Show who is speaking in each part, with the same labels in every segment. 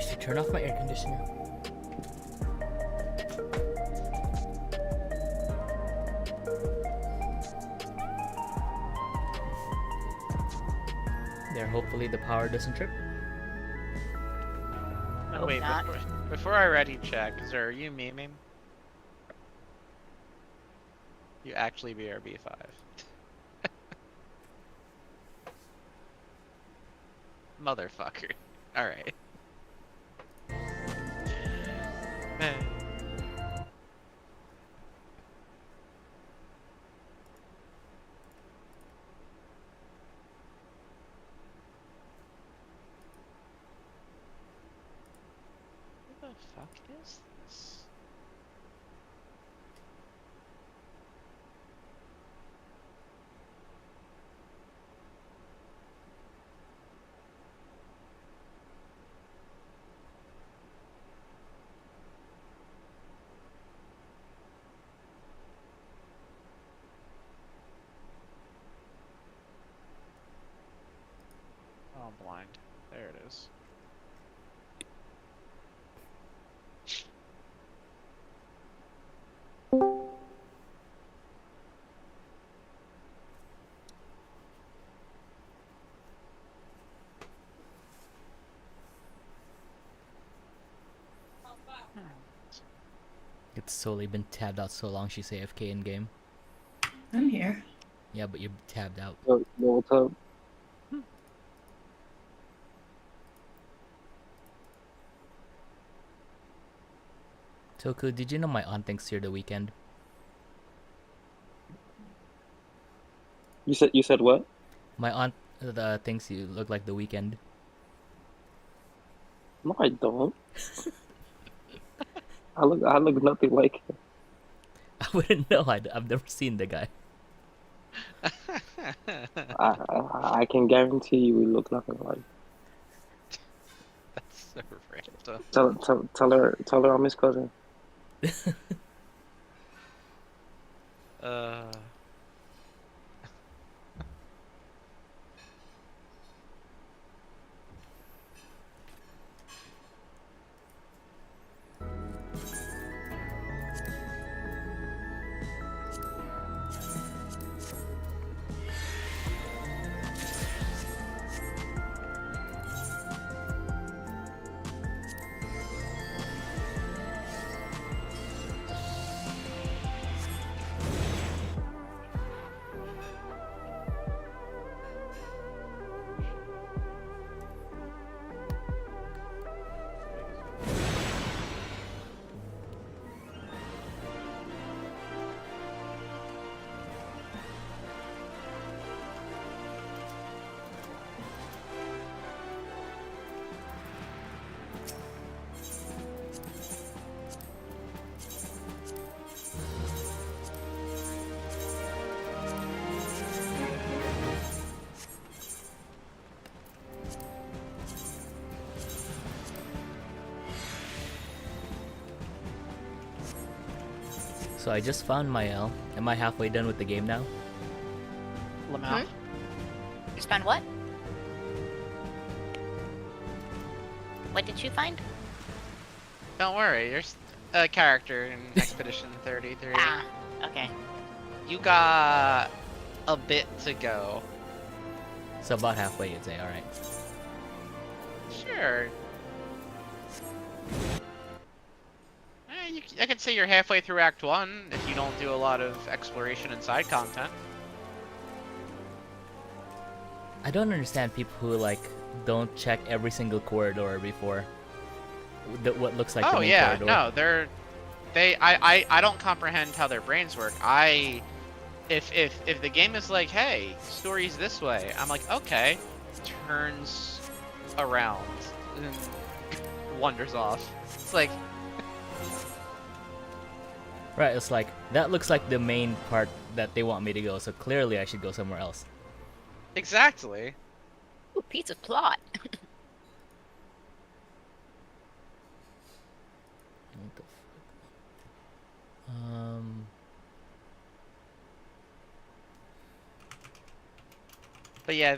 Speaker 1: should turn off my air conditioner. There, hopefully the power doesn't trip.
Speaker 2: Oh, wait,
Speaker 3: not.
Speaker 2: before I ready check, are you memeing? You actually BRB5. Motherfucker. Alright. Man. What the fuck is this? Oh, I'm blind. There it is.
Speaker 1: It's solely been tabbed out so long she's AFK in game.
Speaker 4: I'm here.
Speaker 1: Yeah, but you're tabbed out.
Speaker 5: Yo, what's up?
Speaker 1: Toku, did you know my aunt thinks you're the weekend?
Speaker 5: You said what?
Speaker 1: My aunt thinks you look like the weekend.
Speaker 5: No, I don't. I look nothing like him.
Speaker 1: I wouldn't know. I've never seen the guy.
Speaker 5: I can guarantee you we look nothing like.
Speaker 2: That's so random.
Speaker 5: Tell her I'm his cousin.
Speaker 2: Uh.
Speaker 1: So I just found my L. Am I halfway done with the game now?
Speaker 2: Lamau.
Speaker 3: You found what? What did you find?
Speaker 2: Don't worry, you're a character in Expedition 33.
Speaker 3: Ah, okay.
Speaker 2: You got a bit to go.
Speaker 1: So about halfway, you'd say. All right.
Speaker 2: Sure. I could say you're halfway through Act 1 if you don't do a lot of exploration and side content.
Speaker 1: I don't understand people who like don't check every single corridor before what looks like the
Speaker 2: Oh
Speaker 1: main
Speaker 2: yeah,
Speaker 1: corridor.
Speaker 2: no, I don't comprehend how their brains work. If the game is like, hey, story's this way, I'm like, okay, turns around and wanders off. It's like,
Speaker 1: Right, it's like, that looks like the main part that they want me to go, so clearly I should go somewhere else.
Speaker 2: exactly.
Speaker 3: Ooh, piece of plot.
Speaker 1: What the fuck?
Speaker 2: But yeah,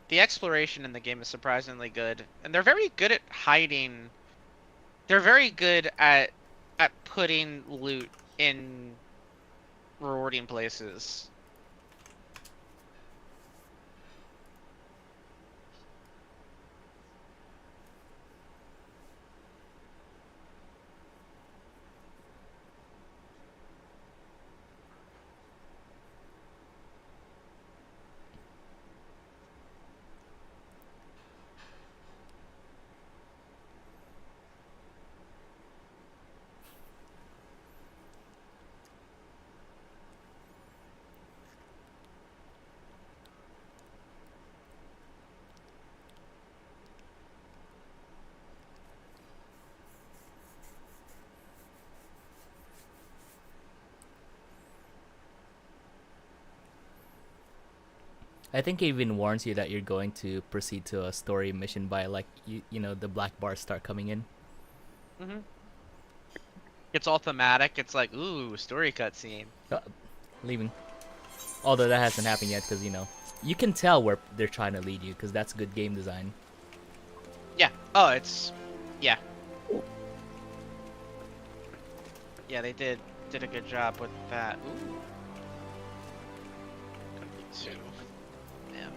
Speaker 2: The exploration in the game is surprisingly good, and they're very good at hiding. They're very good at putting loot in rewarding places.
Speaker 1: I think it even warns you that you're going to proceed to a story mission by like you know the black bars start coming in.
Speaker 2: Mm-hmm. It's all thematic. It's like, ooh, story cutscene.
Speaker 1: Leaving. Although that hasn't happened yet, because you know you can tell where they're trying to lead you, because that's good game design.
Speaker 2: Yeah. Oh, it's yeah. Yeah, they did a good job with that. Ooh. Could be two. Damn.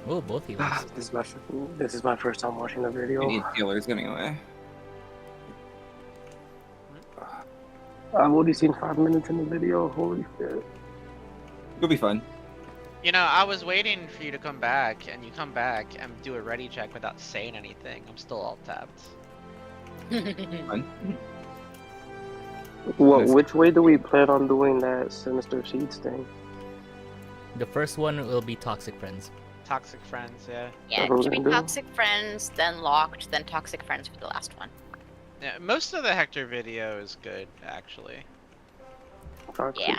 Speaker 1: Oh, both healers.
Speaker 5: This is my first time watching the video.
Speaker 6: We need healers anyway.
Speaker 5: I've only seen 5 minutes in the video. Holy shit.
Speaker 6: It'll be fun.
Speaker 2: You know, I was waiting for you to come back, and you come back and do a ready check without saying anything. I'm still alt tabbed.
Speaker 6: Fun.
Speaker 5: What? Which way do we plan on doing that Sinister Seeds thing?
Speaker 1: The first one will be Toxic Friends.
Speaker 2: Toxic friends, yeah.
Speaker 3: Yeah,
Speaker 5: What are
Speaker 3: it
Speaker 5: we
Speaker 3: should be
Speaker 5: gonna do?
Speaker 3: Toxic Friends, then Locked, then Toxic Friends for the last one.
Speaker 2: Yeah, most of the Hector video is good, actually.
Speaker 3: Yeah.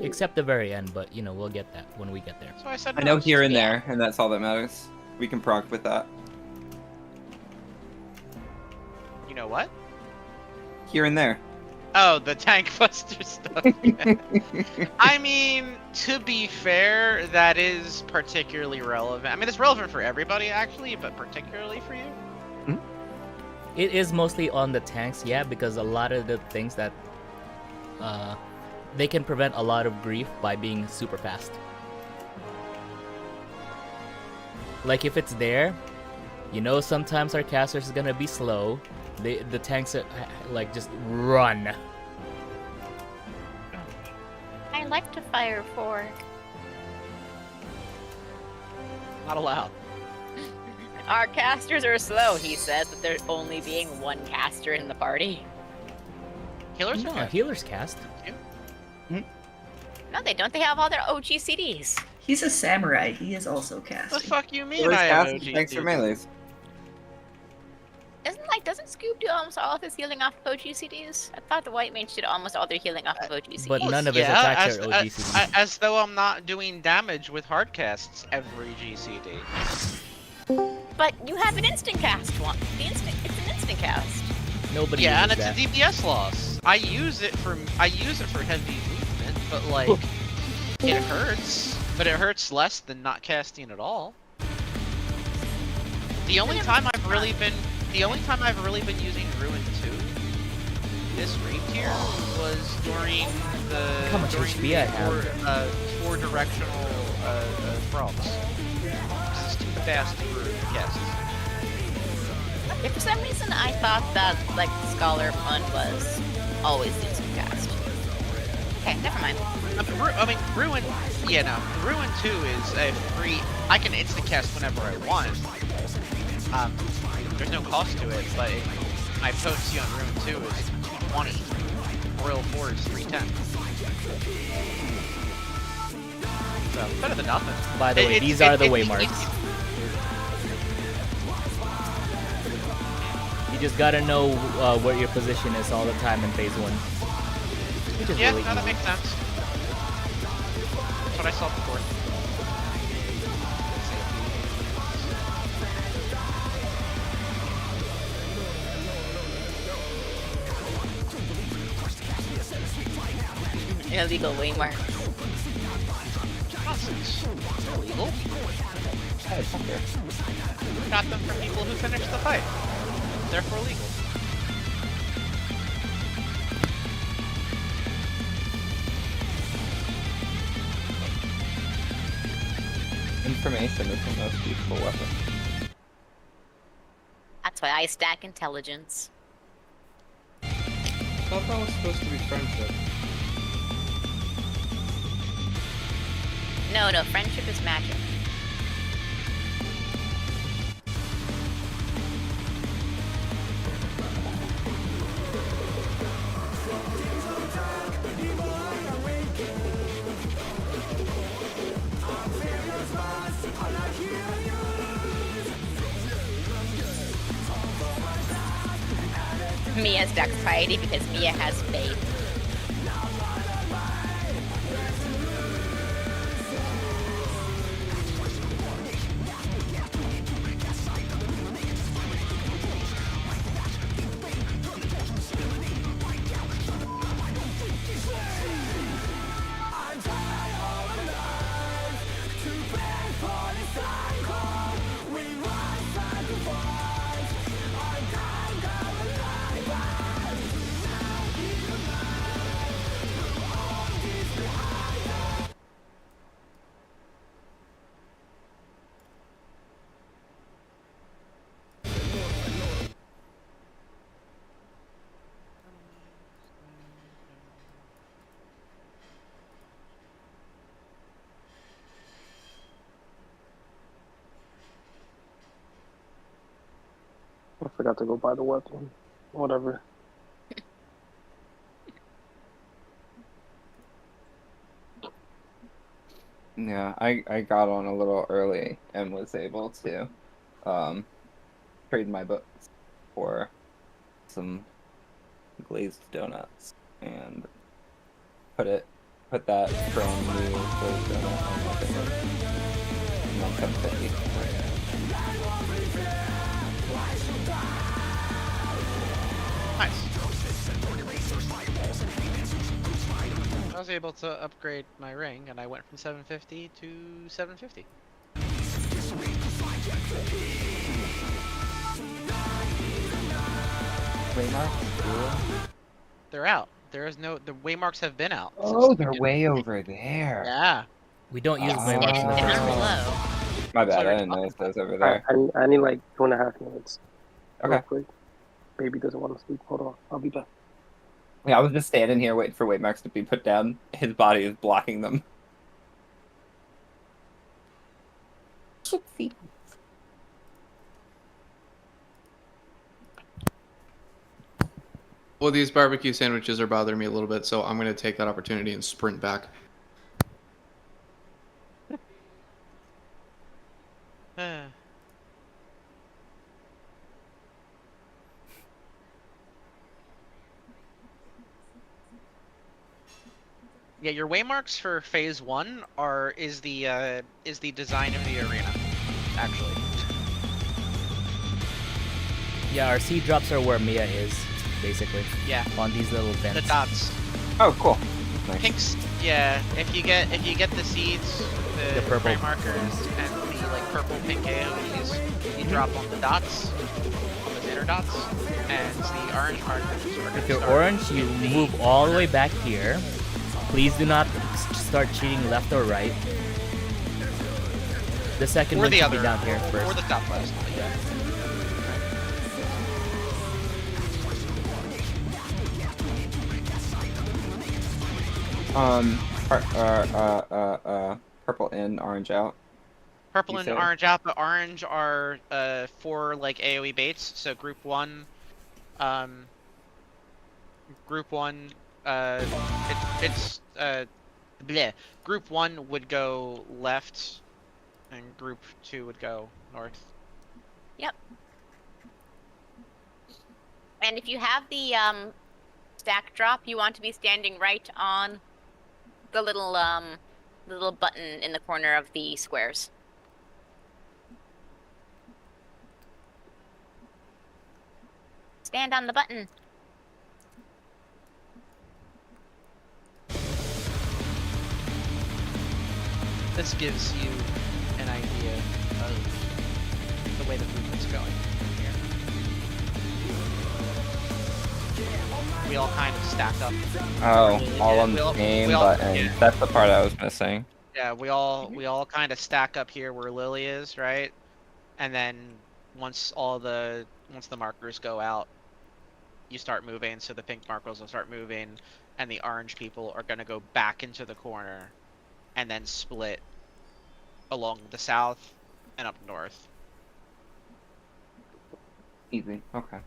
Speaker 1: Except the very end, but you know, we'll get that when we get there.
Speaker 2: So I said
Speaker 6: I know
Speaker 2: most.
Speaker 6: here and
Speaker 3: Yeah.
Speaker 6: there, and that's all that matters. We can proc with that.
Speaker 2: You know what?
Speaker 6: Here and there.
Speaker 2: Oh, the tank buster stuff. Yeah. I mean, to be fair, that is particularly relevant. I mean, it's relevant for everybody, actually, but particularly for you.
Speaker 1: It is mostly on the tanks, yeah, because a lot of the things that they can prevent a lot of grief by being super fast. Like if it's there, you know, sometimes our casters is gonna be slow. The tanks are, like just run.
Speaker 3: I like to fire for.
Speaker 2: Not allowed.
Speaker 3: Our casters are slow, he says, but there's only being one caster in the party.
Speaker 2: Healers
Speaker 1: No,
Speaker 2: are good.
Speaker 1: healers cast.
Speaker 3: No, they don't. They have all their OG CDs.
Speaker 4: He's a samurai. He is also
Speaker 2: What the
Speaker 4: casting.
Speaker 2: fuck you mean
Speaker 6: Healers
Speaker 2: I have
Speaker 6: cast,
Speaker 2: OG
Speaker 6: thanks for
Speaker 2: CDs?
Speaker 6: melees.
Speaker 3: Doesn't Scoob do almost all of his healing off of OG CDs? I thought the White Mage did almost all their healing off of OG CDs.
Speaker 1: But none of his
Speaker 2: Yeah,
Speaker 1: attacks are OGCD.
Speaker 2: as though I'm not doing damage with hard casts every GCD.
Speaker 3: But you have an instant cast one. It's an instant cast.
Speaker 1: Nobody
Speaker 2: Yeah, and
Speaker 1: uses
Speaker 2: it's
Speaker 1: that.
Speaker 2: a DPS loss. I use it for heavy movement, but like it hurts. But it hurts less than not casting at all. The only time I've really been using Ruin 2 this raid tier was during the
Speaker 1: How much HP I have?
Speaker 2: four directional frogs. This is too fast for casts.
Speaker 3: If for some reason I thought that like Scholar Fund was always instant cast. Okay, never mind.
Speaker 2: I mean, Ruin, yeah, no. Ruin 2 is a free, I can instant cast whenever I want. There's no cost to it, but my potency on Ruin 2 is 220. Royal 4 is 310. So, better than nothing.
Speaker 1: By the way, these are the waymarks. You just gotta know where your position is all the time in phase 1. Which is
Speaker 2: Yeah,
Speaker 1: really
Speaker 2: no, that
Speaker 1: easy.
Speaker 2: makes sense. That's what I saw before.
Speaker 3: illegal waymark.
Speaker 2: Nonsense. Illegal.
Speaker 6: Hey, fucker.
Speaker 2: Got them from people who finished the fight. Therefore legal.
Speaker 6: Information is the most useful weapon.
Speaker 3: That's why I stack intelligence.
Speaker 7: I thought that was supposed to be friendship.
Speaker 3: No, friendship is magic. Mia stacks piety because Mia has faith.
Speaker 5: I forgot to go buy the weapon. Whatever.
Speaker 6: Yeah, I got on a little early and was able to trade my books for some glazed donuts and put that brand new glazed donut on my finger. And then come 50.
Speaker 2: Nice. I was able to upgrade my ring, and I went from 750 to 750. They're out. There is no. The waymarks have been out. since
Speaker 6: Oh,
Speaker 2: the
Speaker 6: they're
Speaker 2: beginning.
Speaker 6: way over there.
Speaker 2: Yeah.
Speaker 1: We don't use
Speaker 6: Oh.
Speaker 1: waymarks in the
Speaker 3: Down
Speaker 1: first place.
Speaker 3: below.
Speaker 6: My bad,
Speaker 2: So
Speaker 6: I
Speaker 2: we're
Speaker 6: didn't
Speaker 2: talking
Speaker 6: notice those over
Speaker 5: I,
Speaker 6: there.
Speaker 5: I need like 2.5 minutes. Real
Speaker 6: Okay.
Speaker 5: quick. Baby doesn't want to sleep. Hold on. I'll be back.
Speaker 6: Yeah, I was just standing here waiting for Waymarks to be put down. His body is blocking them.
Speaker 7: Well, these barbecue sandwiches are bothering me a little bit, so I'm going to take that opportunity and sprint back.
Speaker 2: Yeah, your waymarks for phase 1 is the design of the arena, actually.
Speaker 1: Yeah, our seed drops are where Mia is, basically,
Speaker 2: Yeah,
Speaker 1: on these little
Speaker 2: the
Speaker 1: vents.
Speaker 2: dots.
Speaker 6: Oh, cool. Nice.
Speaker 2: Pinks. Yeah, if you get the seeds,
Speaker 1: The
Speaker 2: the
Speaker 1: purple
Speaker 2: frame markers,
Speaker 1: ones.
Speaker 2: and the like purple pink AoEs, you drop on the dots, on those inner dots, and the orange markers are gonna
Speaker 1: If you're
Speaker 2: start
Speaker 1: orange, you
Speaker 2: in the
Speaker 1: move all the way
Speaker 2: corner.
Speaker 1: back here. Please do not start cheating left or right. The second
Speaker 2: Or
Speaker 1: one
Speaker 2: the
Speaker 1: should
Speaker 2: other,
Speaker 1: be down here
Speaker 2: or
Speaker 1: first.
Speaker 2: the top left. Yeah.
Speaker 6: Purple in, orange out.
Speaker 2: Purple
Speaker 6: You
Speaker 2: and
Speaker 6: said?
Speaker 2: orange out, but orange are for like AoE baits. So group one, it's bleh. Group 1 would go left, and group 2 would go north.
Speaker 3: Yep. And if you have the stack drop, you want to be standing right on the little button in the corner of the squares. Stand on the button.
Speaker 2: this gives you an idea of the way the movement's going here. We all kind of stack up.
Speaker 6: Oh, all on
Speaker 2: We
Speaker 6: the
Speaker 2: all-
Speaker 6: same
Speaker 2: we all-
Speaker 6: button.
Speaker 2: yeah.
Speaker 6: That's the part I was missing.
Speaker 2: Yeah, we all kind of stack up here where Lily is, right? And then once the markers go out, you start moving, so the pink markers will start moving, and the orange people are gonna go back into the corner, and then split along the south and up north.
Speaker 6: Easy. Okay.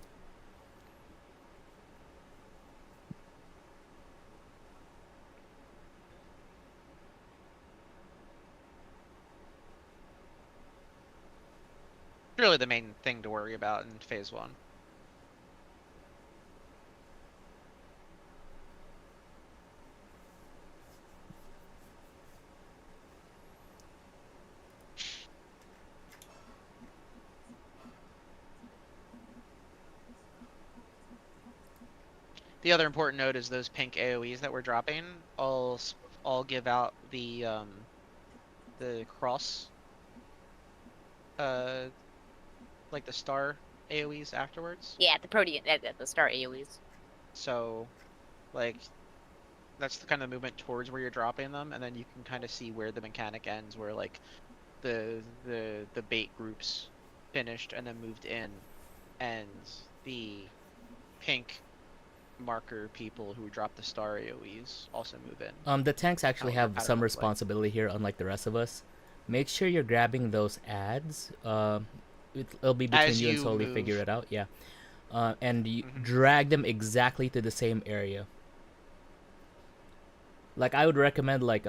Speaker 2: Really the main thing to worry about in phase 1. The other important note is those pink AoEs that we're dropping all give out the cross, like the star AoEs afterwards.
Speaker 3: Yeah, the Protean, the star AoEs.
Speaker 2: So, like, that's the kind of movement towards where you're dropping them, and then you can kind of see where the mechanic ends, where like the bait groups finished and then moved in, and the pink marker people who drop the star AoEs also move in.
Speaker 1: The tanks actually
Speaker 2: How-
Speaker 1: have
Speaker 2: how does
Speaker 1: some
Speaker 2: that play?
Speaker 1: responsibility here, unlike the rest of us. Make sure you're grabbing those ads. It'll be between
Speaker 2: As
Speaker 1: you and
Speaker 2: you
Speaker 1: Soli
Speaker 2: move.
Speaker 1: figure it out. Yeah. And you
Speaker 2: Mhm.
Speaker 1: drag them exactly to the same area. Like I would recommend like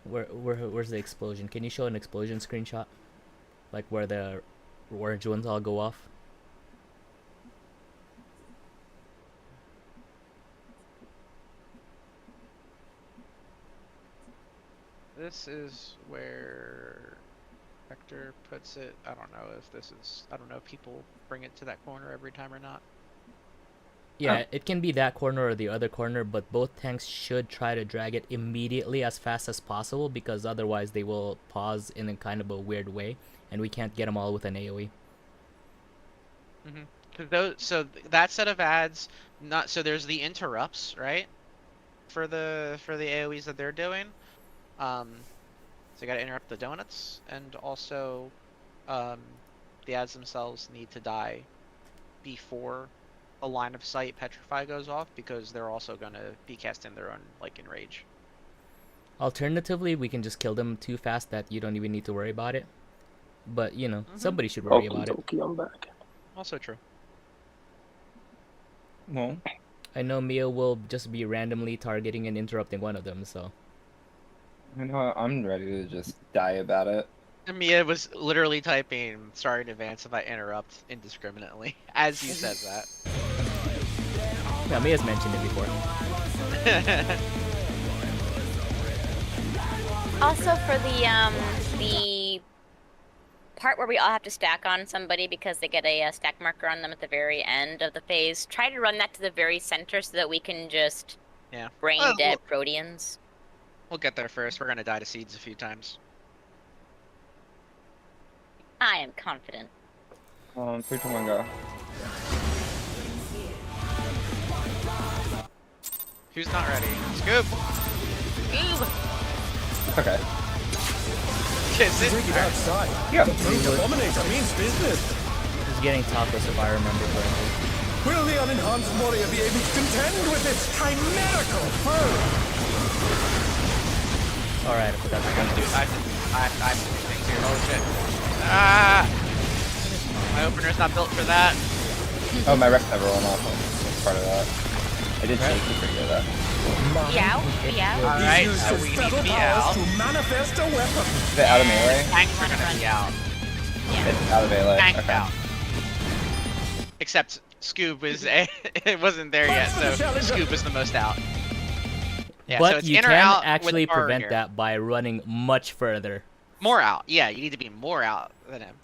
Speaker 1: where's the explosion? Can you show an explosion screenshot? Like where the orange ones all go off?
Speaker 2: This is where Hector puts it. I don't know if people bring it to that corner every time or not.
Speaker 1: Yeah, it can be that corner or the other corner, but both tanks should try to drag it immediately as fast as possible, because otherwise they will pause in a kind of a weird way, and we can't get them all with an AoE.
Speaker 2: So that set of ads, there's the interrupts, right? For the AoEs that they're doing. So you gotta interrupt the donuts, and also the ads themselves need to die before a line of sight petrify goes off, because they're also gonna be casting their own like enrage.
Speaker 1: Alternatively, we can just kill them too fast that you don't even need to worry about it. But, you know, somebody should worry about it.
Speaker 5: Okay, I'm back.
Speaker 2: Also true.
Speaker 6: Well,
Speaker 1: I know Mia will just be randomly targeting and interrupting one of them, so...
Speaker 6: I know I'm ready to just die about it.
Speaker 2: Mia was literally typing "sorry in advance if I interrupt indiscriminately" as you said that.
Speaker 1: Yeah, Mia's mentioned it before.
Speaker 3: Also for the part where we all have to stack on somebody because they get a stack marker on them at the very end of the phase, try to run that to the very center so that we can just brain dead Proteans.
Speaker 2: We'll get there first. We're gonna die to seeds a few times.
Speaker 3: I am confident.
Speaker 6: 3, 2, 1, go.
Speaker 2: Who's not ready? Scoop!
Speaker 3: Ooh.
Speaker 6: Okay.
Speaker 2: Is it?
Speaker 8: outside.
Speaker 6: Yeah.
Speaker 8: The brute abominator means business.
Speaker 1: He's getting tacos if I remember correctly.
Speaker 8: Will the unenhanced warrior be able to contend with its chimerical foe?
Speaker 1: Alright, I forgot to do
Speaker 2: Dude, I have to do things here. Oh shit. Ah! My opener's not built for that.
Speaker 6: Oh, my Rex never went off. That's part of that. I did shake you pretty good at that.
Speaker 3: Yeah, yeah.
Speaker 2: Alright,
Speaker 8: Use
Speaker 2: so
Speaker 8: his
Speaker 2: we need
Speaker 8: feather
Speaker 2: to be
Speaker 8: powers
Speaker 2: out.
Speaker 8: to manifest a weapon.
Speaker 6: Is it out of melee?
Speaker 2: Tanks are gonna be out.
Speaker 6: It's out of melee.
Speaker 2: Tank
Speaker 6: Okay.
Speaker 2: out. Except Scoop is it wasn't there yet, so Scoop is the most out. Yeah, so
Speaker 1: But
Speaker 2: it's
Speaker 1: you
Speaker 2: in or
Speaker 1: can
Speaker 2: out with
Speaker 1: actually
Speaker 2: Bar
Speaker 1: prevent
Speaker 2: here.
Speaker 1: that by running much further.
Speaker 2: More out. Yeah, you need to be more out than him.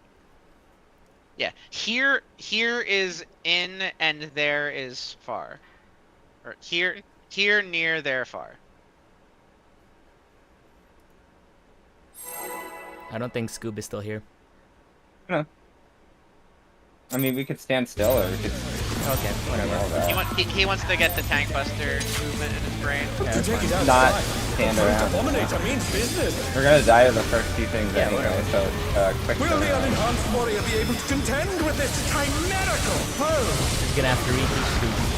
Speaker 2: Yeah, here is in and there is far. Or here near, there far.
Speaker 1: I don't think Scoob is still here.
Speaker 6: No. I mean, we could stand still, or we could.
Speaker 1: Okay, whatever.
Speaker 6: All that.
Speaker 2: He wants to get the tank buster movement in his brain.
Speaker 1: Yeah,
Speaker 8: To
Speaker 1: that's
Speaker 8: take it
Speaker 1: fine.
Speaker 6: Not
Speaker 8: outside,
Speaker 6: stand
Speaker 8: the
Speaker 6: around.
Speaker 8: Abominator means business.
Speaker 6: We're gonna die to the first few things
Speaker 1: Yeah,
Speaker 6: anyway,
Speaker 1: whatever.
Speaker 6: so quick.
Speaker 8: Will the
Speaker 6: turnaround.
Speaker 8: unenhanced warrior be able to contend with this chimerical foe?
Speaker 1: He's gonna have to reteach Scoob.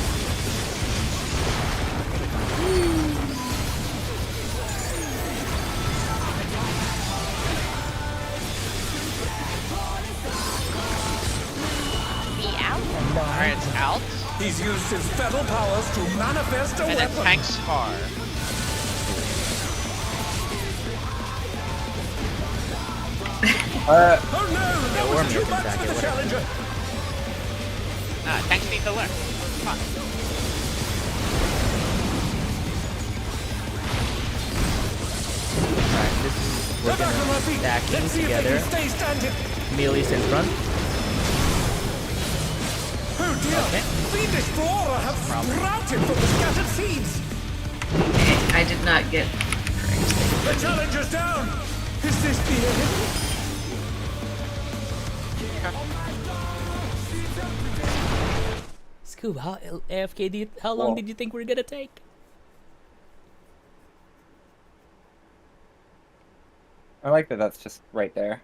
Speaker 3: Be out.
Speaker 2: Alright, it's out.
Speaker 8: He's used his fetal powers to manifest a
Speaker 2: And then
Speaker 8: weapon.
Speaker 2: tank's far.
Speaker 8: Oh no, that
Speaker 1: Orm
Speaker 8: was too
Speaker 1: can
Speaker 8: much
Speaker 1: attack
Speaker 8: for
Speaker 1: it,
Speaker 8: the
Speaker 1: whatever.
Speaker 8: challenger.
Speaker 2: Nah, tanks need to learn. Come on.
Speaker 1: Alright, this is we're
Speaker 8: Get back on my
Speaker 1: gonna
Speaker 8: feet.
Speaker 1: stacking
Speaker 8: Let's see if they
Speaker 1: together.
Speaker 8: can stay standing.
Speaker 1: Melee's in front.
Speaker 8: Oh dear,
Speaker 1: Okay.
Speaker 8: fiendish flora have sprouted from the scattered seeds.
Speaker 4: I did not get.
Speaker 8: The challenger's down. Is this the end?
Speaker 1: Scoob, how AFK how long
Speaker 6: Well-
Speaker 1: did you think we're gonna take?
Speaker 6: I like that. That's just right there.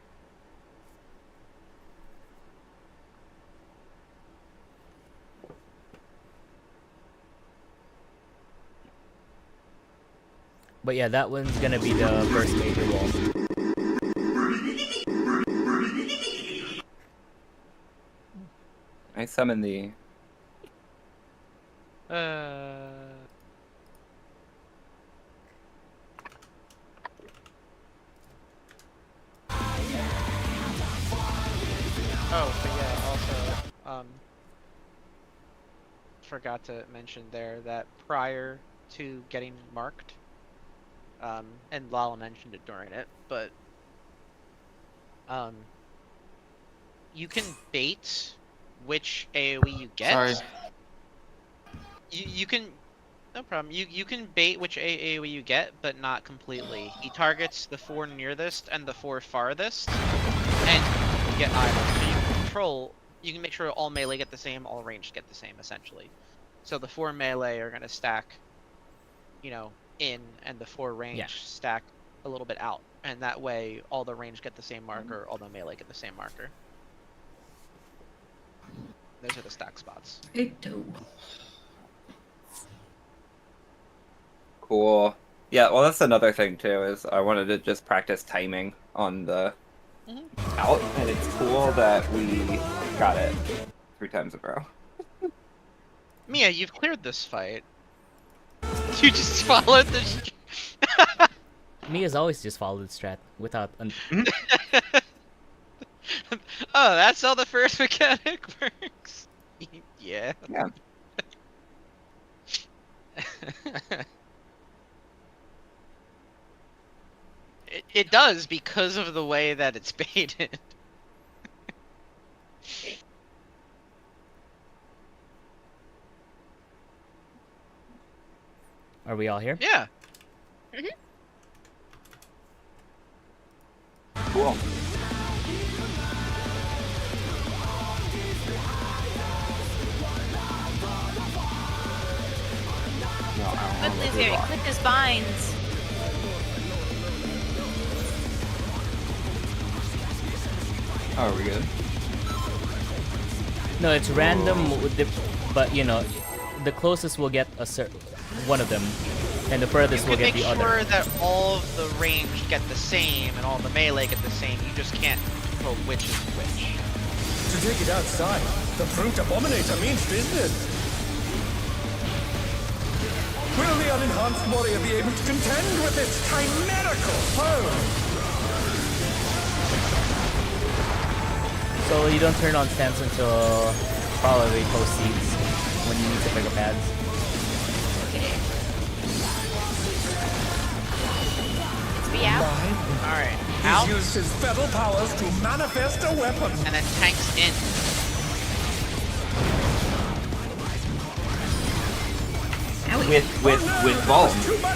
Speaker 1: But yeah, that one's gonna be the first major wall.
Speaker 6: I summon the.
Speaker 2: Oh, but yeah, also, forgot to mention there that prior to getting marked, and Lala mentioned it during it, but, you can bait which AoE you get.
Speaker 7: Sorry.
Speaker 2: You can, no problem. You can bait which AoE you get, but not completely. He targets the 4 nearest and the 4 farthest, and you get either. So you can control. You can make sure all melee get the same, all ranged get the same, essentially. So the 4 melee are gonna stack, you know, in, and the 4 range stack a little bit out, and that way all the range get the same marker, all the melee get the same marker. Those are the stack spots.
Speaker 4: Ditto.
Speaker 6: Cool. Yeah, well, that's another thing too. Is I wanted to just practice timing on the out, and it's cool that we got it 3 times in a row.
Speaker 2: Mia, you've cleared this fight. You just followed the.
Speaker 1: Me has always just followed the strat without.
Speaker 2: Oh, that's how the first mechanic works. Yeah.
Speaker 6: Yeah.
Speaker 2: It does because of the way that it's baited.
Speaker 1: Are we all here?
Speaker 2: Yeah.
Speaker 6: Cool. No, I don't
Speaker 3: But
Speaker 6: wanna
Speaker 3: Liz,
Speaker 6: do
Speaker 3: very
Speaker 6: that.
Speaker 3: click as binds.
Speaker 6: Oh, are we good?
Speaker 1: No, it's random, but you know, the closest will get a one of them, and the
Speaker 2: You
Speaker 1: furthest
Speaker 2: can
Speaker 1: will get
Speaker 2: make
Speaker 1: the
Speaker 2: sure
Speaker 1: other.
Speaker 2: that all of the range get the same and all the melee get the same. You just can't control which is which.
Speaker 8: To take it outside, the brute abominator means business. Will the unenhanced warrior be able to contend with this chimerical foe?
Speaker 1: So you don't turn on stance until probably post seeds when you need to pick up ads.
Speaker 3: Let's be out.
Speaker 2: Alright.
Speaker 8: He's
Speaker 2: Out,
Speaker 8: used his fetal powers to manifest a weapon.
Speaker 2: and then tanks in.
Speaker 6: With Vuln,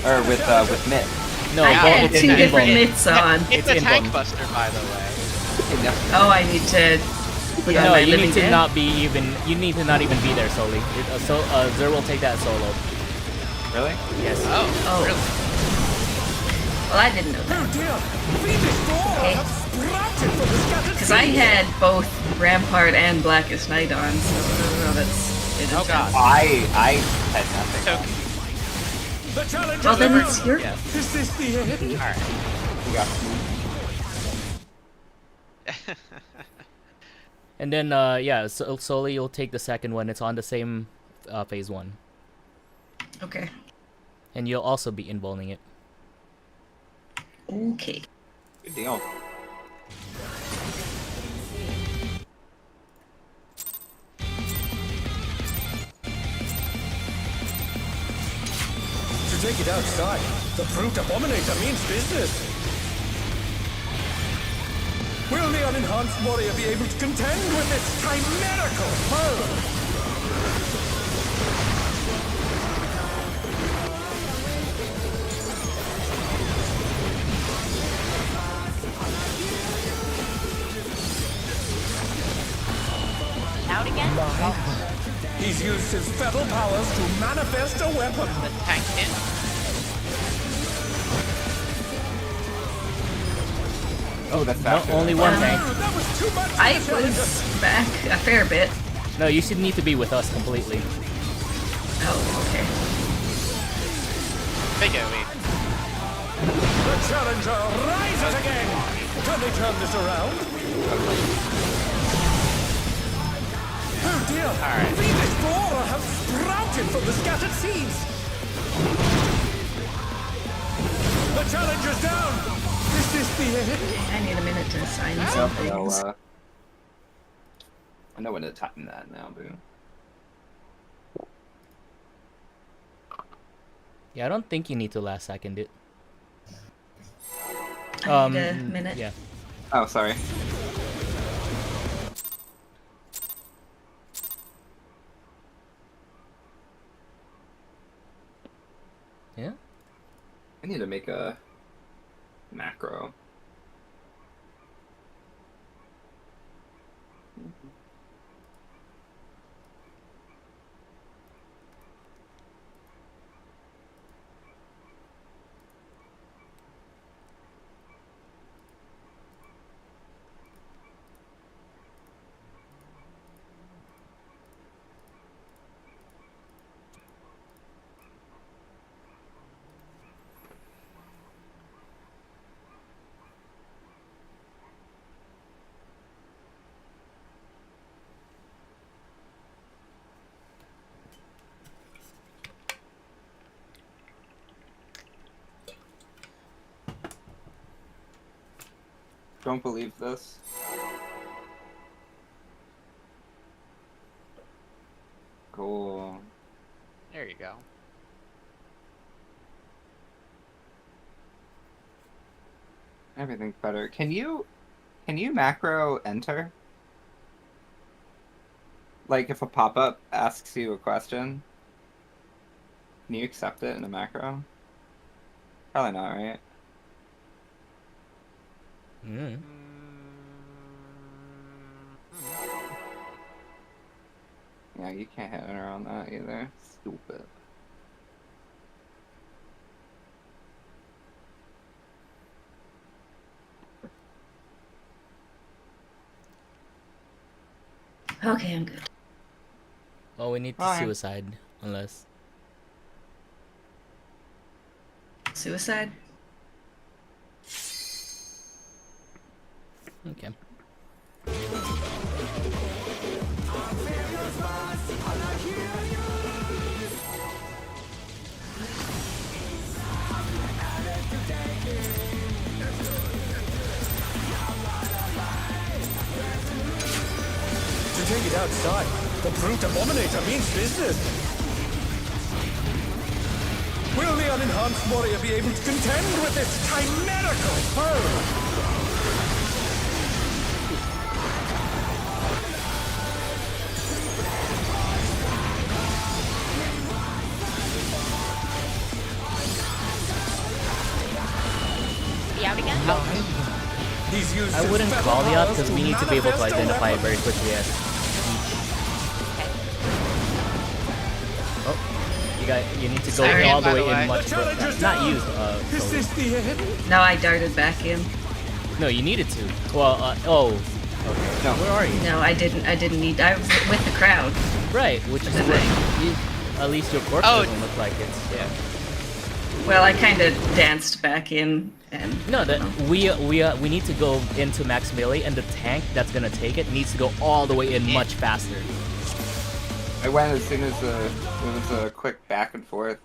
Speaker 6: or with Myth.
Speaker 1: No,
Speaker 4: I
Speaker 1: well,
Speaker 4: had
Speaker 1: it's
Speaker 4: two
Speaker 1: in
Speaker 4: different
Speaker 1: Invuln.
Speaker 4: mitts on.
Speaker 2: It's
Speaker 1: It's
Speaker 2: a tank
Speaker 1: invuln.
Speaker 2: buster, by the way.
Speaker 4: Oh, I need to put on
Speaker 1: No,
Speaker 4: my
Speaker 1: you
Speaker 4: living
Speaker 1: need to
Speaker 4: dead?
Speaker 1: not be even. You need to not even be there solely. Zer will take that solo.
Speaker 6: Really?
Speaker 1: Yes.
Speaker 2: Oh,
Speaker 4: Oh.
Speaker 2: really?
Speaker 4: Well, I didn't know that.
Speaker 8: Oh dear! Fiendish flora
Speaker 4: Okay.
Speaker 8: have sprouted from the scattered
Speaker 4: Because I
Speaker 8: seeds.
Speaker 4: had both Rampart and Blackest Night on, so that's...
Speaker 2: Oh god.
Speaker 6: I had nothing.
Speaker 2: So,
Speaker 8: The challenge
Speaker 4: Well,
Speaker 8: is
Speaker 4: then
Speaker 8: around.
Speaker 4: it's your...
Speaker 2: yeah.
Speaker 8: Is this the end?
Speaker 2: Alright.
Speaker 6: We got
Speaker 1: And then yeah, so solely you'll take the second one. It's on the same phase 1,
Speaker 4: Okay.
Speaker 1: and you'll also be invulning it.
Speaker 4: Okay.
Speaker 6: good deal.
Speaker 8: To take it outside, the Brute Abominator means business. Will the unenhanced warrior be able to contend with its chimerical foe?
Speaker 3: Out again?
Speaker 8: He's used his feral powers to manifest a weapon.
Speaker 2: The tank in.
Speaker 6: Oh, that's
Speaker 1: No,
Speaker 6: faster.
Speaker 1: only one tank.
Speaker 8: That was too much.
Speaker 4: I
Speaker 8: for the challenger.
Speaker 4: was back a fair bit.
Speaker 1: No, you should need to be with us completely.
Speaker 4: Oh, okay.
Speaker 2: Big OE.
Speaker 8: The challenger rises again. Can they turn this around? Oh dear!
Speaker 2: Alright.
Speaker 8: Fiendish flora have sprouted from the scattered seeds. The challenger's down. Is this the end?
Speaker 4: I need a minute to sign
Speaker 6: Yep,
Speaker 4: some
Speaker 6: no,
Speaker 4: things.
Speaker 6: I know when to time that now, boo.
Speaker 1: Yeah, I don't think you need to last second it.
Speaker 4: I need a minute.
Speaker 1: Yeah.
Speaker 6: Oh, sorry.
Speaker 1: Yeah.
Speaker 6: I need to make a macro. Don't believe this. Cool.
Speaker 2: There you go.
Speaker 6: Everything's better. Can you macro enter? Like if a pop-up asks you a question, can you accept it in a macro? Probably not, right?
Speaker 1: Mm.
Speaker 6: Yeah, you can't hit enter on that either. Stupid.
Speaker 4: Okay, I'm good.
Speaker 1: Oh, we need to
Speaker 6: Fine.
Speaker 1: suicide, unless.
Speaker 4: Suicide?
Speaker 1: Okay.
Speaker 8: To take it outside, the Brute Abominator means business. Will the unenhanced warrior be able to contend with its chimerical foe? used
Speaker 1: I
Speaker 8: his
Speaker 1: wouldn't
Speaker 8: feather
Speaker 1: call the out
Speaker 8: powers
Speaker 1: because we need to be able to
Speaker 8: manifest a
Speaker 1: identify it
Speaker 8: weapon.
Speaker 1: very quickly as you need to go
Speaker 4: Sorry.
Speaker 1: all the
Speaker 2: By
Speaker 1: way
Speaker 2: the way.
Speaker 1: in much
Speaker 8: The challenger's
Speaker 1: not
Speaker 8: down.
Speaker 1: used
Speaker 8: Is
Speaker 1: Sully.
Speaker 8: this the end?
Speaker 4: No, I darted back in.
Speaker 1: No, you needed to. Well, okay.
Speaker 6: No.
Speaker 1: Where are you?
Speaker 4: No, I didn't need. I was with the crowd.
Speaker 1: Right, which is
Speaker 4: Didn't
Speaker 1: where at least your corpse
Speaker 2: Oh.
Speaker 1: doesn't look like it's
Speaker 4: Well, I kind of danced back in and.
Speaker 1: No, that we need to go into max melee, and the tank that's gonna take it needs to go all the way in much faster.
Speaker 6: I went as soon as it was a quick back and forth.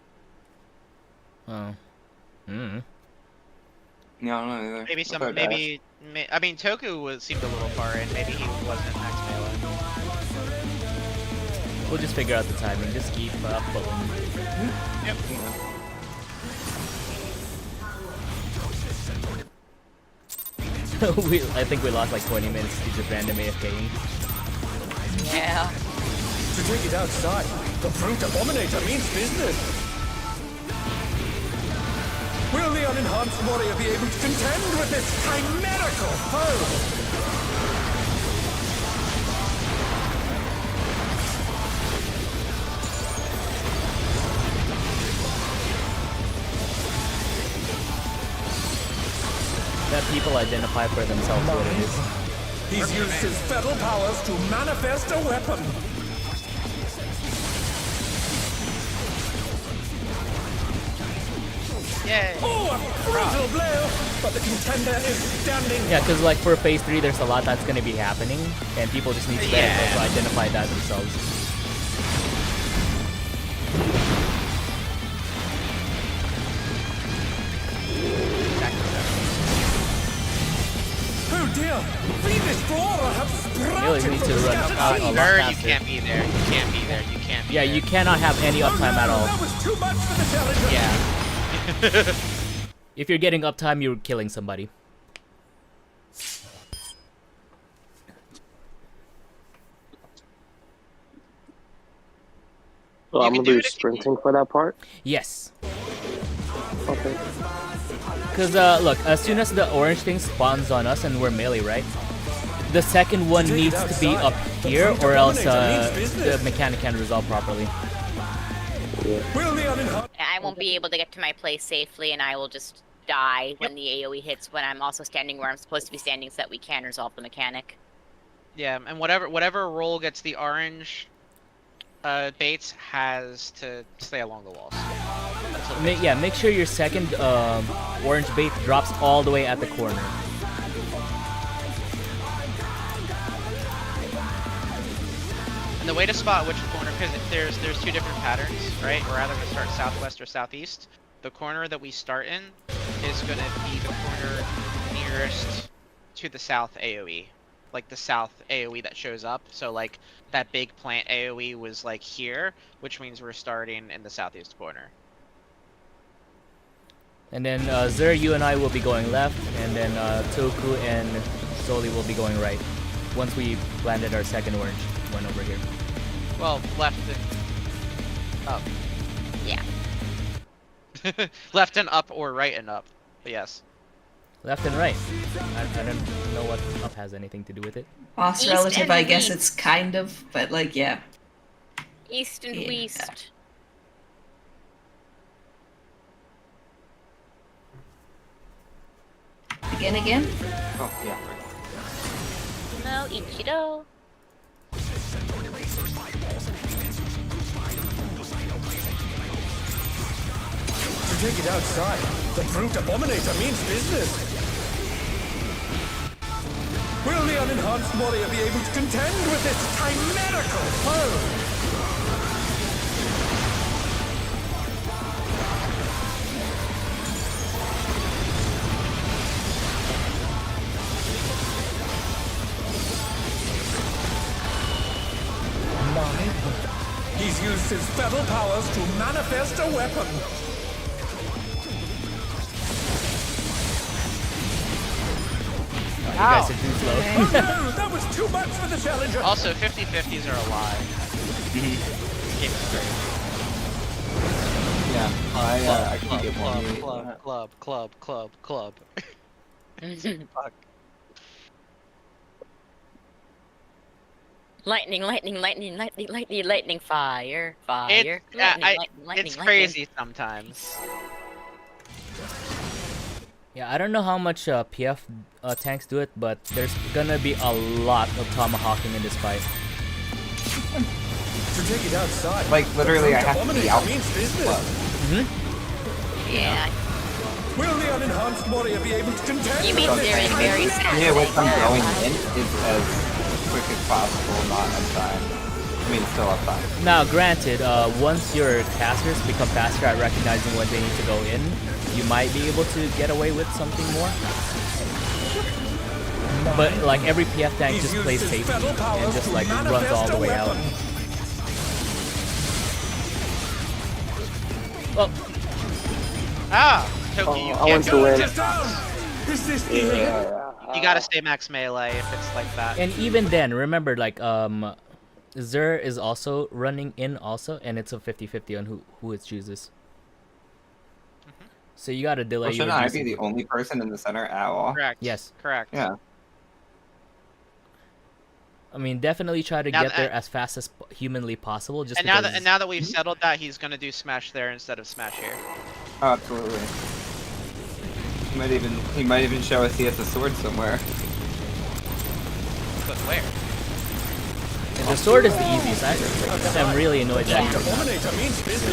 Speaker 1: Oh. Hmm.
Speaker 6: No, I don't know either.
Speaker 2: Maybe
Speaker 6: I
Speaker 2: some,
Speaker 6: thought
Speaker 2: maybe. I mean, Toku seemed a little far in. Maybe he wasn't max melee.
Speaker 1: We'll just figure out the timing. Just keep up.
Speaker 2: Yep.
Speaker 1: I think we lost like 20 minutes to just random AFKing.
Speaker 3: Yeah.
Speaker 8: To take it outside, the Brute Abominator means business. Will the unenhanced warrior be able to contend with this chimerical foe?
Speaker 1: Let people identify for themselves what it is.
Speaker 8: He's used his fetal powers to manifest a weapon.
Speaker 2: Yay!
Speaker 8: Oh, a brutal blow! But the contender is standing.
Speaker 1: Yeah, because like for phase 3, there's a lot that's gonna be happening, and people just need to be able to identify that themselves.
Speaker 8: Oh dear! Fiendish flora have
Speaker 1: Really
Speaker 8: sprouted
Speaker 1: need
Speaker 8: from
Speaker 1: to
Speaker 8: the
Speaker 1: run
Speaker 8: scattered
Speaker 1: out
Speaker 8: seed.
Speaker 1: a lot
Speaker 2: Nerd, you
Speaker 1: faster.
Speaker 2: can't be there. You can't be there. You can't be
Speaker 1: Yeah,
Speaker 2: there.
Speaker 1: you cannot have any uptime at all.
Speaker 8: That was too much for the challenger.
Speaker 2: Yeah.
Speaker 1: If you're getting uptime, you're killing somebody.
Speaker 5: So
Speaker 2: You
Speaker 5: I'm
Speaker 2: can
Speaker 5: gonna
Speaker 2: do
Speaker 5: be
Speaker 2: it if you-
Speaker 5: sprinting for that part.
Speaker 1: Yes.
Speaker 5: Okay.
Speaker 1: Because, look, as soon as the orange thing spawns on us and we're melee, right? The second one
Speaker 8: Take it
Speaker 1: needs to be
Speaker 8: outside.
Speaker 1: up
Speaker 8: The
Speaker 1: here,
Speaker 8: Brute
Speaker 1: or else
Speaker 8: Abominator means
Speaker 1: the
Speaker 8: business.
Speaker 1: mechanic can't resolve properly.
Speaker 8: Will the unenhanced
Speaker 3: I won't be able to get to my place safely, and I will just die when the AoE hits when I'm also standing where I'm supposed to be standing so that we can resolve the mechanic.
Speaker 2: Yeah, and whatever role gets the orange baits has to stay along the walls. Until
Speaker 1: Yeah, make sure your second orange bait drops all the way at the corner.
Speaker 2: And the way to spot which corner, because there's two different patterns, right? We're either gonna start southwest or southeast. The corner that we start in is gonna be the corner nearest to the south AoE, like the south AoE that shows up. So like that big plant AoE was like here, which means we're starting in the southeast corner.
Speaker 1: And then Zer, you and I will be going left, and then Toku and Soli will be going right. Once we landed our second orange one over here.
Speaker 2: Well, left and up.
Speaker 3: Yeah.
Speaker 2: Left and up or right and up. But yes.
Speaker 1: Left and right. I don't know what up has anything to do with it.
Speaker 4: Boss
Speaker 3: East
Speaker 4: relative,
Speaker 3: and
Speaker 4: I guess
Speaker 3: west.
Speaker 4: it's kind of, but like, yeah.
Speaker 3: East and
Speaker 4: Yeah.
Speaker 3: west.
Speaker 4: Again?
Speaker 6: Oh, yeah.
Speaker 3: No, Ichido.
Speaker 8: to take it outside? The Brute Abominator means business. Will the unenhanced warrior be able to contend with this chimerical foe? He's used his fetal powers to manifest a weapon.
Speaker 1: You guys are too slow.
Speaker 8: Oh no, that was too much for the challenger.
Speaker 2: Also, 50-50s are alive. This game is great.
Speaker 6: Yeah, I can
Speaker 2: Club,
Speaker 6: get one.
Speaker 2: club, club, club, club, club, club. Fuck.
Speaker 3: Lightning, lightning, lightning, lightning, lightning, lightning, fire, fire.
Speaker 2: It's
Speaker 3: Lightning,
Speaker 2: I,
Speaker 3: lightning, lightning,
Speaker 2: it's
Speaker 3: lightning.
Speaker 2: crazy sometimes.
Speaker 1: Yeah, I don't know how much PF tanks do it, but there's gonna be a lot of tomahawking in this fight.
Speaker 8: To take it outside.
Speaker 6: Like, literally, I have to be out.
Speaker 8: Means business.
Speaker 3: Yeah.
Speaker 8: Will the unenhanced warrior be able to contend
Speaker 3: You mean
Speaker 8: with this
Speaker 3: very, very sad.
Speaker 6: Yeah, with them going in is as quick as possible, not uptime. I mean, still uptime.
Speaker 1: Now, granted, once your casters become faster at recognizing when they need to go in, you might be able to get away with something more. But like every PF tank just plays safety and just like runs all the way out. Well,
Speaker 2: Toki, you
Speaker 5: I want
Speaker 2: can't
Speaker 5: to
Speaker 2: go
Speaker 5: win.
Speaker 8: Is this
Speaker 2: You gotta stay max melee if it's like that.
Speaker 1: and even then, remember like Zer is also running in also, and it's a 50-50 on who it chooses. So you gotta delay
Speaker 6: Well,
Speaker 1: your
Speaker 6: shouldn't I
Speaker 1: GC.
Speaker 6: be the only person in the center at all?
Speaker 2: Correct.
Speaker 1: Yes.
Speaker 2: Correct.
Speaker 6: Yeah.
Speaker 1: I mean, definitely try to
Speaker 2: Now
Speaker 1: get
Speaker 2: that-
Speaker 1: there as fast as humanly possible. Just
Speaker 2: And
Speaker 1: because...
Speaker 2: now that we've settled that, he's gonna do smash there instead of smash here.
Speaker 6: Oh, absolutely. He might even show us he has a sword somewhere.
Speaker 2: But where?
Speaker 1: And the sword is the easiest. I'm really annoyed that he doesn't have it.
Speaker 8: Dominator means business.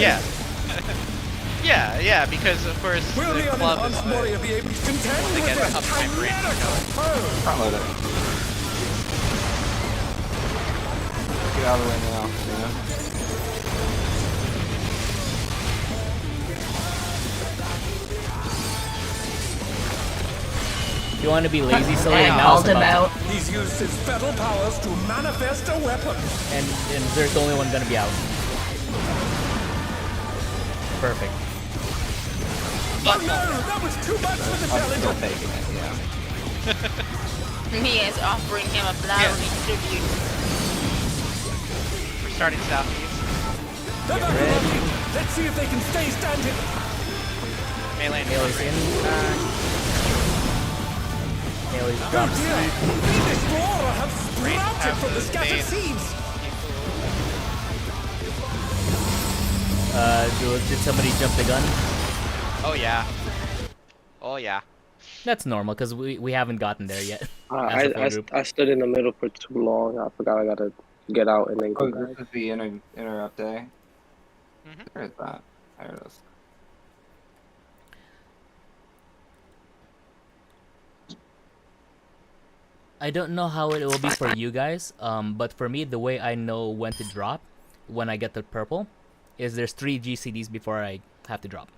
Speaker 2: Yeah. yeah, because of course
Speaker 8: Will
Speaker 2: the
Speaker 8: the
Speaker 2: club is
Speaker 8: unenhanced warrior be able to contend
Speaker 2: They
Speaker 8: with
Speaker 2: get
Speaker 8: this
Speaker 2: up my brain.
Speaker 8: chimerical foe?
Speaker 6: Front load it. Get out of the way now. Yeah.
Speaker 1: If you want to be lazy, select
Speaker 4: I
Speaker 1: mouse
Speaker 4: called him out.
Speaker 8: He's used his fetal powers to manifest a weapon.
Speaker 1: and Zer's the only one gonna be out. Perfect.
Speaker 8: Oh no, that was too much for the
Speaker 6: I'm still
Speaker 8: challenger.
Speaker 6: taking it, yeah.
Speaker 3: He is offering him a flowery tribute.
Speaker 2: We're starting southeast.
Speaker 8: They're not running. Let's see if they can stay standing.
Speaker 2: Melee and
Speaker 1: Melee's in. Melee's
Speaker 8: Oh
Speaker 1: dropped.
Speaker 8: dear, the explorer have sprouted from the scattered
Speaker 2: Bait.
Speaker 8: seeds.
Speaker 1: Did somebody jump the gun?
Speaker 2: Oh yeah. Oh yeah.
Speaker 1: That's normal, because we haven't gotten there yet.
Speaker 5: I,
Speaker 1: As a full
Speaker 5: I,
Speaker 1: group.
Speaker 5: I stood in the middle for too long. I forgot I gotta get out and then
Speaker 6: Oh,
Speaker 5: go back.
Speaker 6: this is the interrupt day.
Speaker 2: Mhm.
Speaker 6: Where is that? There it is.
Speaker 1: I don't know how it will be for you guys, but for me, the way I know when to drop, when I get the purple, is there's 3 GCDs before I have to drop.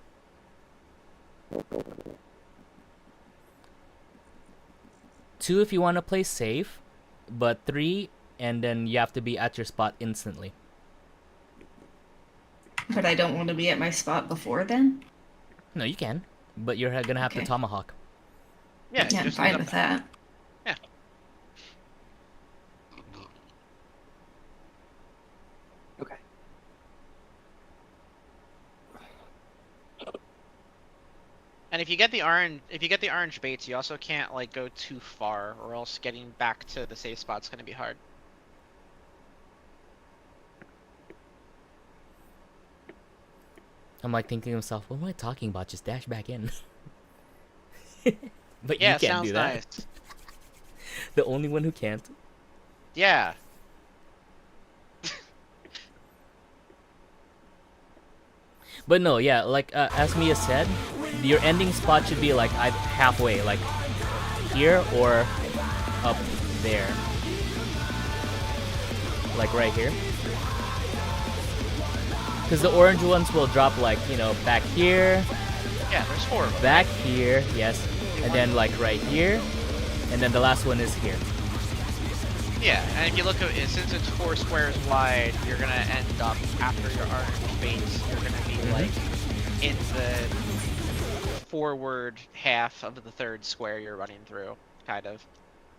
Speaker 1: Two if you want to play safe, but 3, and then you have to be at your spot instantly.
Speaker 4: But I don't want to be at my spot before then.
Speaker 1: No, you can, but you're gonna have to
Speaker 4: Okay.
Speaker 1: tomahawk.
Speaker 2: Yeah.
Speaker 4: Yeah, I'm
Speaker 2: just
Speaker 4: fine
Speaker 2: end
Speaker 4: with
Speaker 2: up-
Speaker 4: that.
Speaker 6: Okay.
Speaker 2: And if you get the orange baits, you also can't like go too far, or else getting back to the safe spot's gonna be hard.
Speaker 1: I'm like thinking to myself, what am I talking about? Just dash back in. But
Speaker 2: Yeah,
Speaker 1: you
Speaker 2: it
Speaker 1: can't
Speaker 2: sounds
Speaker 1: do that.
Speaker 2: nice.
Speaker 1: The only one who can't.
Speaker 2: Yeah.
Speaker 1: But no, yeah, like as Mia said, your ending spot should be like halfway, like here or up there. Like right here. Because the orange ones will drop like, you know, back here,
Speaker 2: Yeah, there's 4 of them.
Speaker 1: back here, yes, and then like right here, and then the last one is here.
Speaker 2: Yeah, and if you look at it, since it's 4 squares wide, you're gonna end up after your orange baits, you're gonna be like in the forward half of the 3rd square you're running through, kind of,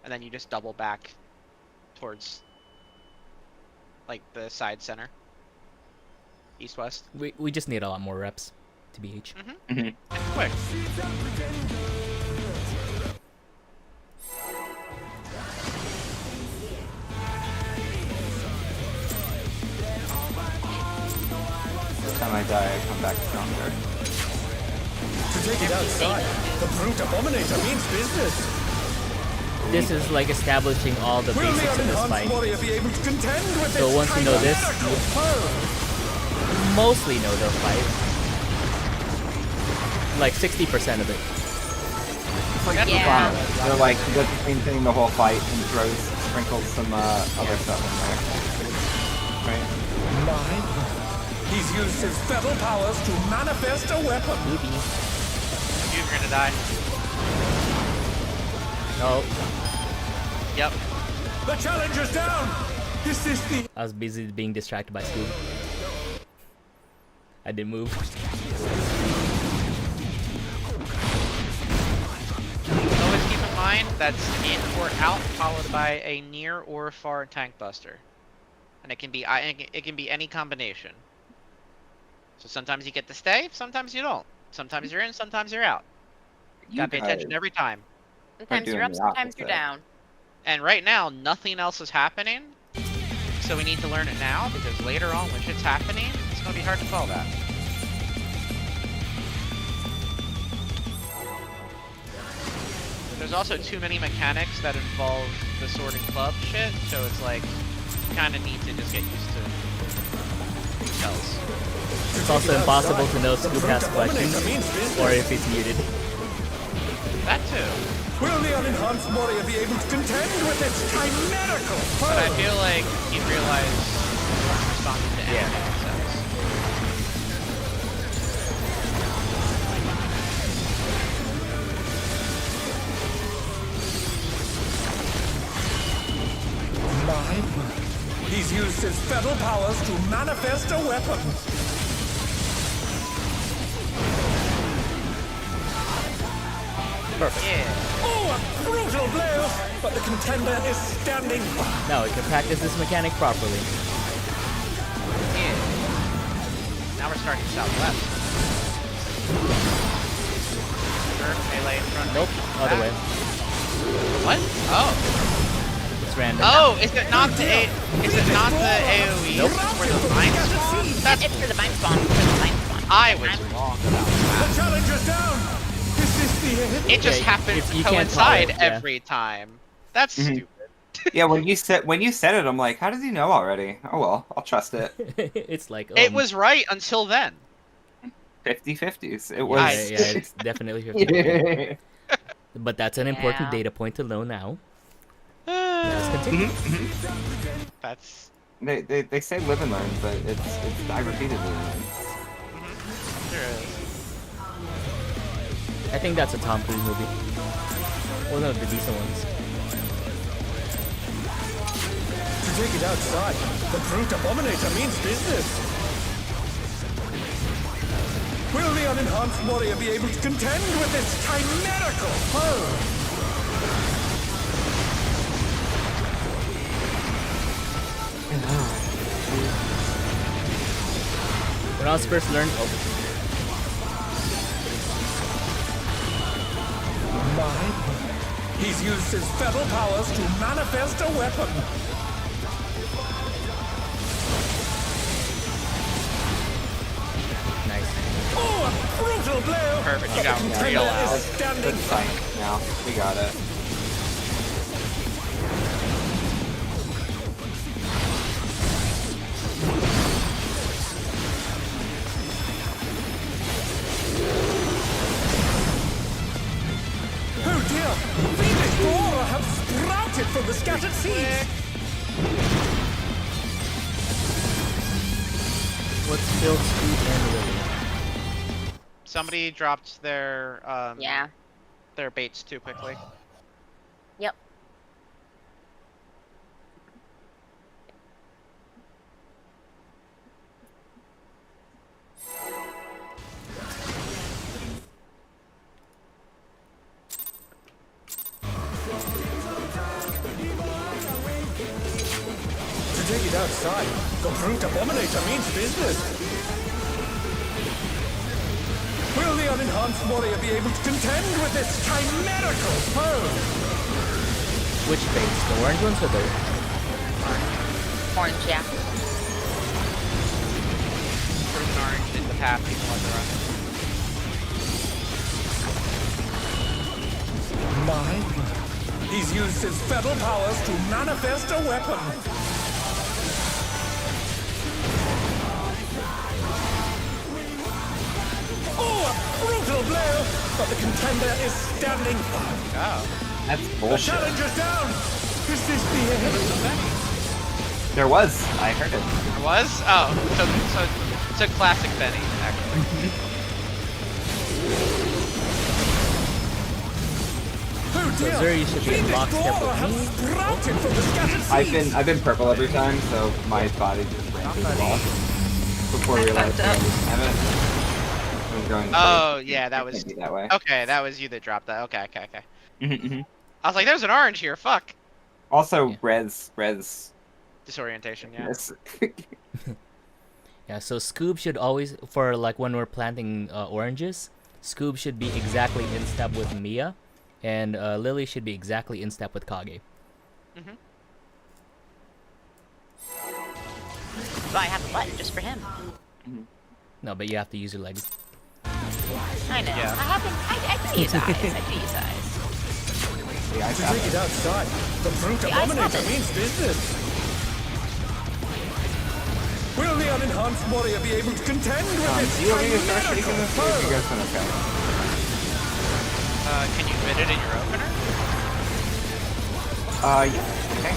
Speaker 2: and then you just double back towards like the side center, east west.
Speaker 1: We just need a lot more reps, TBH.
Speaker 6: Mhm.
Speaker 2: It's quick.
Speaker 6: die, I come back stronger.
Speaker 8: To take it outside, the brute abominator means business.
Speaker 1: This is like establishing all the
Speaker 8: Will the
Speaker 1: basics of this
Speaker 8: unenhanced
Speaker 1: fight.
Speaker 8: warrior be able to contend with
Speaker 1: So
Speaker 8: this
Speaker 1: once you know this,
Speaker 8: chimerical
Speaker 1: you
Speaker 8: foe?
Speaker 1: mostly know the fight. Like 60% of it.
Speaker 6: It's like
Speaker 3: Yeah.
Speaker 6: They're like, he does the same thing the whole fight and sprinkles some other stuff in there. Right?
Speaker 8: He's used his fetal powers to manifest a weapon.
Speaker 2: You're gonna die.
Speaker 1: No,
Speaker 2: Yep.
Speaker 8: The challenger's down. This is the
Speaker 1: I was busy being distracted by Scoob. I didn't move.
Speaker 2: Always keep in mind that's in or out followed by a near or far tank buster, and it can be any combination. So sometimes you get to stay, sometimes you don't. Sometimes you're in, sometimes you're out. Gotta pay attention every time.
Speaker 3: Sometimes you're up,
Speaker 6: doing the
Speaker 3: sometimes you're
Speaker 6: opposite.
Speaker 3: down.
Speaker 2: And right now, nothing else is happening, so we need to learn it now because later on, when shit's happening, it's gonna be hard to call that. There's also too many mechanics that involve the sword and club shit, so it's like, you kinda need to just get used to details.
Speaker 1: It's also impossible to know if Scoob has questions or if he's muted.
Speaker 2: That too.
Speaker 8: Will the unenhanced warrior be able to contend with its chimerical foe?
Speaker 2: But I feel like he realized responding to anything he says.
Speaker 8: He's used his fetal powers to manifest a weapon.
Speaker 1: Perfect.
Speaker 2: Yeah.
Speaker 8: Oh, a brutal blow! But the contender is standing by.
Speaker 1: Now we can practice this mechanic properly.
Speaker 2: Yeah. Now we're starting southwest. Sure, melee in front.
Speaker 1: Nope, other way.
Speaker 2: What? Oh.
Speaker 1: It's random.
Speaker 2: Oh, is it not the is it not the AoE
Speaker 1: Nope.
Speaker 2: where the mine spawn? That's
Speaker 3: It's for the mine spawn. For the mine spawn.
Speaker 2: I was wrong about that.
Speaker 8: The challenger's down. This is the end.
Speaker 2: It just
Speaker 1: Yeah,
Speaker 2: happens
Speaker 1: if
Speaker 2: to
Speaker 1: you can't
Speaker 2: coincide
Speaker 1: follow it, yeah.
Speaker 2: every time. That's stupid.
Speaker 6: Yeah, when you said it, I'm like, how does he know already? Oh well, I'll trust it.
Speaker 1: It's like
Speaker 2: It was right until then.
Speaker 6: 50-50s. It
Speaker 1: yeah,
Speaker 6: was.
Speaker 1: it's definitely 50. But that's an important
Speaker 3: Yeah.
Speaker 1: data point to know now. Let's continue.
Speaker 2: That's
Speaker 6: They say live and learn, but it's I repeatedly learn.
Speaker 2: sure is.
Speaker 1: I think that's a Tom Cruise movie. One of the decent ones.
Speaker 8: To take it outside, the brute abominator means business. Will the unenhanced warrior be able to contend with this chimerical foe?
Speaker 1: When I was first learned,
Speaker 8: He's used his fetal powers to manifest a weapon.
Speaker 1: nice.
Speaker 8: Oh, a brutal blow!
Speaker 2: Perfect, you
Speaker 8: But
Speaker 2: got
Speaker 8: the
Speaker 2: him
Speaker 8: contender
Speaker 2: real out.
Speaker 8: is standing
Speaker 6: That's fine. Now we got it.
Speaker 8: Oh dear! Phoenix Flora have sprouted from the scattered seeds!
Speaker 1: What's killed Scoob and Lily?
Speaker 2: Somebody dropped their
Speaker 3: Yeah.
Speaker 2: their baits too quickly.
Speaker 3: Yep.
Speaker 8: To take it outside, the brute abominator means business. Will the unenhanced warrior be able to contend with this chimerical foe?
Speaker 1: Which base? The orange ones or the...
Speaker 3: Orange, yeah.
Speaker 2: an orange in the path people want to run.
Speaker 8: My word. He's used his fetal powers to manifest a weapon. Oh, a brutal blow! But the contender is standing firm.
Speaker 2: Oh.
Speaker 6: That's
Speaker 8: The
Speaker 6: bullshit.
Speaker 8: challenger's down! Is this the end?
Speaker 6: There was. I heard it.
Speaker 2: There was? Oh, so it's a classic Benny, actually.
Speaker 8: Oh
Speaker 1: So
Speaker 8: dear!
Speaker 1: Zuri should be in
Speaker 8: Fiendish
Speaker 1: lockstep
Speaker 8: Dora
Speaker 1: with
Speaker 8: have
Speaker 1: me.
Speaker 8: sprouted from the scattered seeds.
Speaker 6: I've been purple every time, so my body just ran through the wall before
Speaker 4: I
Speaker 6: realizing
Speaker 4: fucked
Speaker 6: I
Speaker 4: up.
Speaker 6: didn't have it. I was going.
Speaker 2: Oh, yeah, that
Speaker 6: It
Speaker 2: was...
Speaker 6: can't be that way.
Speaker 2: Okay, that was you that dropped that. Okay.
Speaker 6: Mm-hmm.
Speaker 2: I was like, there's an orange here, fuck.
Speaker 6: Also,
Speaker 1: Yeah.
Speaker 6: res.
Speaker 2: Disorientation, yeah.
Speaker 6: Yes.
Speaker 1: Yeah, so Scoob should always, for like when we're planting oranges, Scoob should be exactly in step with Mia, and Lily should be exactly in step with Kage.
Speaker 3: So I have a button just for him.
Speaker 1: No, but you have to use your legs.
Speaker 3: I know.
Speaker 2: Yeah.
Speaker 3: I can use eyes. I can use eyes.
Speaker 6: The ice
Speaker 8: To
Speaker 6: apple.
Speaker 8: take it outside, the brute
Speaker 3: The ice
Speaker 8: abominator
Speaker 3: happens.
Speaker 8: means business. Will the unenhanced warrior be able to contend with
Speaker 6: Do
Speaker 8: its
Speaker 6: you want me to start shaking
Speaker 8: chimerical
Speaker 6: this, or have you
Speaker 8: foe?
Speaker 6: guys been okay?
Speaker 2: Can you fit it in your opener?
Speaker 6: Yeah. Okay.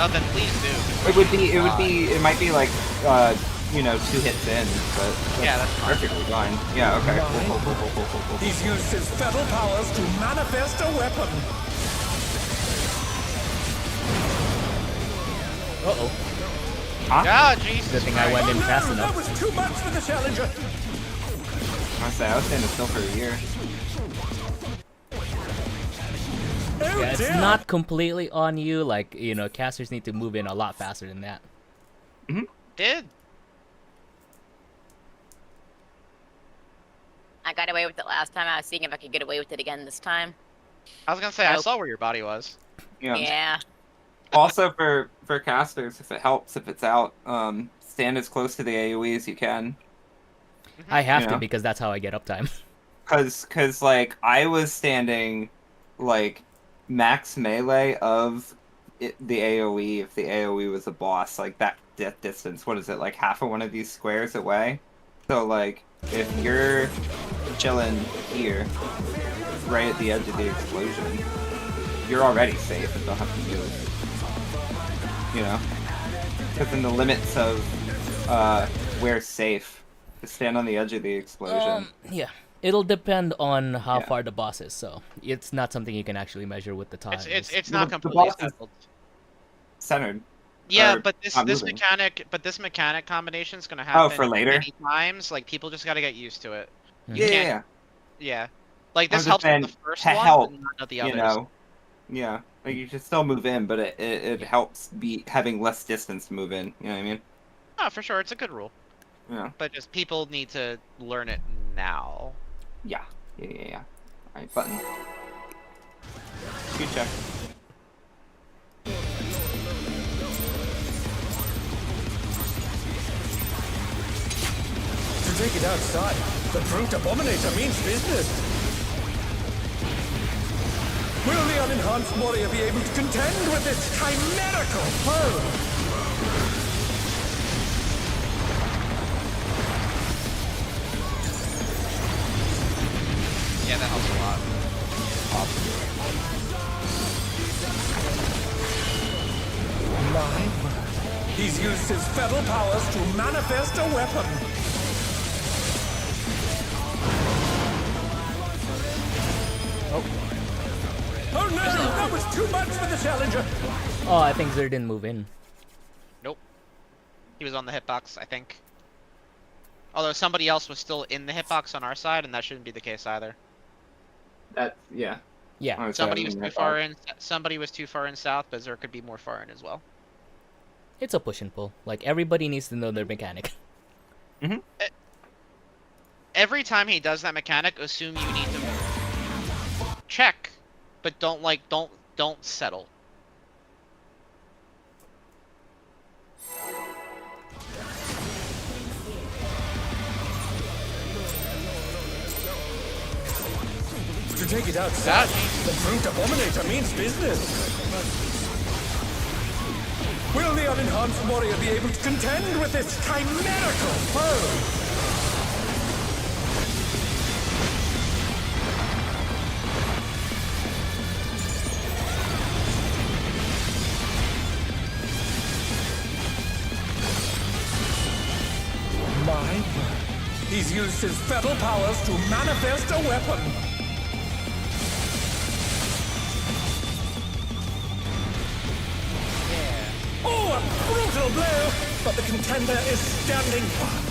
Speaker 2: Oh, then please do.
Speaker 6: It might be like, 2 hits in, but
Speaker 2: Yeah, that's fine.
Speaker 6: perfectly fine. Yeah, okay. Cool.
Speaker 8: He's used his fetal powers to manifest a weapon.
Speaker 1: Uh-oh.
Speaker 2: Ah, Jesus.
Speaker 1: Good thing I went in fast
Speaker 8: That
Speaker 1: enough.
Speaker 8: was too much for the challenger.
Speaker 6: I was standing still for a year.
Speaker 8: Oh
Speaker 1: Yeah, it's
Speaker 8: dear.
Speaker 1: not completely on you. Like, casters need to move in a lot faster than that.
Speaker 2: Did.
Speaker 3: I got away with it last time. I was seeing if I could get away with it again this time.
Speaker 2: I was gonna say, I
Speaker 3: Nope.
Speaker 2: saw where your body was.
Speaker 3: Yeah.
Speaker 6: Also, for casters, if it helps, if it's out, stand as close to the AoE as you can.
Speaker 1: I have
Speaker 6: Yeah.
Speaker 1: to because that's how I get uptime.
Speaker 6: Cause like I was standing like max melee of the AoE if the AoE was a boss, like that distance. What is it, like half of one of these squares away? So like if you're chilling here, right at the edge of the explosion, you're already safe and don't have to move. Because in the limits of where safe, to stand on the edge of the explosion.
Speaker 1: Yeah. It'll depend on how
Speaker 6: Yeah.
Speaker 1: far the boss is, so it's not something you can actually measure with the time.
Speaker 2: It's
Speaker 6: Well,
Speaker 2: not
Speaker 6: the
Speaker 2: completely
Speaker 6: boss is-
Speaker 2: settled.
Speaker 6: Centered.
Speaker 2: Yeah,
Speaker 6: or
Speaker 2: but this
Speaker 6: not
Speaker 2: this
Speaker 6: moving.
Speaker 2: mechanic combination is gonna happen
Speaker 6: for later?
Speaker 2: many times. Like people just gotta get used to it.
Speaker 6: Yeah,
Speaker 2: can't-
Speaker 6: yeah.
Speaker 2: Yeah, like
Speaker 6: I'm
Speaker 2: this
Speaker 6: just
Speaker 2: helps with
Speaker 6: saying,
Speaker 2: the first
Speaker 6: to
Speaker 2: one,
Speaker 6: help,
Speaker 2: but not the
Speaker 6: you
Speaker 2: others.
Speaker 6: know. Yeah, like you can still move in, but it helps be having less distance to move in. You know what I mean?
Speaker 2: Oh, for sure, it's a good rule.
Speaker 6: Yeah.
Speaker 2: But just people need to learn it now.
Speaker 6: Yeah. Yeah. Alright, button. Good check.
Speaker 8: To take it outside, the brute abominator means business. Will the unenhanced warrior be able to contend with its chimerical foe?
Speaker 2: Yeah, that helps a lot.
Speaker 8: My word. He's used his fetal powers to manifest a weapon. Oh no! That was too much for the challenger.
Speaker 1: Oh, I think Zer didn't move in.
Speaker 2: Nope. He was on the hitbox, I think. Although somebody else was still in the hitbox on our side, and that shouldn't be the case either.
Speaker 6: Yeah.
Speaker 1: Yeah.
Speaker 6: Honestly,
Speaker 2: Somebody
Speaker 6: I
Speaker 2: was
Speaker 6: mean,
Speaker 2: too far in. Somebody was too far in south, but Zer could be more far in as well.
Speaker 1: It's a push and pull. Like, everybody needs to know their mechanic.
Speaker 2: Every time he does that mechanic, assume you need to check, but don't settle.
Speaker 8: To take it outside, the brute abominator means business. Will the unenhanced warrior be able to contend with this chimerical foe? My word. He's used his fatal powers to manifest a weapon. Oh, a brutal blow! But the contender is standing firm.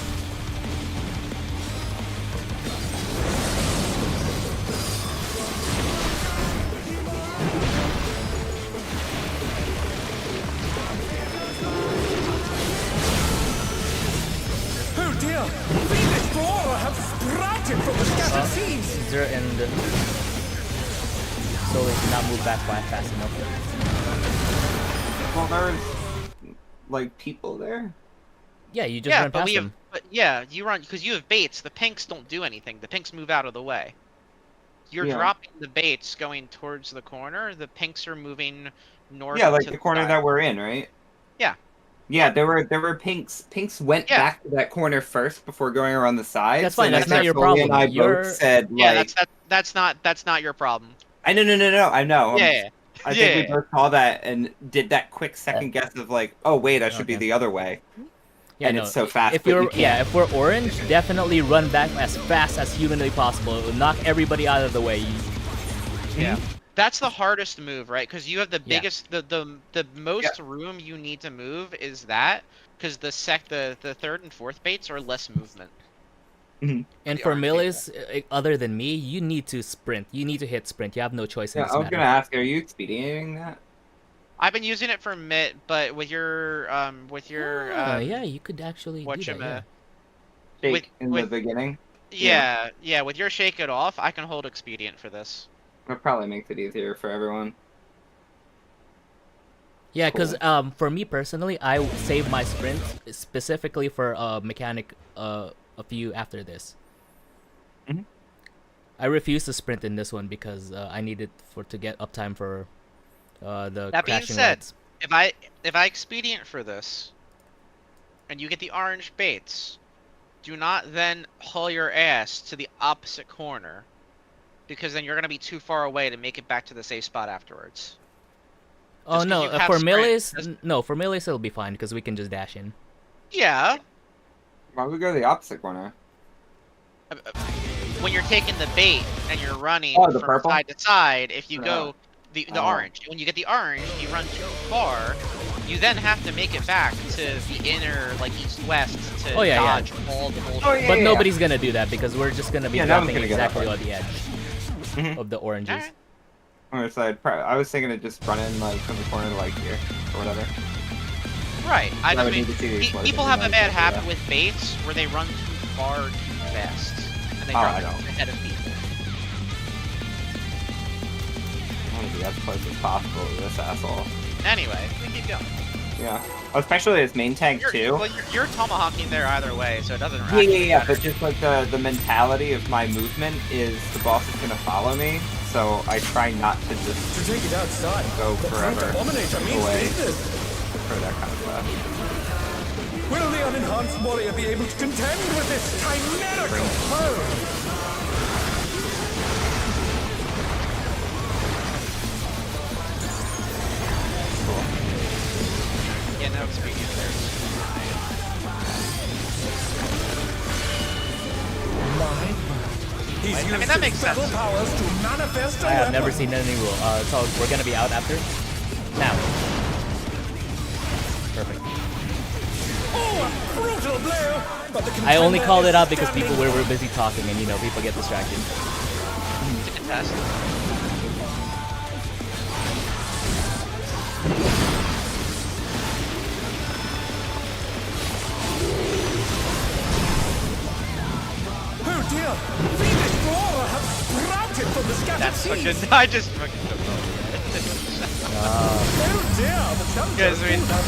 Speaker 8: Oh dear! Fiendish flora have sprouted from the scattered seeds!
Speaker 1: Zero and Solis did not move back by fast enough.
Speaker 6: Well, there's like people there.
Speaker 1: Yeah, you just run
Speaker 2: but
Speaker 1: past them.
Speaker 2: you run because you have baits. The pinks don't do anything. The pinks move out of the way. You're
Speaker 6: Yeah.
Speaker 2: dropping the baits going towards the corner. The pinks are moving north.
Speaker 6: Yeah, like
Speaker 2: to
Speaker 6: the corner
Speaker 2: side.
Speaker 6: that we're in, right?
Speaker 2: Yeah.
Speaker 6: Yeah, there were pinks. Pinks went
Speaker 2: Yeah.
Speaker 6: back to that corner first before going around the side.
Speaker 1: That's fine,
Speaker 6: So
Speaker 1: that's not your
Speaker 6: Foley and
Speaker 1: problem.
Speaker 6: I
Speaker 1: You're-
Speaker 6: both said
Speaker 2: Yeah,
Speaker 6: like,
Speaker 2: that's not your problem.
Speaker 6: I know. I know.
Speaker 2: Yeah.
Speaker 6: I think we
Speaker 2: Yeah.
Speaker 6: both saw that and did that quick second guess of like, oh wait, I should be
Speaker 1: Okay.
Speaker 6: the other way.
Speaker 1: Yeah,
Speaker 6: and
Speaker 1: no,
Speaker 6: it's so fast.
Speaker 1: If
Speaker 6: but you
Speaker 1: you're
Speaker 6: can't.
Speaker 1: if we're orange, definitely run back as fast as humanly possible. It will knock everybody out of the way.
Speaker 2: Yeah. That's the hardest move, right? Because you have the
Speaker 1: Yeah.
Speaker 2: biggest, the most room you need to move is that, because the third and fourth baits are less movement.
Speaker 1: And
Speaker 2: The
Speaker 1: for
Speaker 2: orange
Speaker 1: melees, other than me, you need to sprint. You need to hit sprint. You have no choice in
Speaker 6: Yeah,
Speaker 1: this
Speaker 6: I was
Speaker 1: matter.
Speaker 6: gonna ask, are you expediting that?
Speaker 2: I've been using it for mid, but with your
Speaker 1: Yeah, you could actually do that. Yeah.
Speaker 6: Shake
Speaker 2: With-
Speaker 6: in the
Speaker 2: with-
Speaker 6: beginning.
Speaker 2: yeah, with your shake it off, I can hold expedient for this.
Speaker 6: It probably makes it easier for everyone.
Speaker 1: Yeah, because for me personally, I save my sprint specifically for mechanic a few after this.
Speaker 6: Mhm.
Speaker 1: I refuse to sprint in this one because I need it to get uptime for the
Speaker 2: That being
Speaker 1: crashing
Speaker 2: said,
Speaker 1: lights.
Speaker 2: if I expedient for this, and you get the orange baits, do not then haul your ass to the opposite corner, because then you're gonna be too far away to make it back to the safe spot afterwards.
Speaker 1: Oh
Speaker 2: 'cause
Speaker 1: no,
Speaker 2: you have
Speaker 1: for
Speaker 2: sprint,
Speaker 1: melees,
Speaker 2: that's-
Speaker 1: no, for melees it'll be fine because we can just dash in.
Speaker 2: Yeah,
Speaker 6: Why would we go to the opposite corner?
Speaker 2: when you're taking the bait and you're running
Speaker 6: Oh, the
Speaker 2: from
Speaker 6: purple?
Speaker 2: side to side, if you
Speaker 6: No.
Speaker 2: go the
Speaker 6: Oh.
Speaker 2: orange, when you get the orange, you run too far. You then have to make it back to the inner, like east-west, to
Speaker 1: Oh, yeah, yeah.
Speaker 2: dodge all the bullshit.
Speaker 6: Oh, yeah,
Speaker 1: But
Speaker 6: yeah,
Speaker 1: nobody's gonna do that because we're just gonna be
Speaker 6: Yeah, no one's
Speaker 1: dropping
Speaker 6: gonna go that
Speaker 1: exactly
Speaker 6: far.
Speaker 1: on the edge
Speaker 6: Mhm.
Speaker 1: of the oranges.
Speaker 2: Alright.
Speaker 6: Or side. I was thinking of just running like from the corner to like here or whatever.
Speaker 2: Right. I
Speaker 6: I would
Speaker 2: mean,
Speaker 6: need to see the explosion
Speaker 2: people have a
Speaker 6: and
Speaker 2: bad
Speaker 6: then
Speaker 2: habit
Speaker 6: yeah.
Speaker 2: with baits where they run too far too fast, and they
Speaker 6: Oh,
Speaker 2: drop
Speaker 6: I know.
Speaker 2: ahead of people.
Speaker 6: I want to be as close as possible to this asshole.
Speaker 2: Anyway, we keep going.
Speaker 6: Yeah. Especially his main tank too.
Speaker 2: You're tomahawking there either way, so it doesn't
Speaker 6: Yeah,
Speaker 2: actually
Speaker 6: yeah,
Speaker 2: matter.
Speaker 6: but just like the mentality of my movement is the boss is gonna follow me, so I try not to just
Speaker 8: To take it outside,
Speaker 6: Go
Speaker 8: the
Speaker 6: forever.
Speaker 8: brute abominator means
Speaker 6: Away.
Speaker 8: business.
Speaker 6: for that kind of stuff.
Speaker 8: Will the unenhanced warrior be able to contend with this chimerical foe?
Speaker 2: Yeah, no expedient there.
Speaker 8: He's
Speaker 2: I mean,
Speaker 8: used
Speaker 2: that
Speaker 8: his
Speaker 2: makes sense.
Speaker 8: fatal powers to manifest a
Speaker 1: I have
Speaker 8: weapon.
Speaker 1: never seen any rule. So we're gonna be out after. Now. Perfect.
Speaker 8: Oh, a brutal blow! But the
Speaker 1: I only
Speaker 8: contender
Speaker 1: called
Speaker 8: is
Speaker 1: it out because
Speaker 8: standing
Speaker 1: people were busy talking, and people get distracted.
Speaker 2: It's a contest.
Speaker 8: Oh dear! Fiendish flora have sprouted from the scattered
Speaker 2: That's
Speaker 8: seeds!
Speaker 2: fucking. I just fucking.
Speaker 8: Oh dear! The challenger
Speaker 2: Guys, I mean-
Speaker 8: pulled out-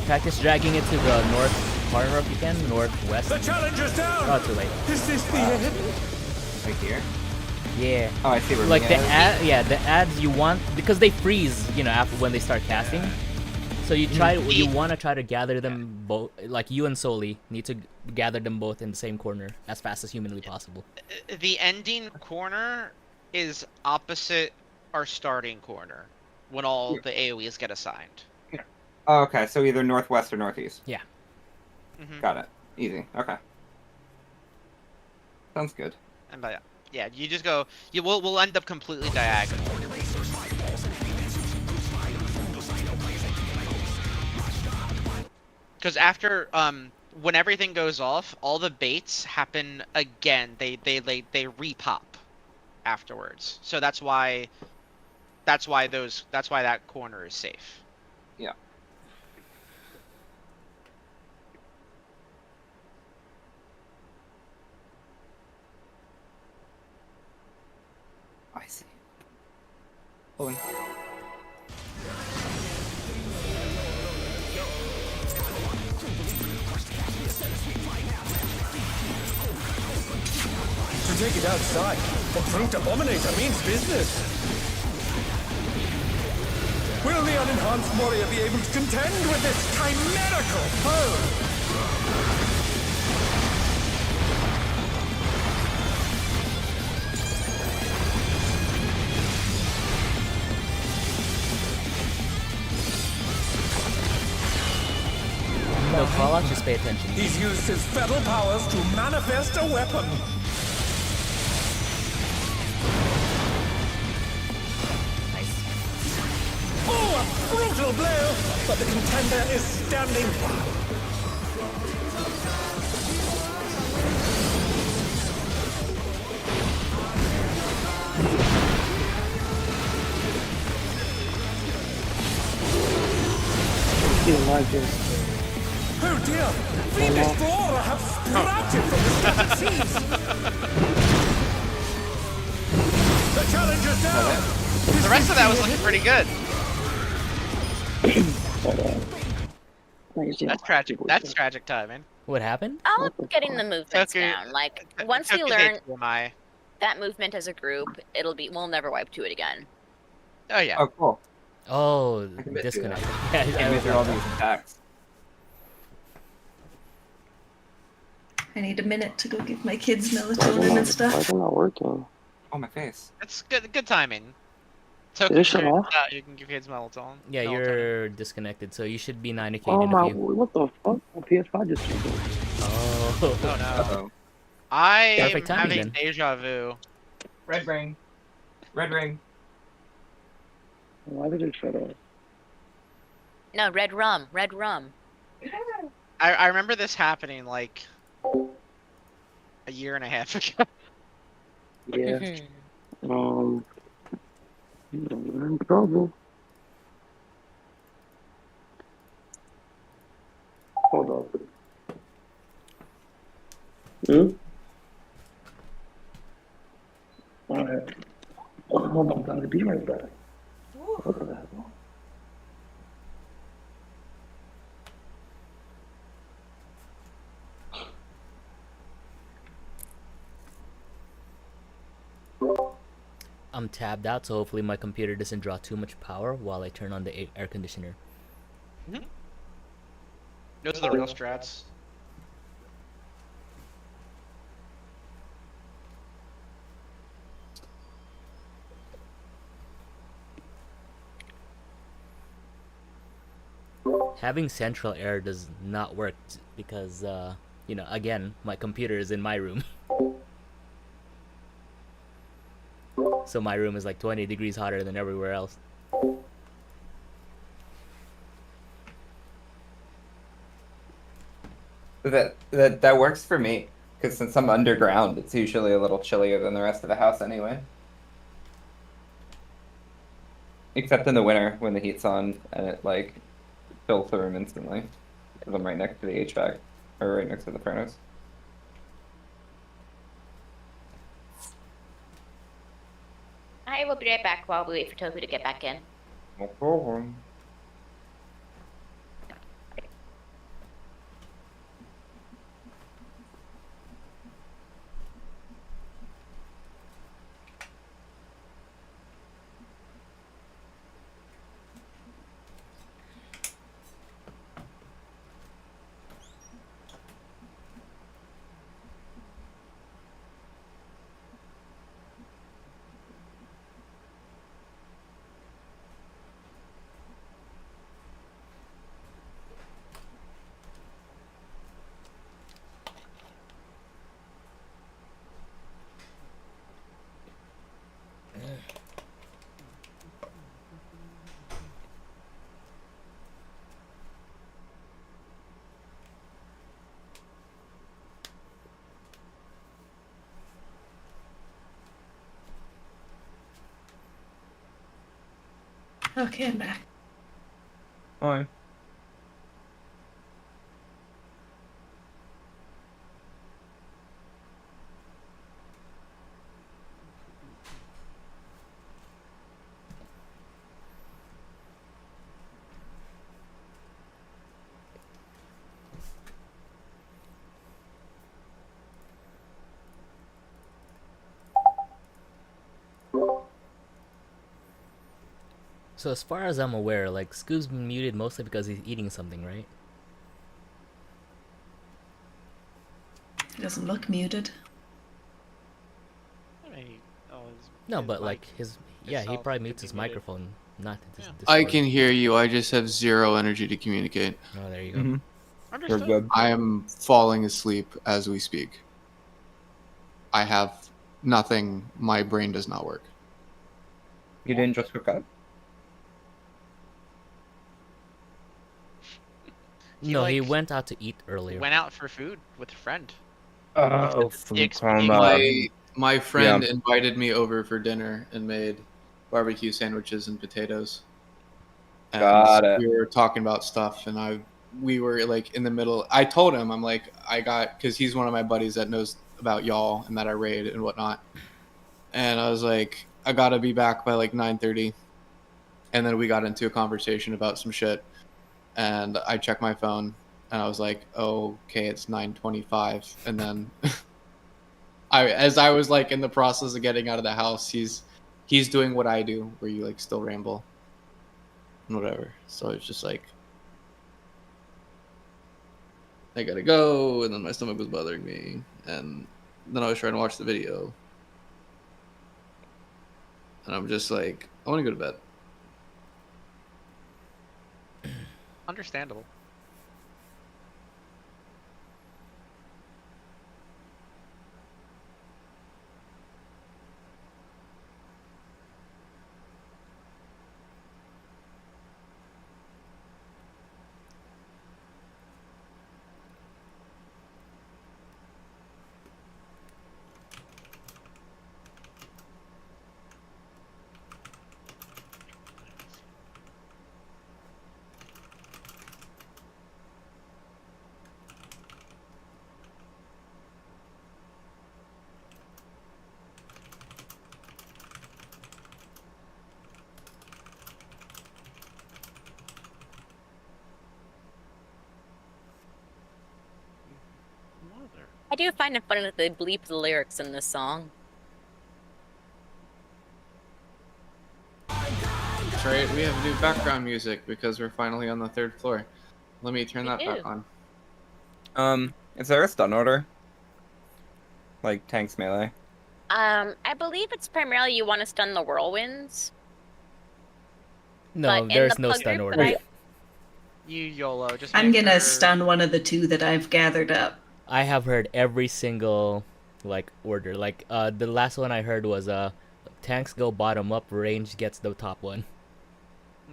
Speaker 1: Practice dragging it to the north corner if you can, northwest.
Speaker 8: The challenger's down!
Speaker 1: Oh, too late.
Speaker 8: Is this the end?
Speaker 6: Right here.
Speaker 1: Yeah.
Speaker 6: Oh, I see where
Speaker 1: Like
Speaker 6: we
Speaker 1: the
Speaker 6: are.
Speaker 1: the ads you want, because they freeze, you know, after when they start casting. So you want to try to gather them both, like you and Soli need to gather them both in the same corner as fast as humanly possible.
Speaker 2: The ending corner is opposite our starting corner when all the AoEs get assigned.
Speaker 6: Oh, okay, so either northwest or northeast.
Speaker 1: Yeah.
Speaker 6: Got it. Easy. Okay. Sounds good.
Speaker 2: And by yeah, you just go. We'll end up completely diagonal. Because after when everything goes off, all the baits happen again. They repop afterwards. So that's why that corner is safe.
Speaker 6: Yeah. I see. Pulling.
Speaker 8: To take it outside, the Brute Abominator means business. Will the unenhanced warrior be able to contend with this chimerical foe?
Speaker 1: No call out, just pay attention.
Speaker 8: He's used his fetal powers to manifest a weapon.
Speaker 1: Nice.
Speaker 8: Oh, a brutal blow! But the contender is standing firm. Oh dear! Phoebus Flora have sprouted from the scattered seas! The challenger's down!
Speaker 2: The rest of that was looking pretty good. That's tragic. That's tragic timing.
Speaker 1: What happened?
Speaker 3: I'll getting the movements
Speaker 2: Okay.
Speaker 3: down. Like once
Speaker 2: Took
Speaker 3: we
Speaker 2: his
Speaker 3: learn
Speaker 2: HDMI.
Speaker 3: that movement as a group, we'll never wipe to it again.
Speaker 2: Oh yeah.
Speaker 6: Oh, cool.
Speaker 1: Oh,
Speaker 6: I can bet you
Speaker 1: disconnect.
Speaker 6: that.
Speaker 1: Yeah,
Speaker 6: I went through all these attacks.
Speaker 4: I need a minute to go give my kids melatonin and
Speaker 5: Why
Speaker 4: stuff.
Speaker 5: is it not working?
Speaker 6: Oh, my face.
Speaker 2: That's good timing. So
Speaker 5: Did it shut off?
Speaker 2: you can give kids melatonin.
Speaker 1: Yeah,
Speaker 2: melatonin.
Speaker 1: you're disconnected, so you should be 9k
Speaker 5: Oh
Speaker 1: in
Speaker 5: my,
Speaker 1: a few.
Speaker 5: what the fuck? My PS5 just changed.
Speaker 1: Oh.
Speaker 2: Oh no.
Speaker 6: Uh-oh.
Speaker 2: I am
Speaker 1: Perfect timing,
Speaker 2: having
Speaker 1: then.
Speaker 2: deja vu.
Speaker 6: Red ring. Red ring.
Speaker 5: Why did it shut off?
Speaker 3: No, red rum, red rum.
Speaker 2: I remember this happening like a year and a half ago.
Speaker 5: Yeah.
Speaker 3: Mhm.
Speaker 5: You're in trouble. Hold on. Alright. Hold on, gotta be right back. What the hell?
Speaker 1: I'm tabbed out, so hopefully my computer doesn't draw too much power while I turn on the air conditioner.
Speaker 2: Those are the real strats.
Speaker 1: Having central air does not work because, you know, again, my computer is in my room. So my room is like 20 degrees hotter than everywhere else.
Speaker 6: That works for me, because since I'm underground, it's usually a little chillier than the rest of the house anyway. Except in the winter when the heat's on and it like fills the room instantly, because I'm right next to the HVAC or right next to the furnace.
Speaker 3: I will be right back while we wait for Tofu to get back in.
Speaker 6: No problem.
Speaker 4: Okay, I'm back.
Speaker 6: Fine.
Speaker 1: So as far as I'm aware, like Scoob's been muted mostly because he's eating something, right?
Speaker 4: He doesn't look muted.
Speaker 2: I mean,
Speaker 1: No,
Speaker 2: his
Speaker 1: but
Speaker 2: mic
Speaker 1: like he
Speaker 2: itself
Speaker 1: probably
Speaker 2: could
Speaker 1: mutes
Speaker 2: be
Speaker 1: his
Speaker 2: muted.
Speaker 1: microphone, not his
Speaker 2: Yeah.
Speaker 7: I
Speaker 1: Discord.
Speaker 7: can hear you. I just have zero energy to communicate.
Speaker 1: Oh, there you go.
Speaker 6: Mm-hmm. You're
Speaker 2: Understood.
Speaker 6: good.
Speaker 7: I am falling asleep as we speak. I have nothing. My brain does not work.
Speaker 6: You didn't just wake up?
Speaker 1: No, he
Speaker 2: like,
Speaker 1: went out to eat earlier.
Speaker 2: went out for food with a friend.
Speaker 6: Oh,
Speaker 2: The
Speaker 6: food
Speaker 2: ex-
Speaker 6: coma.
Speaker 7: My friend
Speaker 6: Yeah.
Speaker 7: invited me over for dinner and made barbecue sandwiches and potatoes. And
Speaker 6: Got it.
Speaker 7: we were talking about stuff, and we were like in the middle. I told him, I'm like, because he's one of my buddies that knows about y'all and that I raid and whatnot. And I was like, I gotta be back by like 9:30. And then we got into a conversation about some shit. And I checked my phone, and I was like, oh, okay, it's 9:25. And then as I was like in the process of getting out of the house, he's doing what I do, where you like still ramble and whatever. So it's just like, I gotta go, and then my stomach was bothering me, and then I was trying to watch the video, and I'm just like, I want to go to bed.
Speaker 2: Understandable. Mother.
Speaker 3: I do find it funny that they bleep the lyrics in this song.
Speaker 7: That's right. We have new background music because we're finally on the 3rd floor. Let me turn
Speaker 3: We
Speaker 7: that
Speaker 3: do.
Speaker 7: back on.
Speaker 6: Is there a stun order? Like tanks melee?
Speaker 3: I believe it's primarily you want to stun the whirlwinds.
Speaker 1: No,
Speaker 3: But in
Speaker 1: there's
Speaker 3: the
Speaker 1: no
Speaker 3: pug
Speaker 1: stun
Speaker 3: group
Speaker 1: order.
Speaker 3: that
Speaker 2: You YOLO. Just
Speaker 4: I'm
Speaker 2: make
Speaker 4: gonna
Speaker 2: sure-
Speaker 4: stun one of the two that I've gathered up.
Speaker 1: I have heard every single like order. Like the last one I heard was tanks go bottom up, range gets the top one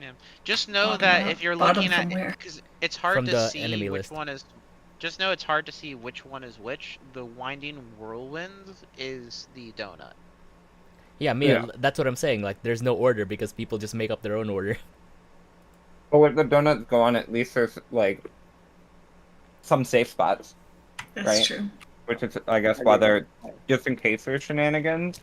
Speaker 2: Yeah. Just know
Speaker 4: Bottom
Speaker 2: that
Speaker 4: up.
Speaker 2: if you're
Speaker 4: Bottom
Speaker 2: looking at,
Speaker 4: from where?
Speaker 2: because it's hard
Speaker 1: from
Speaker 2: to
Speaker 1: the
Speaker 2: see
Speaker 1: enemy
Speaker 2: which
Speaker 1: list.
Speaker 2: one is. Just know it's hard to see which one is which. The winding whirlwind is the donut.
Speaker 1: Yeah,
Speaker 6: Yeah.
Speaker 1: that's what I'm saying. Like there's no order because people just make up their own order.
Speaker 6: But with the donuts go on, at least there's like some safe spots,
Speaker 4: That's
Speaker 6: Right.
Speaker 4: true.
Speaker 6: which is I guess why they're just in case there's shenanigans.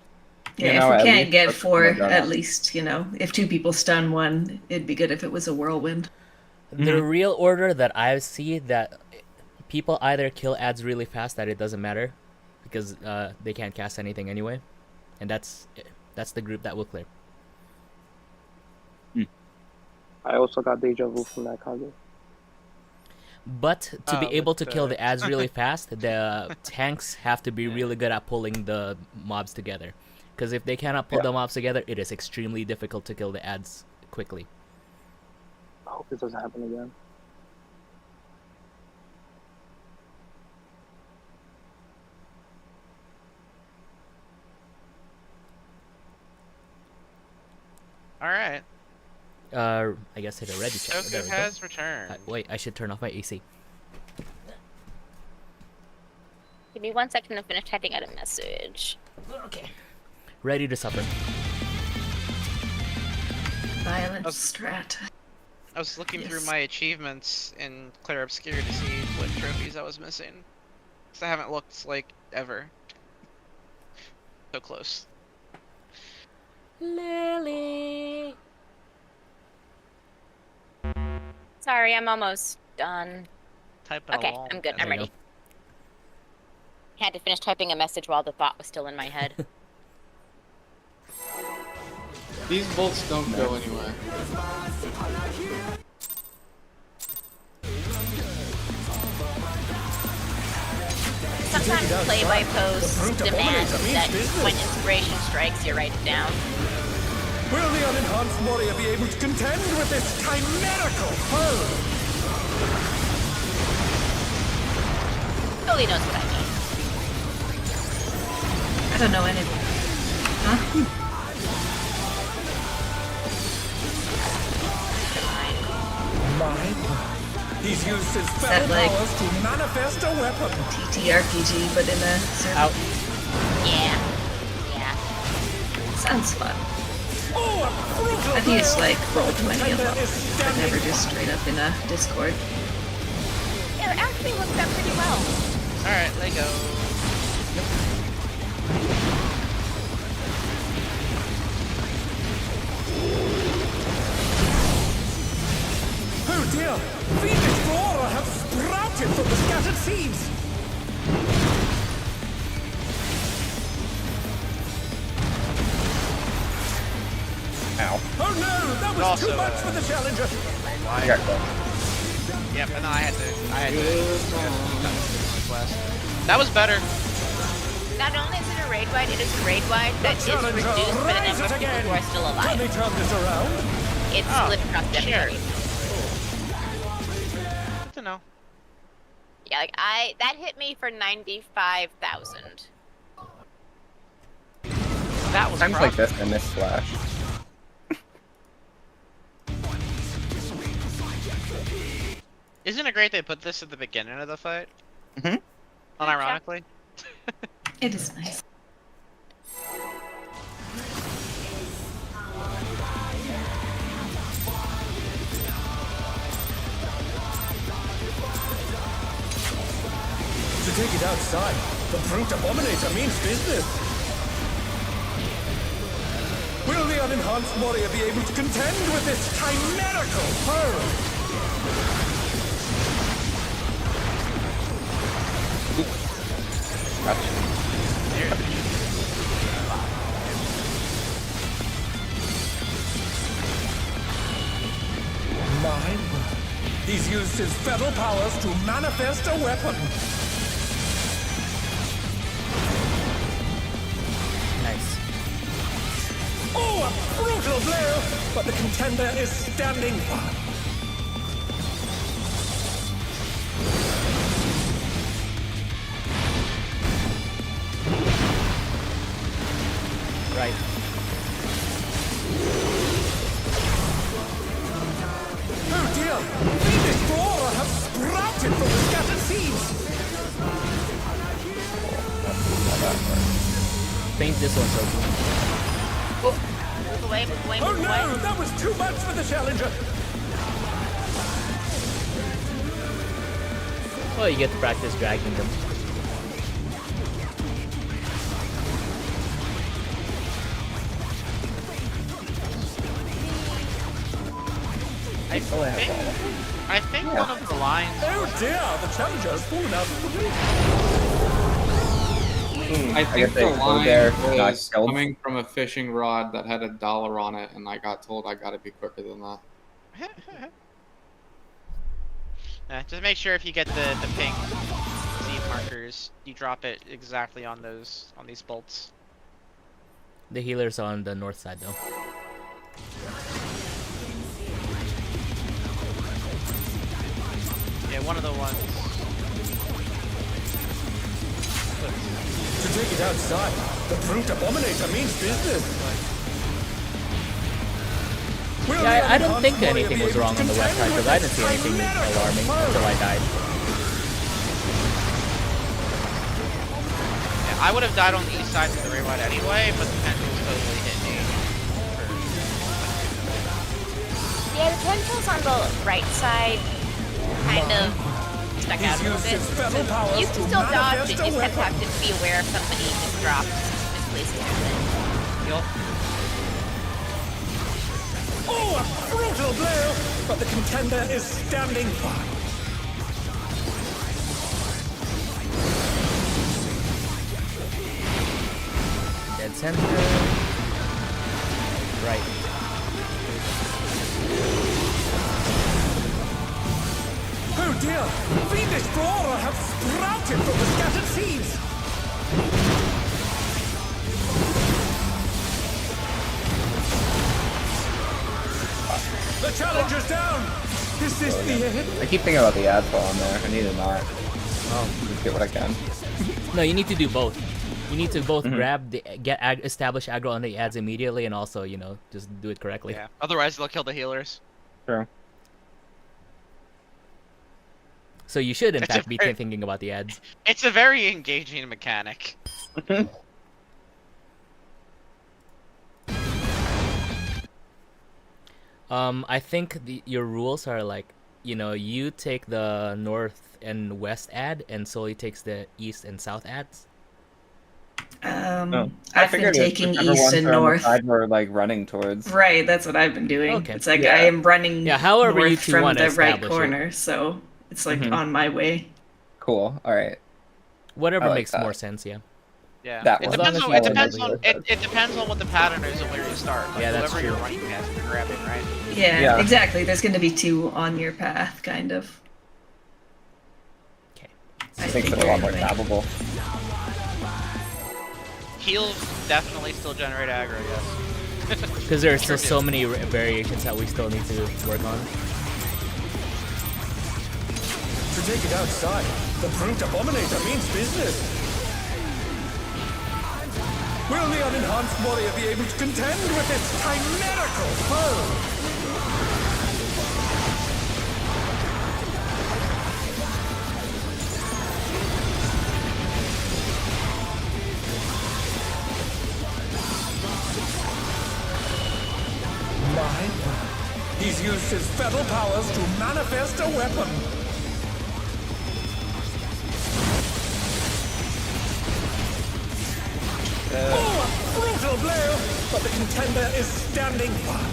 Speaker 4: Yeah,
Speaker 6: You know,
Speaker 4: if
Speaker 6: at
Speaker 4: we can't
Speaker 6: least
Speaker 4: get
Speaker 6: that's
Speaker 4: 4,
Speaker 6: what I've done.
Speaker 4: at least, if 2 people stun one, it'd be good if it was a whirlwind.
Speaker 1: The
Speaker 6: Mhm.
Speaker 1: real order that I see that people either kill ads really fast that it doesn't matter because they can't cast anything anyway, and that's the group that will clear.
Speaker 5: I also got deja vu from that Kage.
Speaker 1: But to be
Speaker 2: Oh,
Speaker 1: able
Speaker 2: with
Speaker 1: to kill
Speaker 2: the-
Speaker 1: the ads really fast, the tanks have to be really good at pulling the mobs together. Because if they cannot pull
Speaker 5: Yeah.
Speaker 1: the mobs together, it is extremely difficult to kill the ads quickly.
Speaker 5: I hope this doesn't happen again.
Speaker 2: All right.
Speaker 1: I guess hit a ready check.
Speaker 2: Shoku
Speaker 1: There we go.
Speaker 2: has returned.
Speaker 1: Wait, I should turn off my AC.
Speaker 3: Give me 1 second to finish typing out a message.
Speaker 1: Okay. Ready to suffer.
Speaker 4: Bye, violent
Speaker 2: was-
Speaker 4: strat.
Speaker 2: I was looking through
Speaker 4: Yes.
Speaker 2: my achievements in Clear Obscure to see what trophies I was missing. Cause I haven't looked like ever. So close.
Speaker 1: Lily.
Speaker 3: Sorry, I'm almost done.
Speaker 2: Typing
Speaker 3: Okay,
Speaker 2: along.
Speaker 3: I'm good.
Speaker 1: There
Speaker 3: I'm
Speaker 1: you
Speaker 3: ready.
Speaker 1: go.
Speaker 3: Had to finish typing a message while the thought was still in my head.
Speaker 7: These bolts don't go anywhere.
Speaker 3: Sometimes play-by-post demands that when inspiration strikes, you write it down.
Speaker 8: Will the unenhanced warrior be able to contend with this chimerical foe?
Speaker 3: Billy knows what I mean.
Speaker 4: I don't know anything. Huh?
Speaker 8: He's used his
Speaker 4: that
Speaker 8: spell
Speaker 4: like-
Speaker 8: powers to manifest a weapon.
Speaker 4: TTRPG, but in a server.
Speaker 1: Out.
Speaker 3: Yeah. Yeah.
Speaker 4: Sounds fun.
Speaker 8: Oh, a brutal
Speaker 4: I've used
Speaker 8: blow!
Speaker 4: like Roll20 a
Speaker 8: Contender
Speaker 4: lot,
Speaker 8: is
Speaker 4: but
Speaker 8: standing
Speaker 4: never just straight up in a Discord.
Speaker 3: Yeah, it actually worked out pretty well.
Speaker 2: Alright, Lego.
Speaker 8: Oh dear! Phoenix Flora have sprouted from the scattered seeds!
Speaker 6: Ow.
Speaker 8: Oh no! That was
Speaker 2: Also,
Speaker 8: too much for the challenger!
Speaker 6: I got close.
Speaker 2: Yep, and then I had to request. That was better.
Speaker 3: Not only is it a raid wide, it is a raid wide that is
Speaker 8: Challenger,
Speaker 3: reduced by the
Speaker 8: rise
Speaker 3: number
Speaker 8: it
Speaker 3: of people
Speaker 8: again!
Speaker 3: who are still
Speaker 8: Can
Speaker 3: alive.
Speaker 8: they turn this around?
Speaker 3: It's
Speaker 2: Oh,
Speaker 3: split across everybody.
Speaker 2: Good to know.
Speaker 3: Yeah, like that hit me for 95,000.
Speaker 2: That was
Speaker 6: Times
Speaker 2: rough.
Speaker 6: like this, I miss Slash.
Speaker 2: Isn't it great they put this at the beginning of the fight?
Speaker 6: Mhm.
Speaker 2: Unironically.
Speaker 4: It is nice.
Speaker 8: To take it outside, the brute abominator means business. Will the unenhanced warrior be able to contend with this chimerical foe?
Speaker 6: Gotcha.
Speaker 8: Mine. He's used his feral powers to manifest a weapon.
Speaker 1: Nice.
Speaker 8: Oh, a brutal blow! But the contender is standing firm.
Speaker 1: Right.
Speaker 8: Oh dear! Phoenix Flora have sprouted from the scattered seeds!
Speaker 1: Paint this one so
Speaker 3: Move away, move away,
Speaker 8: Oh
Speaker 3: move
Speaker 8: no!
Speaker 3: away.
Speaker 8: That was too much for the challenger!
Speaker 1: well, you get to practice dragging them.
Speaker 2: I think one of the lines.
Speaker 8: Oh dear! The challenger has fallen out of the ring!
Speaker 7: I
Speaker 6: guess
Speaker 7: think
Speaker 6: they
Speaker 7: the
Speaker 6: go
Speaker 7: line
Speaker 6: there, not
Speaker 7: was
Speaker 6: stealth.
Speaker 7: coming from a fishing rod that had $1 on it, and I got told I gotta be quicker than that.
Speaker 2: Just make sure if you get the pink seed markers, you drop it exactly on these bolts.
Speaker 1: The healer's on the north side though.
Speaker 2: Yeah, one of the ones.
Speaker 8: To take it outside, the brute abominator means business! Will the
Speaker 1: Yeah, I don't
Speaker 8: unenhanced
Speaker 1: think
Speaker 8: warrior
Speaker 1: anything
Speaker 8: be
Speaker 1: was
Speaker 8: able
Speaker 1: wrong
Speaker 8: to
Speaker 1: on the west side
Speaker 8: contend
Speaker 1: because
Speaker 8: with
Speaker 1: I didn't see
Speaker 8: this
Speaker 1: anything
Speaker 8: chimerical
Speaker 1: alarming
Speaker 8: foe?
Speaker 1: until I died.
Speaker 2: Yeah, I would have died on the east side of the railroad anyway, but the pendulum totally hit me.
Speaker 3: Tentacles on the right side kind of stuck out a little bit. So you can still dodge it, you just have to be aware if somebody just drops, misplaces it.
Speaker 2: Yup.
Speaker 8: Oh, a brutal blow! But the contender is standing by.
Speaker 1: Dead center. Right.
Speaker 8: Oh dear! Fiendish Brawler have sprouted from the scattered seeds! The challenger's down! Is this the end?
Speaker 6: I keep thinking about the ads while I'm there. I need to not. Just get what I can.
Speaker 1: No, you need to do both. You need to both grab the establish aggro on the ads immediately, and also, you know, just do it correctly.
Speaker 2: Yeah. Otherwise, they'll kill the healers.
Speaker 6: True.
Speaker 1: So you should, in
Speaker 2: It's
Speaker 1: fact,
Speaker 2: a
Speaker 1: be
Speaker 2: very-
Speaker 1: thinking about the ads.
Speaker 2: It's a very engaging mechanic.
Speaker 1: I think your rules are like, you know, you take the north and west ad, and Sully takes the east and south ads.
Speaker 6: I
Speaker 4: I've been
Speaker 6: figured it was
Speaker 4: taking
Speaker 6: whichever
Speaker 4: east
Speaker 6: ones
Speaker 4: and
Speaker 6: are on the
Speaker 4: north.
Speaker 6: side we're like running towards.
Speaker 4: Right, that's what I've been doing.
Speaker 1: Okay.
Speaker 4: It's like
Speaker 6: Yeah.
Speaker 4: I am running
Speaker 1: Yeah, however you
Speaker 4: north
Speaker 1: two
Speaker 4: from
Speaker 1: wanna
Speaker 4: the right
Speaker 1: establish it.
Speaker 4: corner, so it's like
Speaker 6: Mhm.
Speaker 4: on my way.
Speaker 6: Cool. All right.
Speaker 1: Whatever
Speaker 6: I like
Speaker 1: makes
Speaker 6: that.
Speaker 1: more sense, yeah.
Speaker 2: Yeah.
Speaker 6: That
Speaker 2: It
Speaker 6: one.
Speaker 2: depends
Speaker 1: As
Speaker 2: on
Speaker 1: long as
Speaker 2: it
Speaker 1: you
Speaker 2: depends
Speaker 1: follow
Speaker 2: on it depends on what the pattern is and where you start. Like,
Speaker 1: Yeah, that's
Speaker 2: whoever you're
Speaker 1: true.
Speaker 2: running past, you're grabbing, right?
Speaker 4: Yeah,
Speaker 6: Yeah.
Speaker 4: exactly. There's going to be two on your path, kind of.
Speaker 1: Okay.
Speaker 6: It makes it a lot more
Speaker 4: anyway.
Speaker 6: tappable.
Speaker 2: Heals definitely still generate aggro, yes.
Speaker 1: Because there are still
Speaker 2: Sure
Speaker 1: so
Speaker 2: do.
Speaker 1: many variations that we still need to work on.
Speaker 8: To take it outside, the Brute Abominator means business. Will the unenhanced warrior be able to contend with its chimerical foe? My word. He's used his fetal powers to manifest a weapon. Oh, a brutal blow! But the contender is standing by.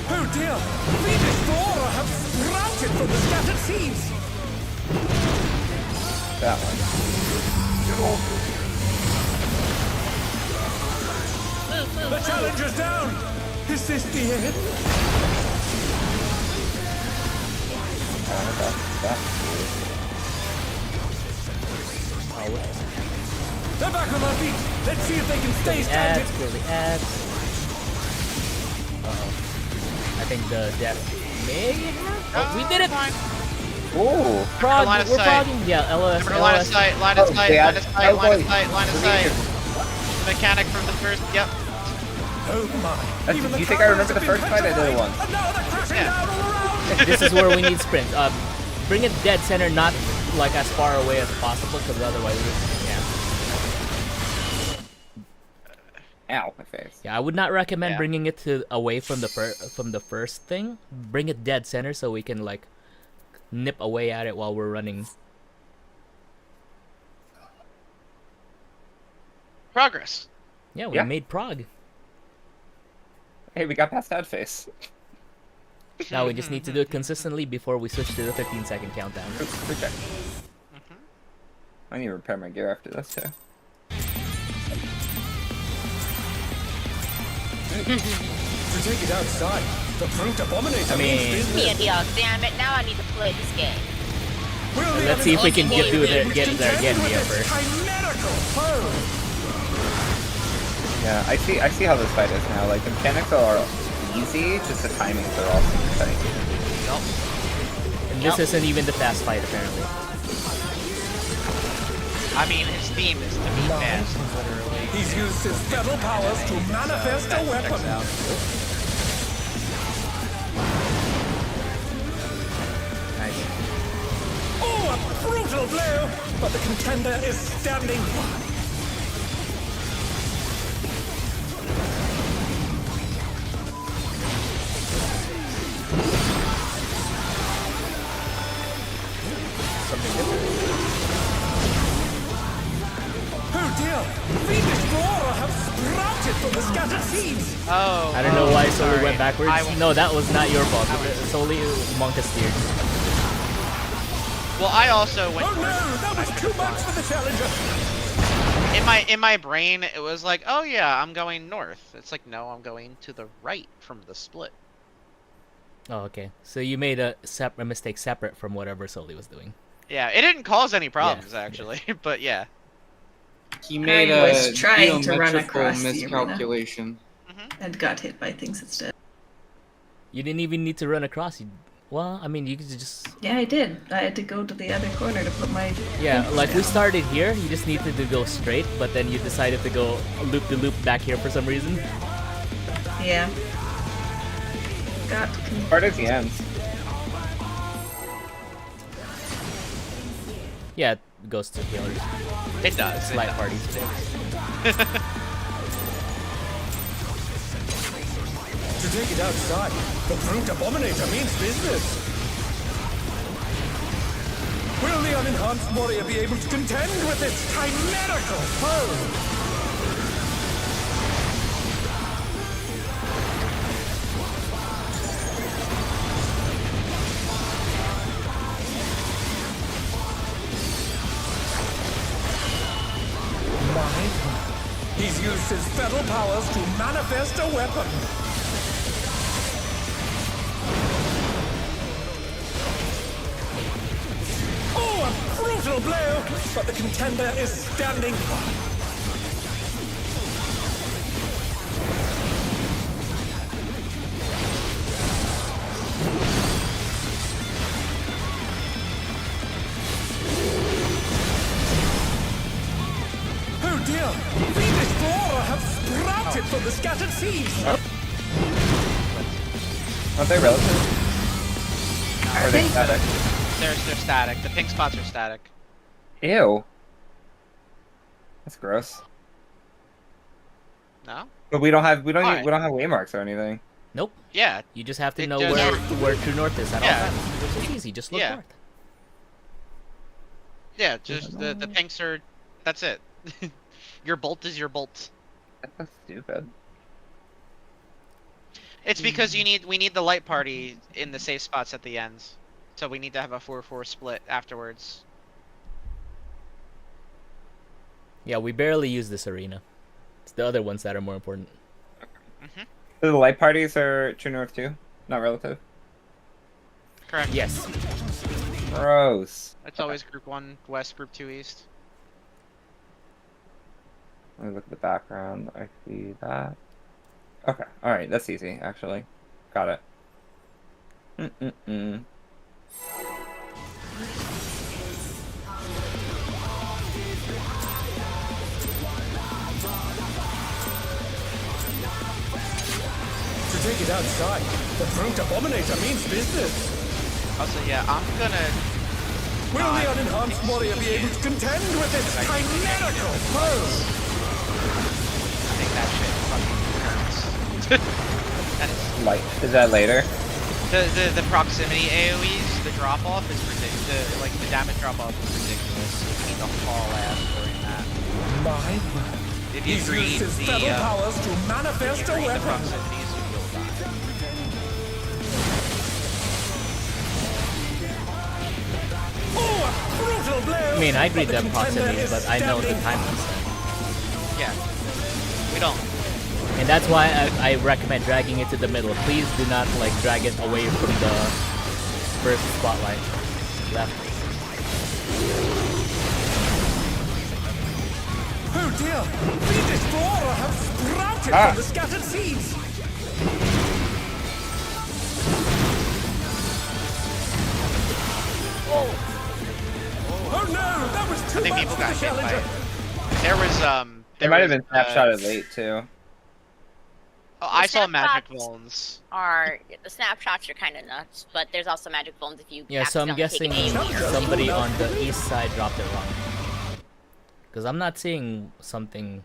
Speaker 8: Oh dear! Fiendish Flora have sprouted from the scattered seeds!
Speaker 6: That one.
Speaker 8: The challenger's down! Is this the end?
Speaker 6: That.
Speaker 8: They're back on their feet! Let's see if they can stay standing!
Speaker 1: Ads, kill the ads. Uh-oh. I think the death may have... Oh, we did it!
Speaker 6: Ooh.
Speaker 1: Prog,
Speaker 2: line of
Speaker 1: we're
Speaker 2: sight.
Speaker 1: progging. Yeah, LOS,
Speaker 2: Remember, line of
Speaker 1: LOS.
Speaker 2: sight, line of
Speaker 6: Oh,
Speaker 2: sight,
Speaker 6: the
Speaker 2: line
Speaker 6: ad-
Speaker 2: of sight,
Speaker 6: oh,
Speaker 2: line of
Speaker 6: boy.
Speaker 2: sight, line of sight. Mechanic from the first, yep.
Speaker 8: Oh my!
Speaker 6: Do you think I remember the first fight? I did it once.
Speaker 8: And now they're crashing
Speaker 2: Yeah.
Speaker 8: down all around!
Speaker 1: This is where we need sprint. Bring it dead center, not like as far away as possible, because otherwise, yeah.
Speaker 6: Ow, my face.
Speaker 1: Yeah, I would not recommend
Speaker 2: Yeah.
Speaker 1: bringing it to away from the first thing. Bring it dead center so we can like nip away at it while we're running.
Speaker 2: Progress.
Speaker 1: Yeah, we
Speaker 6: Yeah.
Speaker 1: made prog.
Speaker 6: Hey, we got past ad face.
Speaker 1: Now we just need to do it consistently before we switch to the 15-second countdown.
Speaker 6: Good check. I need to repair my gear after this too.
Speaker 8: To take it outside, the Brute Abominator
Speaker 1: I mean-
Speaker 8: means business.
Speaker 3: Yeah, damn it, now I need to play this game.
Speaker 8: Will the
Speaker 1: Let's see if we can
Speaker 8: unenhanced
Speaker 1: get
Speaker 8: warrior
Speaker 1: there
Speaker 8: be able to
Speaker 1: again
Speaker 8: contend
Speaker 1: via
Speaker 8: with its
Speaker 1: first.
Speaker 8: chimerical foe?
Speaker 6: Yeah, I see how this fight is now. Like the mechanics are easy, just the timings are all super tight.
Speaker 2: Nope.
Speaker 1: And this isn't even the fast fight, apparently.
Speaker 2: I mean, his theme is to be fast, literally.
Speaker 8: He's used his fetal powers to manifest a
Speaker 2: That
Speaker 8: weapon.
Speaker 2: checks out.
Speaker 8: but the contender is standing.
Speaker 1: Something different.
Speaker 8: Oh dear! Fiendish flora have sprouted from the scattered seeds!
Speaker 2: Oh.
Speaker 1: I don't know why Soli
Speaker 2: sorry.
Speaker 1: went backwards.
Speaker 2: I went-
Speaker 1: No, that was not your fault. Soli Monka steered.
Speaker 2: Well, I also went.
Speaker 8: Oh no! That was too much for the challenger!
Speaker 2: In my brain, it was like, oh yeah, I'm going north. It's like, no, I'm going to the right from the split.
Speaker 1: Oh, okay. So you made a mistake separate from whatever Soli was doing.
Speaker 2: Yeah, it didn't cause any problems actually, but yeah.
Speaker 7: He made
Speaker 4: I
Speaker 7: a
Speaker 4: was trying to run
Speaker 7: geometrical
Speaker 4: across the arena.
Speaker 7: miscalculation.
Speaker 4: And got hit by things instead.
Speaker 1: You didn't even need to run across. Well, I mean, you could just...
Speaker 4: Yeah, I did. I had to go to the other corner to put my...
Speaker 1: Yeah,
Speaker 4: things
Speaker 1: like we
Speaker 4: down.
Speaker 1: started here, you just needed to go straight, but then you decided to go loop-de-loop back here for some reason.
Speaker 4: Yeah. Got
Speaker 6: Part at the ends.
Speaker 1: Yeah, it goes to healers.
Speaker 2: It does.
Speaker 1: Light parties.
Speaker 8: To take it outside, the Brute Abominator means business! Will the unenhanced warrior be able to contend with this chimerical foe? He's used his feral powers to manifest a weapon. Oh, a brutal blow! But the contender is standing. Oh dear! Fiendish flora have sprouted from the scattered seeds!
Speaker 6: Aren't they relative? Or are they static?
Speaker 2: They're static. The pink spots are static.
Speaker 6: Ew. That's gross.
Speaker 2: No?
Speaker 6: But we don't have we don't have waymarks or anything.
Speaker 1: Nope.
Speaker 2: Yeah.
Speaker 1: You just have to
Speaker 2: It
Speaker 1: know
Speaker 2: does-
Speaker 1: where true north is at all
Speaker 2: Yeah.
Speaker 1: times. Which is easy, just look
Speaker 2: Yeah.
Speaker 1: north.
Speaker 2: Yeah, just the pinks are. That's it. Your bolt is your bolt.
Speaker 6: That's stupid.
Speaker 2: It's because we need the light party in the safe spots at the ends. So we need to have a 4-4 split afterwards.
Speaker 1: Yeah, we barely use this arena. It's the other ones that are more important.
Speaker 6: So the light parties are true north too, not relative.
Speaker 2: Correct.
Speaker 1: Yes.
Speaker 6: Gross.
Speaker 2: It's always group 1 west, group 2 east.
Speaker 6: Let me look at the background. I see that. Okay. All right. That's easy, actually. Got it. Mm-mm-mm.
Speaker 8: To take it outside, the Brute Abominator means business!
Speaker 2: Also, yeah, I'm gonna.
Speaker 8: Will the unenhanced warrior be able to contend with this chimerical foe?
Speaker 2: I think that shit fucking hurts. And it's,
Speaker 6: Light. Is that later?
Speaker 2: the proximity AoEs, the drop off is ridiculous. Like the damage drop off is ridiculous. You need to haul ass during that.
Speaker 8: My word.
Speaker 2: If you
Speaker 8: He's
Speaker 2: read
Speaker 8: used his
Speaker 2: the
Speaker 8: feral powers to manifest a
Speaker 2: the
Speaker 8: weapon.
Speaker 2: proximities, you'll die.
Speaker 8: Oh, a brutal blow!
Speaker 1: I mean, I agree
Speaker 8: But the
Speaker 1: that
Speaker 8: contender
Speaker 1: proximity,
Speaker 8: is
Speaker 1: but I know the
Speaker 8: standing.
Speaker 1: timings.
Speaker 2: Yeah. We don't.
Speaker 1: And that's why I recommend dragging it to the middle. Please do not like drag it away from the first spotlight. Left.
Speaker 8: Oh dear! Fiendish flora have sprouted from the scattered seeds! Oh no! That was too
Speaker 2: I think
Speaker 8: much
Speaker 2: people
Speaker 8: for
Speaker 2: got
Speaker 8: the
Speaker 2: hit by
Speaker 8: challenger!
Speaker 2: it. There was
Speaker 6: It might have been snapshotted late too.
Speaker 2: Oh, I saw
Speaker 3: snapshots
Speaker 2: magic bones.
Speaker 3: Are the snapshots are kind of nuts, but there's also magic bones if you
Speaker 1: Yeah, so I'm
Speaker 3: accidentally take
Speaker 1: guessing
Speaker 3: an AoE or
Speaker 1: somebody on the east side dropped it wrong. Because I'm not seeing something.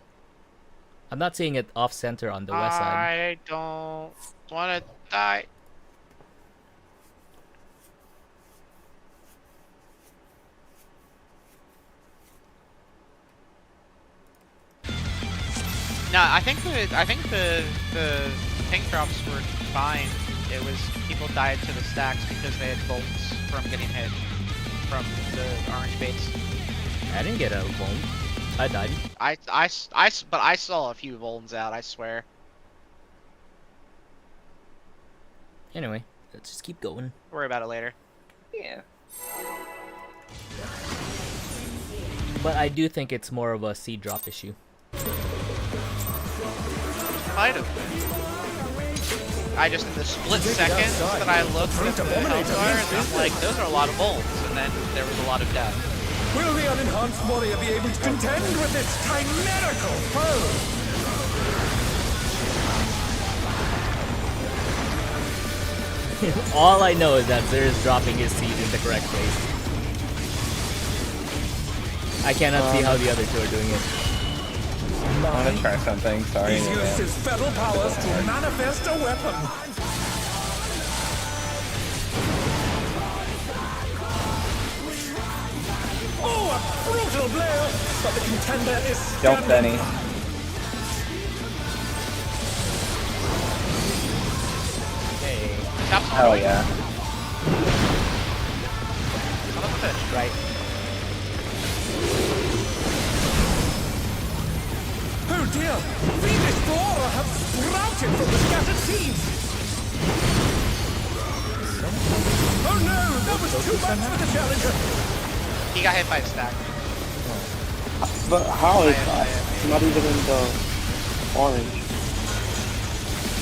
Speaker 1: I'm not seeing it off center on the west side.
Speaker 2: I don't want to die. No, I think the tank drops were fine. It was people died to the stacks because they had bolts from getting hit from the orange baits.
Speaker 1: I didn't get a bolt. I died.
Speaker 2: But I saw a few volns out. I swear.
Speaker 1: Anyway, let's just keep going.
Speaker 2: Worry about it later.
Speaker 6: Yeah.
Speaker 1: But I do think it's more of a seed drop issue.
Speaker 2: Might have been. I just in the split seconds that I looked at the health bars, I'm like, those are a lot of volts, and then there was a lot of death.
Speaker 8: Will the unenhanced warrior be able to contend with this chimerical foe?
Speaker 1: All I know is that Zer is dropping his seed in the correct place. I cannot see how the other two are doing it.
Speaker 6: I want to try something. Sorry.
Speaker 8: He's used his feral powers to manifest a weapon. Oh, a brutal blow! But the contender is
Speaker 6: Don't, Benny.
Speaker 1: Hey,
Speaker 6: Hell yeah.
Speaker 2: Son of a bitch.
Speaker 1: right.
Speaker 8: Oh dear! Fiendish flora have sprouted from the scattered seeds! Oh no! That was too much for the challenger!
Speaker 2: He got hit by a stack.
Speaker 5: But how is that? Not even in the orange.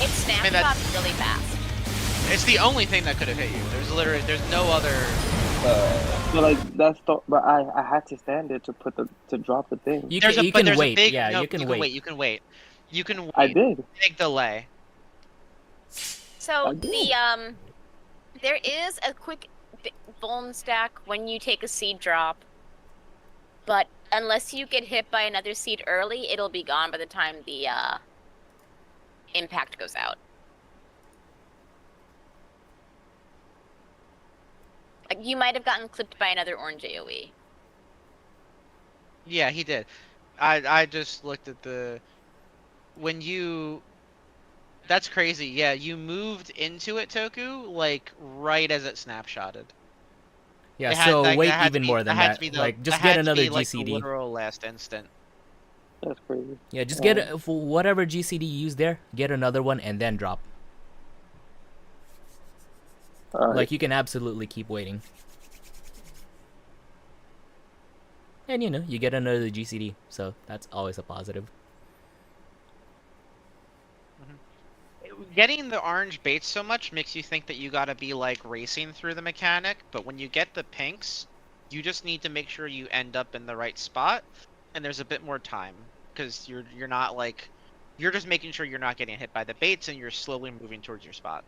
Speaker 3: It snaps
Speaker 2: mean, that-
Speaker 3: up really fast.
Speaker 2: It's the only thing that could have hit you. There's no other.
Speaker 5: But like that's the. But I had to stand there to drop the thing.
Speaker 1: You
Speaker 2: There's
Speaker 1: can,
Speaker 2: a
Speaker 1: you
Speaker 2: but
Speaker 1: can
Speaker 2: there's
Speaker 1: wait.
Speaker 2: a big.
Speaker 1: Yeah,
Speaker 2: No,
Speaker 1: you can wait.
Speaker 2: You can wait. You can wait.
Speaker 5: I did.
Speaker 2: Big delay.
Speaker 3: So
Speaker 5: I did.
Speaker 3: there is a quick vuln stack when you take a seed drop, but unless you get hit by another seed early, it'll be gone by the time the impact goes out. Like you might have gotten clipped by another orange AoE.
Speaker 2: Yeah, he did. I just looked at the when you. That's crazy. Yeah, you moved into it, Toku, like right as it snapshotted.
Speaker 1: Yeah,
Speaker 2: It had-
Speaker 1: so
Speaker 2: that-
Speaker 1: wait
Speaker 2: that had to
Speaker 1: even
Speaker 2: be-
Speaker 1: more than
Speaker 2: had to
Speaker 1: that.
Speaker 2: be the-
Speaker 1: Like, just
Speaker 2: that
Speaker 1: get
Speaker 2: had to
Speaker 1: another
Speaker 2: be, like, the
Speaker 1: GCD.
Speaker 2: literal last instant.
Speaker 5: That's crazy.
Speaker 1: Yeah, just get for whatever GCD you use there. Get another one and then drop.
Speaker 5: Alright.
Speaker 1: Like you can absolutely keep waiting. And you know, you get another GCD, so that's always a positive.
Speaker 2: Getting the orange baits so much makes you think that you gotta be like racing through the mechanic, but when you get the pinks, you just need to make sure you end up in the right spot, and there's a bit more time because you're not like you're just making sure you're not getting hit by the baits and you're slowly moving towards your spot.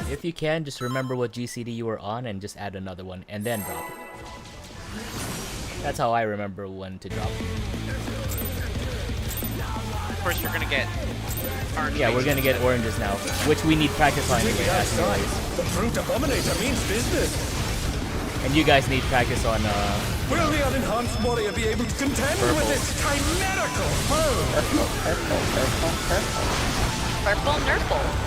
Speaker 1: If you can, just remember what GCD you were on and just add another one and then drop it. That's how I remember when to drop it.
Speaker 2: Of course, you're gonna get orange.
Speaker 1: Yeah,
Speaker 2: baits
Speaker 1: we're gonna get oranges now, which we need practice on anyway. As always.
Speaker 8: The brute abominator means business!
Speaker 1: And you guys need practice on
Speaker 8: Will the unenhanced warrior be able to contend with this chimerical foe?
Speaker 3: Purple Nurple.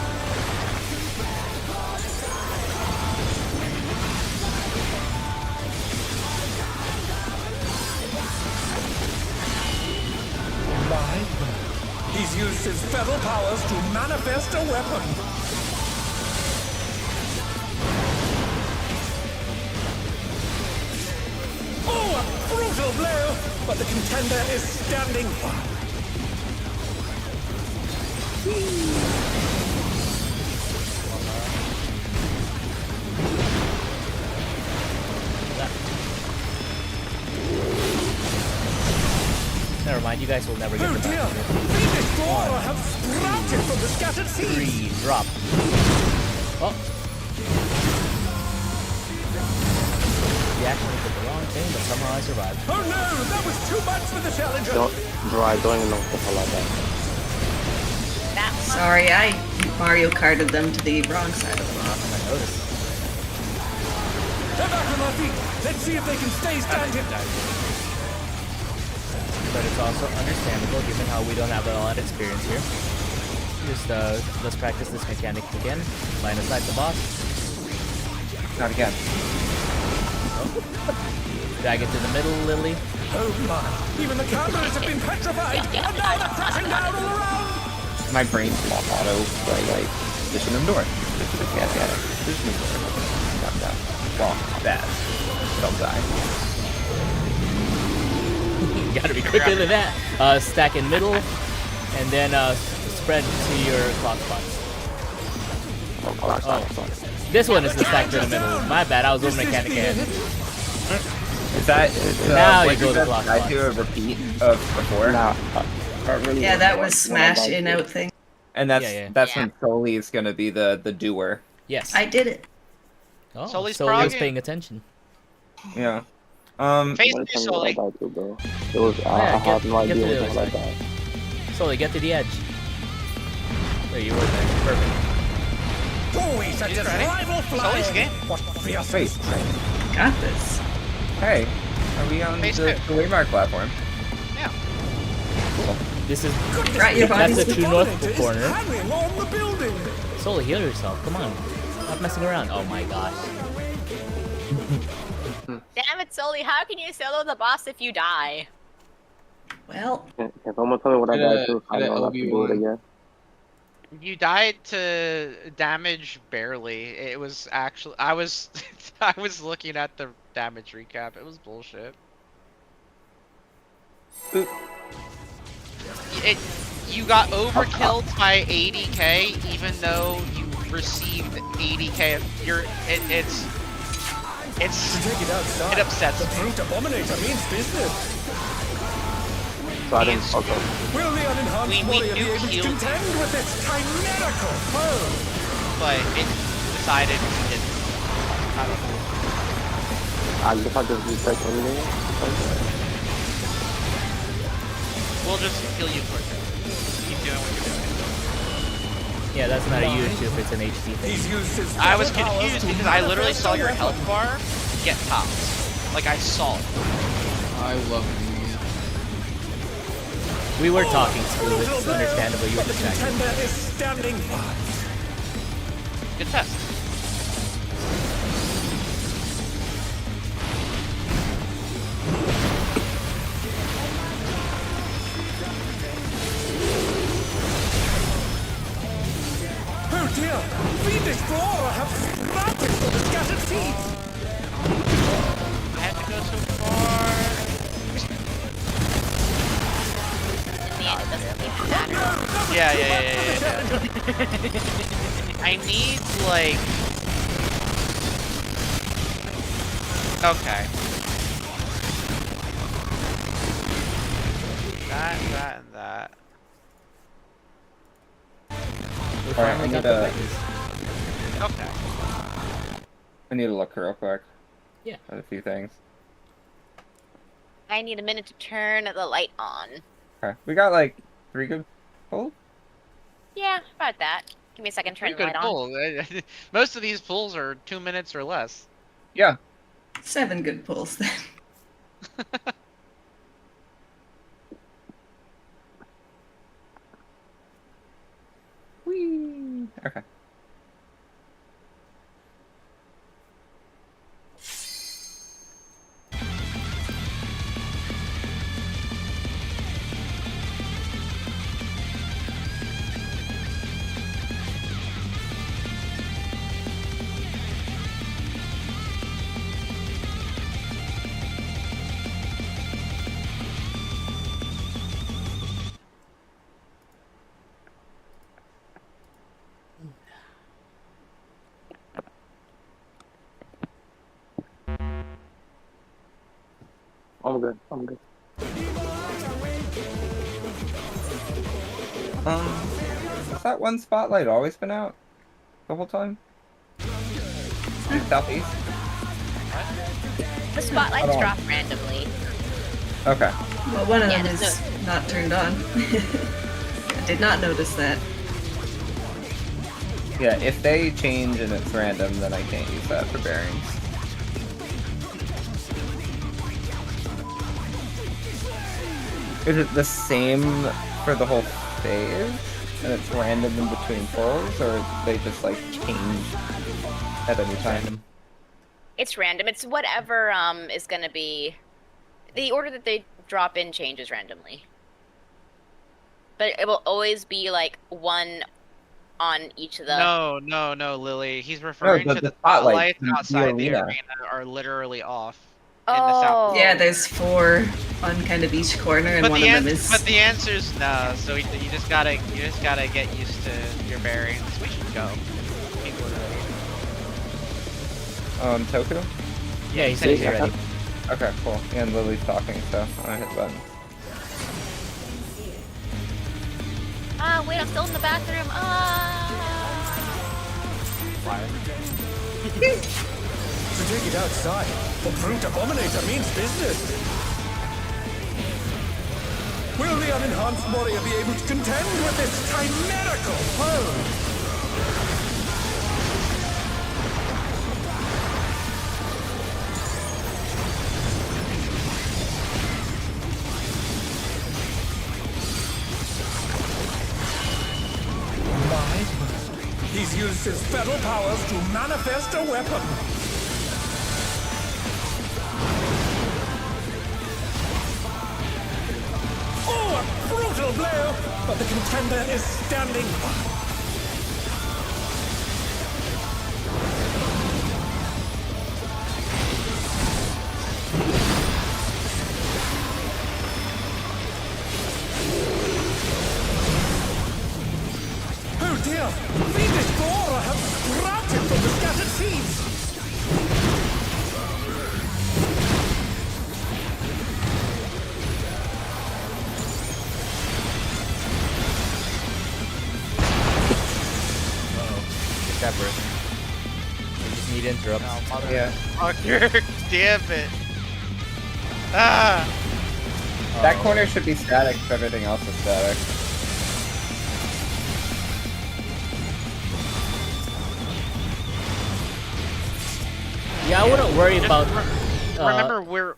Speaker 8: He's used his feral powers to manifest a weapon. Oh, a brutal blow! But the contender is standing firm.
Speaker 1: mind, you guys will never get
Speaker 8: Oh
Speaker 1: the
Speaker 8: dear!
Speaker 1: back.
Speaker 8: The Explorer have sprouted from the scattered seeds!
Speaker 1: 3, drop. Oh. We actually did the wrong thing, but somehow I survived.
Speaker 8: Oh no! That was too much for the challenger!
Speaker 5: Bro, I don't even know what the hell I did.
Speaker 3: That one.
Speaker 4: Sorry, I Mario Karted them to the wrong side of the block.
Speaker 1: I noticed.
Speaker 8: They're back on their feet! Let's see if they can stay standing!
Speaker 1: But it's also understandable given how we don't have a lot of experience here. Just let's practice this mechanic again. Line aside the boss.
Speaker 6: Not again.
Speaker 1: Drag it to the middle, Lily.
Speaker 8: Oh my! Even the cameras have been petrified! And now they're crashing down all around!
Speaker 6: My brain's lock auto, so I like position them door. Position them door. Down. Well, bad. Don't die.
Speaker 1: You gotta be quicker than that. Stack in middle, and then spread to your clock spots. Oh, this one is the stack to the middle. My bad, I was over mechanic ahead.
Speaker 6: Is that
Speaker 1: Now
Speaker 6: what
Speaker 1: you go to clock
Speaker 6: I
Speaker 1: spots.
Speaker 6: do a repeat of before?
Speaker 5: Nah, can't really
Speaker 4: Yeah, that
Speaker 5: remember
Speaker 4: was
Speaker 5: what I
Speaker 4: smash
Speaker 5: did.
Speaker 4: in out thing.
Speaker 6: And that's
Speaker 1: Yeah.
Speaker 6: when Soli is gonna be the doer.
Speaker 1: Yes.
Speaker 4: I did it.
Speaker 1: Oh,
Speaker 2: Sully's
Speaker 1: so he was
Speaker 2: progging.
Speaker 1: paying attention.
Speaker 6: Yeah.
Speaker 2: Face
Speaker 5: What
Speaker 2: me,
Speaker 5: time was
Speaker 2: Sully.
Speaker 5: I died to, bro? It was,
Speaker 1: yeah,
Speaker 5: I have no
Speaker 1: get
Speaker 5: idea
Speaker 1: to the
Speaker 5: what the hell I
Speaker 1: other
Speaker 5: died.
Speaker 1: Sully, get to the edge. There you were there. Perfect.
Speaker 8: Always a
Speaker 2: He's ready.
Speaker 8: rival
Speaker 2: Sully's
Speaker 8: flying!
Speaker 2: game.
Speaker 8: What fierce
Speaker 6: Wait.
Speaker 4: Got this.
Speaker 6: Hey, are we on
Speaker 2: Phase
Speaker 6: the
Speaker 2: two.
Speaker 6: Waymark platform?
Speaker 2: Yeah.
Speaker 1: This is
Speaker 4: Right, your
Speaker 1: That's
Speaker 4: body's
Speaker 1: the true north
Speaker 8: Dominator is
Speaker 1: corner.
Speaker 8: hanging on the building!
Speaker 1: Sully, heal yourself. Come on. Stop messing around. Oh my gosh.
Speaker 3: Damn it, Sully, how can you solo the boss if you die?
Speaker 4: Well,
Speaker 5: Can someone tell me what I died to? I don't have to do it
Speaker 7: Obi-Wan.
Speaker 5: again.
Speaker 2: You died to damage barely. It was actually I was I was looking at the damage recap. It was bullshit. You got overkilled by 80k even though you received 80k of your it's
Speaker 8: To take it outside,
Speaker 2: it upsets
Speaker 8: the
Speaker 2: me.
Speaker 8: Brute Abominator means business!
Speaker 5: So I didn't.
Speaker 2: He's-
Speaker 5: Okay.
Speaker 8: Will the unenhanced
Speaker 2: We
Speaker 8: warrior be
Speaker 2: do
Speaker 8: able to
Speaker 2: heal.
Speaker 8: contend with its chimerical foe?
Speaker 2: but it decided it didn't. I don't know.
Speaker 5: I guess I just reset everything.
Speaker 2: We'll just heal you quicker. Keep doing what you're doing.
Speaker 1: Yeah, that's not a YouTube, it's an HD thing.
Speaker 8: He's used his
Speaker 2: I was
Speaker 8: powers
Speaker 2: confused
Speaker 8: to
Speaker 2: because I literally
Speaker 8: manifest
Speaker 2: saw
Speaker 8: a
Speaker 2: your
Speaker 8: weapon.
Speaker 2: health bar get topped. Like I saw it.
Speaker 7: I love doing it.
Speaker 1: We were talking, Stu. It's understandable. You were
Speaker 8: The
Speaker 1: distracted.
Speaker 8: contender is standing by.
Speaker 2: Good test.
Speaker 8: Oh dear! Fiend Explorer have sprouted from the scattered seeds!
Speaker 2: I have to go so far.
Speaker 3: In the end, it doesn't even matter.
Speaker 2: Yeah. I need like. Okay. That, and that.
Speaker 1: We
Speaker 6: Alright,
Speaker 1: finally
Speaker 6: I
Speaker 1: got
Speaker 6: need
Speaker 1: the
Speaker 6: a-
Speaker 1: buttons.
Speaker 2: Okay.
Speaker 6: I need to look real quick
Speaker 1: Yeah.
Speaker 6: at a few things.
Speaker 3: I need a minute to turn the light on.
Speaker 6: Okay, we got like 3 good pulls.
Speaker 3: Yeah, about that. Give me a second to turn
Speaker 2: Pretty
Speaker 3: the
Speaker 2: good
Speaker 3: light on.
Speaker 2: pull. Most of these pulls are 2 minutes or less.
Speaker 6: Yeah.
Speaker 4: 7 good pulls then.
Speaker 6: Whee. Okay.
Speaker 5: I'm good. I'm good.
Speaker 6: Has that one spotlight always been out the whole time? Southeast?
Speaker 3: The spotlights drop randomly.
Speaker 6: Okay.
Speaker 4: Well, one of
Speaker 3: Yeah,
Speaker 4: them
Speaker 3: there's
Speaker 4: is not turned on. I did not notice that.
Speaker 6: Yeah, if they change and it's random, then I can't use that for bearings. Is it the same for the whole phase? And it's random in between pulls, or they just like change at any time?
Speaker 3: It's random. It's whatever is gonna be. The order that they drop in changes randomly. But it will always be like one on each of the.
Speaker 2: No, Lily. He's referring
Speaker 6: No,
Speaker 2: to
Speaker 6: the
Speaker 2: the
Speaker 6: spotlights
Speaker 2: spotlights
Speaker 6: in the
Speaker 2: outside the
Speaker 6: arena.
Speaker 2: arena are literally off.
Speaker 3: Oh.
Speaker 4: Yeah, there's 4 on kind of each corner, and one of them is.
Speaker 2: But the answer's no. So you just gotta get used to your bearings. We should go. People are ready.
Speaker 6: Toku?
Speaker 1: Yeah, he said he's ready.
Speaker 6: Okay, cool. And Lily's talking, so I'm gonna hit buttons.
Speaker 3: Ah, wait, I'm still in the bathroom.
Speaker 8: To take it outside, the Brute Abominator means business. Will the unenhanced warrior be able to contend with this chimerical foe? He's used his feral powers to manifest a weapon. Oh, a brutal blow! But the contender is standing by. Oh dear! Fiendish Flora have sprouted from the scattered seeds!
Speaker 1: Separate. We just need to interrupt.
Speaker 6: Yeah.
Speaker 2: Fucker, damn it. Ah!
Speaker 6: That corner should be static if everything else is static.
Speaker 1: Yeah, I wouldn't worry about.
Speaker 2: Remember, we're.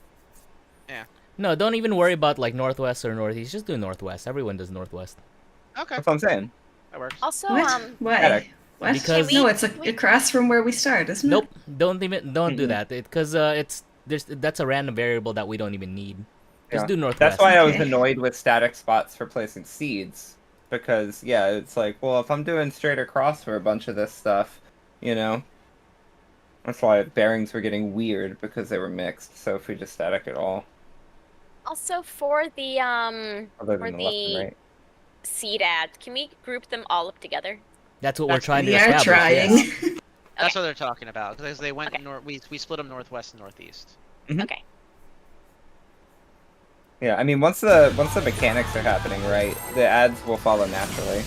Speaker 2: Yeah.
Speaker 1: No, don't even worry about like northwest or northeast. Just do northwest. Everyone does northwest.
Speaker 2: Okay,
Speaker 6: That's what I'm saying.
Speaker 2: that works.
Speaker 3: Also,
Speaker 4: What? Why?
Speaker 6: Static.
Speaker 4: What?
Speaker 1: Because-
Speaker 4: no, it's across from where we start, isn't
Speaker 1: Nope.
Speaker 4: it?
Speaker 1: Don't do
Speaker 6: Mhm.
Speaker 1: that. Because that's a random variable that we don't even need. Just
Speaker 6: Yeah.
Speaker 1: do northwest.
Speaker 6: That's why I was
Speaker 4: Okay.
Speaker 6: annoyed with static spots for placing seeds. Because, yeah, it's like, well, if I'm doing straight across for a bunch of this stuff, you know? That's why bearings were getting weird, because they were mixed. So if we just static it all,
Speaker 3: also for the
Speaker 6: other
Speaker 3: for
Speaker 6: than the left and
Speaker 3: the
Speaker 6: right.
Speaker 3: seed ads, can we group them all up together?
Speaker 1: That's what we're
Speaker 2: That's-
Speaker 1: trying to
Speaker 4: We are
Speaker 1: establish.
Speaker 4: trying.
Speaker 1: yes.
Speaker 2: That's what they're talking about because they went
Speaker 3: Okay.
Speaker 2: we split them northwest and northeast.
Speaker 6: Mhm.
Speaker 3: Okay.
Speaker 6: Yeah, I mean, once the mechanics are happening right, the ads will follow naturally.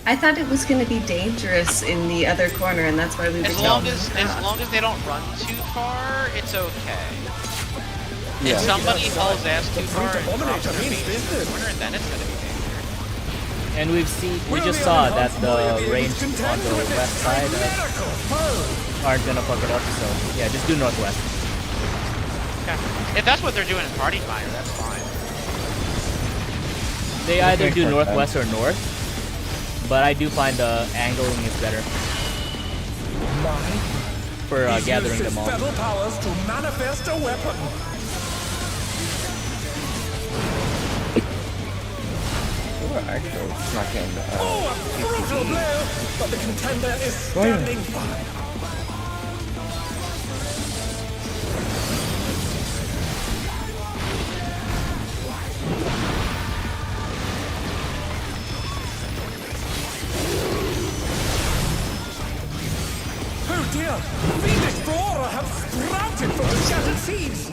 Speaker 4: I thought it was going to be dangerous in the other corner, and that's why we were
Speaker 2: As long as they don't run too far, it's okay.
Speaker 6: Yeah.
Speaker 2: If somebody hauls ass too
Speaker 8: The
Speaker 2: far
Speaker 8: Brute
Speaker 2: and drops
Speaker 8: Abominator
Speaker 2: their
Speaker 8: means
Speaker 2: feet in the
Speaker 8: business.
Speaker 2: corner, then it's gonna be dangerous.
Speaker 1: And we just saw that the range on the west side aren't gonna fuck it up. So yeah, just do northwest.
Speaker 2: Okay. If that's what they're doing in Party Fire, that's fine.
Speaker 1: They either
Speaker 6: makes
Speaker 1: do
Speaker 6: more
Speaker 1: northwest or north, but I do find the angling is better for
Speaker 8: He's
Speaker 1: gathering
Speaker 8: used his
Speaker 1: them all.
Speaker 8: feral powers to manifest a weapon.
Speaker 6: Ooh, actually, it's not getting
Speaker 8: Oh, a brutal blow! But the contender is standing by. Oh dear! Fiendish Flora have sprouted from the shattered seeds!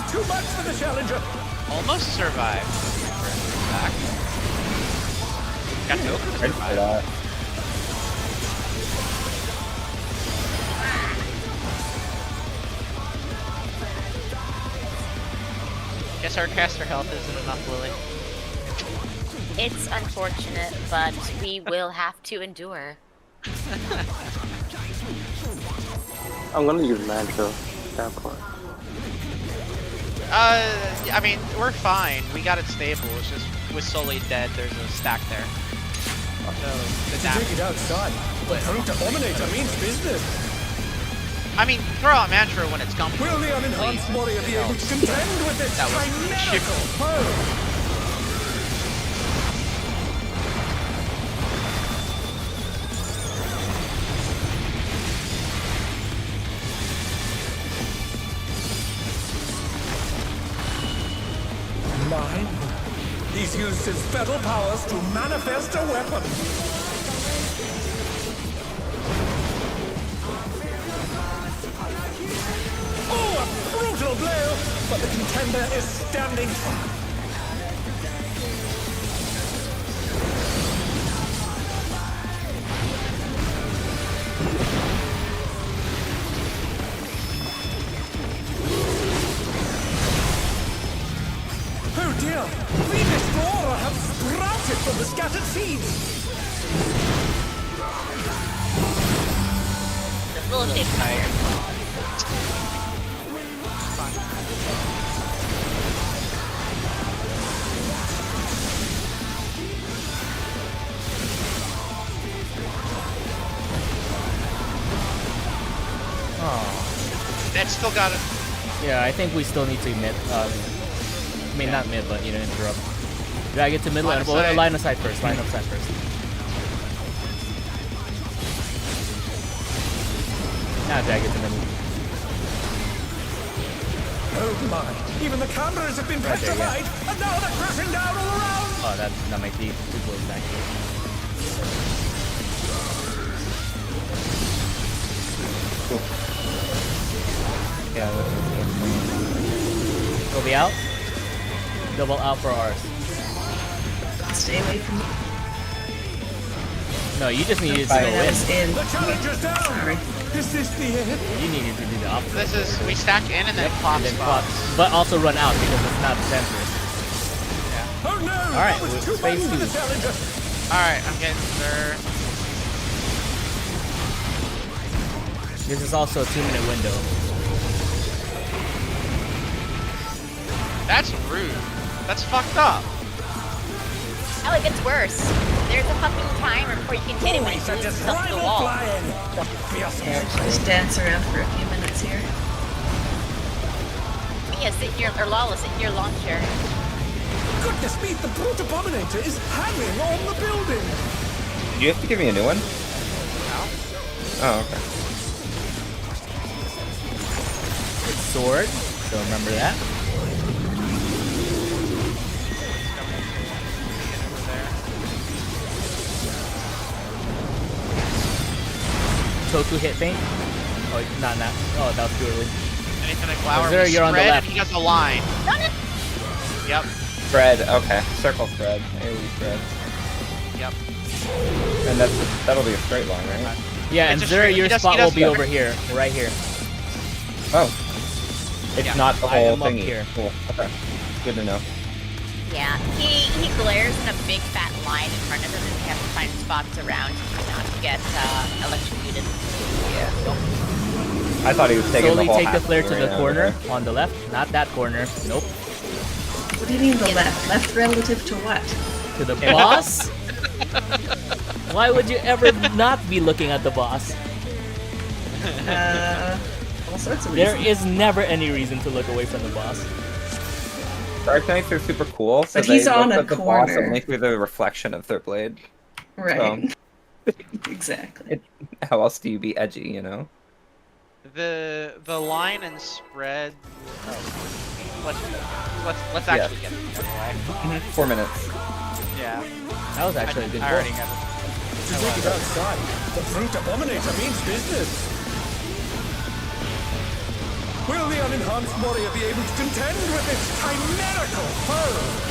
Speaker 8: was too much for the challenger.
Speaker 2: Almost survived. Back. Got to open
Speaker 6: Ready for that.
Speaker 2: Guess our caster health isn't enough, Lily.
Speaker 3: It's unfortunate, but we will have to endure.
Speaker 5: I'm gonna use mantra. That part.
Speaker 2: I mean, we're fine. We got it stable. It's just with Sully dead, there's a stack there. So the
Speaker 8: Take
Speaker 2: damage.
Speaker 8: it outside. The fruit abominator means business.
Speaker 2: I mean, throw out mantra when it's comfortable.
Speaker 8: Will the unenhanced warrior be able to contend with this
Speaker 2: That was
Speaker 8: chimerical foe? Mine? He's used his fetal powers to manifest a weapon. Oh, a brutal blow! But the contender is standing firm. Oh dear! Venus Flora have sprouted from the scattered seeds!
Speaker 3: The full shape fire.
Speaker 1: Oh.
Speaker 2: That's still got it.
Speaker 1: Yeah, I think we still need to mid. I mean, not mid, but interrupt. Drag it to middle and line of sight first. Line of sight first. Now drag it to middle.
Speaker 8: Oh my! Even the cameras have been
Speaker 1: Right there, yeah.
Speaker 8: petrified, and now they're crashing down all around!
Speaker 1: Oh, that might be too close actually.
Speaker 6: Yeah,
Speaker 1: Go be out. Double out for ours.
Speaker 4: Stay away from me.
Speaker 1: No, you just needed to
Speaker 4: Sorry,
Speaker 1: go
Speaker 4: that
Speaker 1: in.
Speaker 4: was in.
Speaker 8: The challenger's down!
Speaker 4: Sorry.
Speaker 8: Is this the end?
Speaker 1: You needed to do the opposite.
Speaker 2: This is we stack in and then pop
Speaker 1: And then
Speaker 2: spot.
Speaker 1: pop, but also run out because it's not center.
Speaker 8: Oh no!
Speaker 1: Alright,
Speaker 8: that was
Speaker 1: well,
Speaker 8: too much
Speaker 1: phase
Speaker 8: for the
Speaker 1: two.
Speaker 8: challenger!
Speaker 2: Alright, I'm getting there.
Speaker 1: This is also a 2-minute window.
Speaker 2: That's rude. That's fucked up.
Speaker 3: Oh, it gets worse. There's a fucking timer before you can hit him when he
Speaker 8: Bullets are
Speaker 3: moves
Speaker 8: just
Speaker 3: himself to the
Speaker 8: rival
Speaker 3: wall.
Speaker 8: flying! Fierce
Speaker 4: Just dance around for a few minutes here.
Speaker 3: Yeah, sit in your, or Lala, sit in your lawn chair.
Speaker 8: Goodness me, the brute abominator is hanging on the building!
Speaker 6: Do you have to give me a new one?
Speaker 2: No?
Speaker 6: Oh, okay.
Speaker 1: It's sword, so remember that.
Speaker 2: Over there.
Speaker 1: Toku hit feint. Oh, not that. Oh, that was too early.
Speaker 2: Anything like flower.
Speaker 1: Zero,
Speaker 2: we
Speaker 1: you're on the
Speaker 2: spread
Speaker 1: left.
Speaker 2: and he got the line. Yep.
Speaker 6: Spread, okay. Circle spread. AoE spread.
Speaker 2: Yep.
Speaker 6: And that'll be a straight line, right?
Speaker 1: Yeah, and
Speaker 2: It's a
Speaker 1: Zero,
Speaker 2: straight-
Speaker 1: your
Speaker 2: he does-
Speaker 1: spot
Speaker 2: he does
Speaker 1: will be
Speaker 2: better.
Speaker 1: over here, right here.
Speaker 6: Oh. It's
Speaker 2: Yeah.
Speaker 6: not the
Speaker 1: I
Speaker 6: whole
Speaker 1: am up
Speaker 6: thingy.
Speaker 1: here.
Speaker 6: Cool. Okay. Good to know.
Speaker 3: Yeah, he glares in a big fat line in front of him, and we have to find spots around him not to get electrocuted.
Speaker 6: I thought he was taking
Speaker 1: Slowly
Speaker 6: the whole
Speaker 1: take the
Speaker 6: half
Speaker 1: flare to
Speaker 6: right
Speaker 1: the
Speaker 6: now,
Speaker 1: corner,
Speaker 6: okay.
Speaker 1: on the left. Not that corner. Nope.
Speaker 4: What do you mean the left? Left relative to what?
Speaker 1: To the boss? Why would you ever not be looking at the boss?
Speaker 4: All sorts of
Speaker 1: There
Speaker 4: reasons.
Speaker 1: is never any reason to look away from the boss.
Speaker 6: Dark Knights are super cool, so
Speaker 4: But he's
Speaker 6: they
Speaker 4: on
Speaker 6: look
Speaker 4: a
Speaker 6: at the boss
Speaker 4: corner.
Speaker 6: only through the reflection of their blade.
Speaker 4: Right. Exactly.
Speaker 6: How else do you be edgy, you know?
Speaker 2: The line and spread. Let's actually get it anyway.
Speaker 6: 4 minutes.
Speaker 2: Yeah.
Speaker 1: That was actually a good
Speaker 2: I already
Speaker 1: goal.
Speaker 2: got it.
Speaker 8: To take it outside, the brute abominator means business! Will the unenhanced warrior be able to contend with this chimerical foe?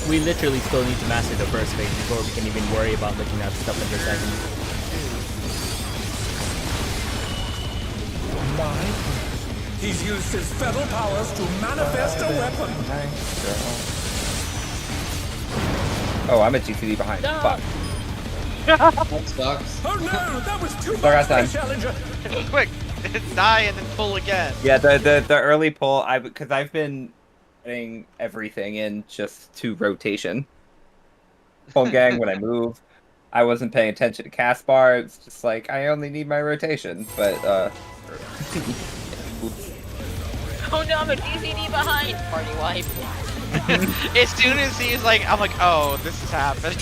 Speaker 1: We literally still need to master the first phase before we can even worry about looking at stuff in the second.
Speaker 8: My. He's used his feral powers to manifest a weapon.
Speaker 6: Oh, I'm a GCD behind.
Speaker 1: No.
Speaker 6: Fuck.
Speaker 7: That sucks.
Speaker 8: Oh no, that was too
Speaker 6: Sorry,
Speaker 8: much for
Speaker 6: time.
Speaker 8: the challenger.
Speaker 2: Quick, die and then pull again.
Speaker 6: Yeah, the early pull, because I've been getting everything in just to rotation. Home gang, when I move, I wasn't paying attention to cast bar. It's just like, I only need my rotation, but,
Speaker 3: Oh no, I'm a DCD behind. Party wipe.
Speaker 2: As soon as he's like, I'm like, oh, this is happening.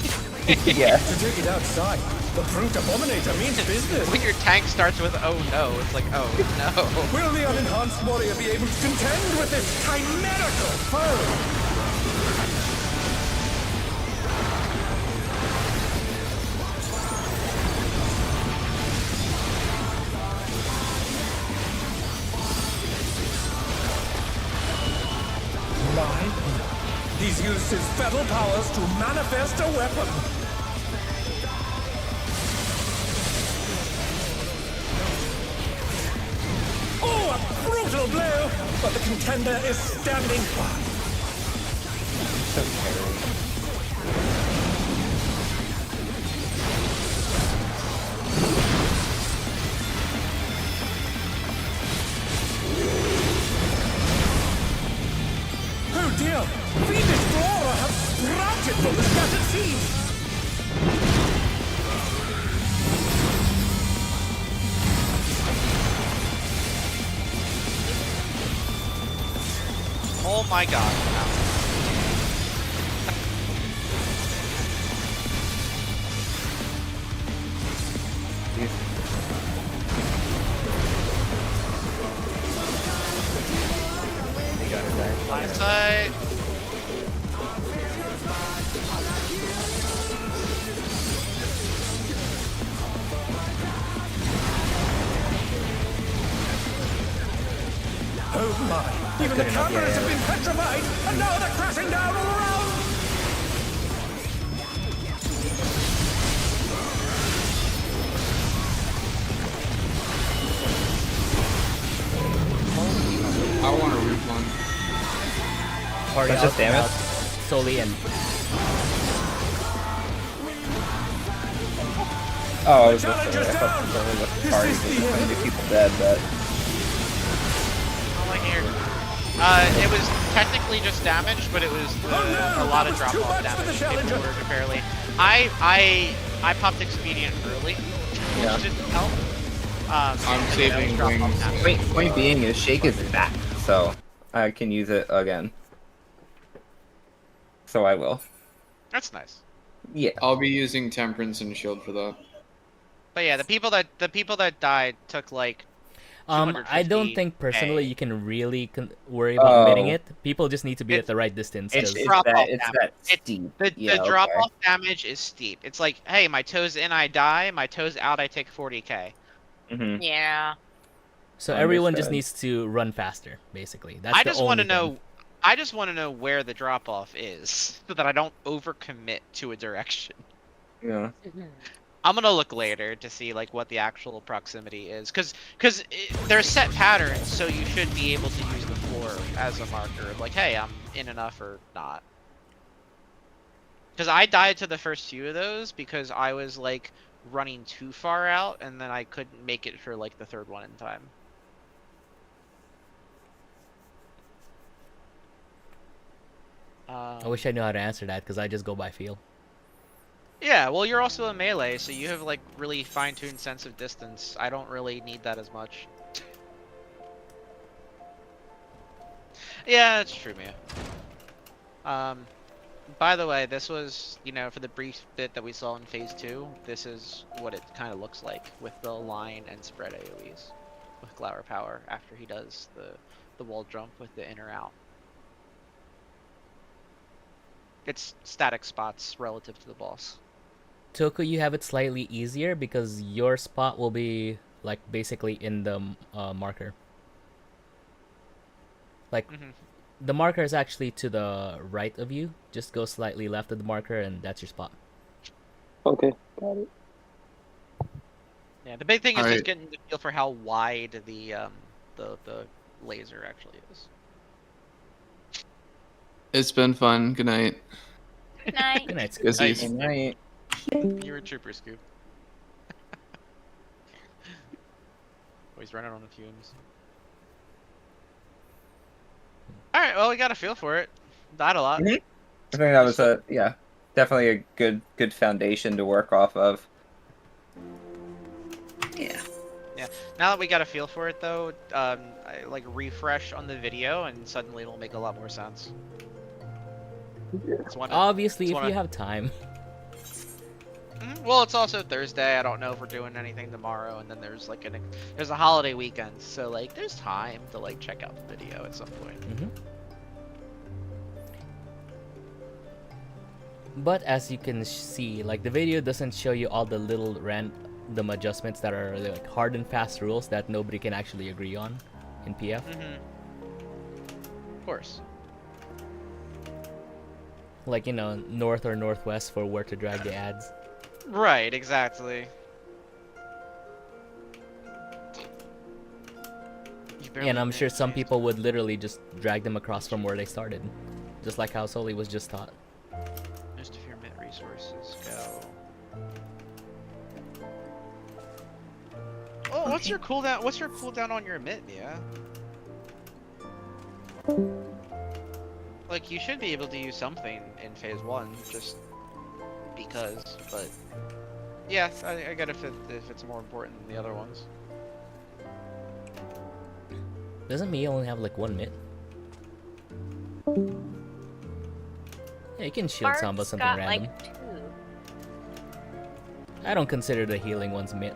Speaker 6: yeah.
Speaker 8: To take it outside, the brute abominator means business.
Speaker 2: When your tank starts with oh no, it's like, oh no.
Speaker 8: Will the unenhanced warrior be able to contend with this chimerical foe? He's used his feral powers to manifest a weapon. Oh, a brutal blow! But the contender is standing firm. Oh dear! Fiendish flora have sprouted from the scattered seeds!
Speaker 2: Oh my god. Hindsight.
Speaker 8: Oh my! Even the cameras have been petrified, and now they're crashing down all around!
Speaker 7: I want a refund.
Speaker 1: Party
Speaker 6: That's
Speaker 1: out,
Speaker 6: just damage?
Speaker 1: out, solely and
Speaker 6: Oh, I was just I thought the party was just trying to get people dead, but
Speaker 2: Oh my here. It was technically just damage, but it was a lot of drop off damage. People were apparently. I popped expedient early,
Speaker 6: Yeah.
Speaker 2: which didn't help.
Speaker 7: I'm saving wings.
Speaker 6: point being is Shake is back, so I can use it again. So I will.
Speaker 2: That's nice.
Speaker 6: Yeah.
Speaker 7: I'll be using Temperance and Shield for that.
Speaker 2: But yeah, the people that died took like.
Speaker 1: I don't
Speaker 2: 250
Speaker 1: think personally
Speaker 2: A.
Speaker 1: you can really worry about hitting
Speaker 6: Oh.
Speaker 1: it. People just need to be at the right distance.
Speaker 6: It's
Speaker 1: 'cause-
Speaker 2: drop off
Speaker 6: that
Speaker 2: damage.
Speaker 6: steep.
Speaker 2: The
Speaker 6: Yeah,
Speaker 2: drop
Speaker 6: okay.
Speaker 2: off damage is steep. It's like, hey, my toes in, I die. My toes out, I take 40k.
Speaker 6: Mm-hmm.
Speaker 3: Yeah.
Speaker 1: so everyone just
Speaker 6: Understood.
Speaker 1: needs to run faster, basically. That's
Speaker 2: I
Speaker 1: the
Speaker 2: just want to
Speaker 1: only thing.
Speaker 2: know. I just want to know where the drop off is, so that I don't overcommit to a direction.
Speaker 6: Yeah.
Speaker 2: I'm gonna look later to see like what the actual proximity is, because there's set patterns, so you should be able to use the floor as a marker of like, hey, I'm in enough or not. Because I died to the first few of those because I was like running too far out, and then I couldn't make it for like the third one in time.
Speaker 1: I wish I knew how to answer that because I just go by feel.
Speaker 2: Yeah, well, you're also a melee, so you have like really fine-tuned sense of distance. I don't really need that as much. Yeah, that's true, Mia. By the way, this was, you know, for the brief bit that we saw in Phase 2, this is what it kind of looks like with the line and spread AoEs with Glower Power after he does the wall jump with the in or out. It's static spots relative to the boss.
Speaker 1: Toku, you have it slightly easier because your spot will be like basically in the marker. Like
Speaker 2: Mhm.
Speaker 1: the marker is actually to the right of you. Just go slightly left of the marker, and that's your spot.
Speaker 5: Okay, got it.
Speaker 2: Yeah, the big thing is
Speaker 7: All
Speaker 2: just
Speaker 7: right.
Speaker 2: getting the feel for how wide the laser actually is.
Speaker 7: It's been fun. Good night.
Speaker 3: Night.
Speaker 1: Good night,
Speaker 7: Good
Speaker 1: Scoop.
Speaker 7: night.
Speaker 6: Good night.
Speaker 2: You're a trooper, Scoop. Oh, he's running on the fumes. All right, well, we got a feel for it. Died a lot.
Speaker 6: Mhm. I think that was definitely a good foundation to work off of.
Speaker 4: Yeah.
Speaker 2: Now that we got a feel for it, though, I like refresh on the video, and suddenly it'll make a lot more sense. It's one.
Speaker 1: Obviously,
Speaker 2: it's
Speaker 1: if
Speaker 2: one
Speaker 1: you
Speaker 2: of-
Speaker 1: have time.
Speaker 2: Well, it's also Thursday. I don't know if we're doing anything tomorrow, and then there's like there's a holiday weekend, so like there's time to like check out the video at some point.
Speaker 1: But as you can see, like the video doesn't show you all the little random adjustments that are like hard and fast rules that nobody can actually agree on in PF.
Speaker 2: Of course.
Speaker 1: Like, you know, north or northwest for where to drag the ads.
Speaker 2: Right. Exactly.
Speaker 1: And I'm sure some people would literally just drag them across from where they started. Just like how Sully was just taught.
Speaker 2: Most of your mid resources go. Oh, what's your cooldown? What's your cooldown on your mitt, Mia? Like, you should be able to use something in phase 1, just because, but yeah, I get if it's more important than the other ones.
Speaker 1: Doesn't Mia only have like one mitt? Yeah, you can shield Samba
Speaker 3: Bart's
Speaker 1: something
Speaker 3: got
Speaker 1: random.
Speaker 3: like 2.
Speaker 1: I don't consider the healing one's mitt.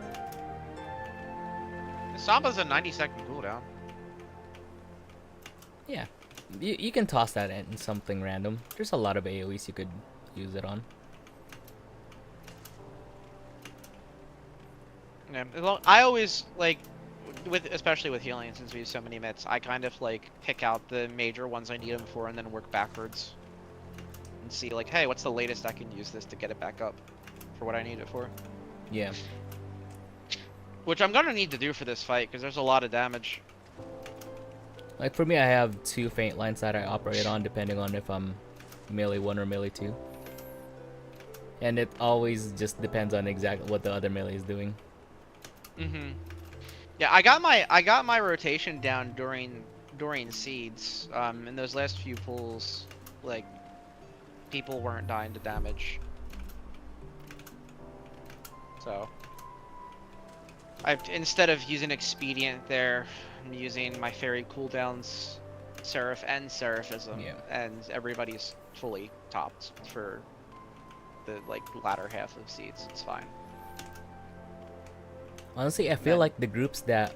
Speaker 2: Samba's a 90-second cooldown.
Speaker 1: Yeah, you can toss that in something random. There's a lot of AoEs you could use it on.
Speaker 2: Yeah, I always like especially with healing, since we use so many mitts, I kind of like pick out the major ones I need them for and then work backwards and see like, hey, what's the latest I can use this to get it back up for what I need it for?
Speaker 1: Yeah.
Speaker 2: Which I'm gonna need to do for this fight because there's a lot of damage.
Speaker 1: Like for me, I have 2 faint lines that I operate on depending on if I'm melee 1 or melee 2. And it always just depends on exactly what the other melee is doing.
Speaker 2: Yeah, I got my rotation down during seeds. In those last few pulls, like people weren't dying to damage. So instead of using expedient there, I'm using my fairy cooldowns, Seraph and Seraphism, and everybody's fully topped for the like latter half of seeds. It's fine.
Speaker 1: Honestly, I feel like the groups that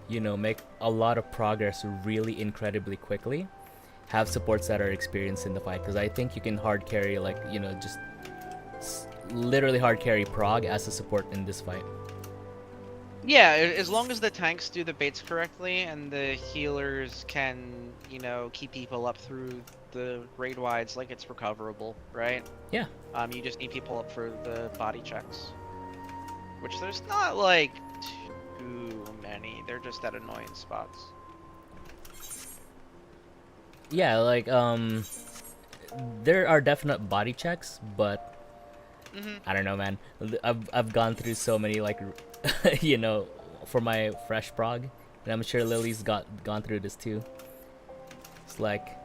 Speaker 1: you know, make a lot of progress really incredibly quickly have supports that are experienced in the fight, because I think you can hard carry, like, you know, just literally hard carry Prog as a support in this fight.
Speaker 2: Yeah, as long as the tanks do the baits correctly and the healers can, you know, keep people up through the raid wides, like it's recoverable, right?
Speaker 1: Yeah.
Speaker 2: You just need people up for the body checks, which there's not like too many. They're just at annoying spots.
Speaker 1: Yeah, like there are definite body checks, but I don't know, man. I've gone through so many, like, you know, for my fresh prog, and I'm sure Lily's gone through this too. It's like,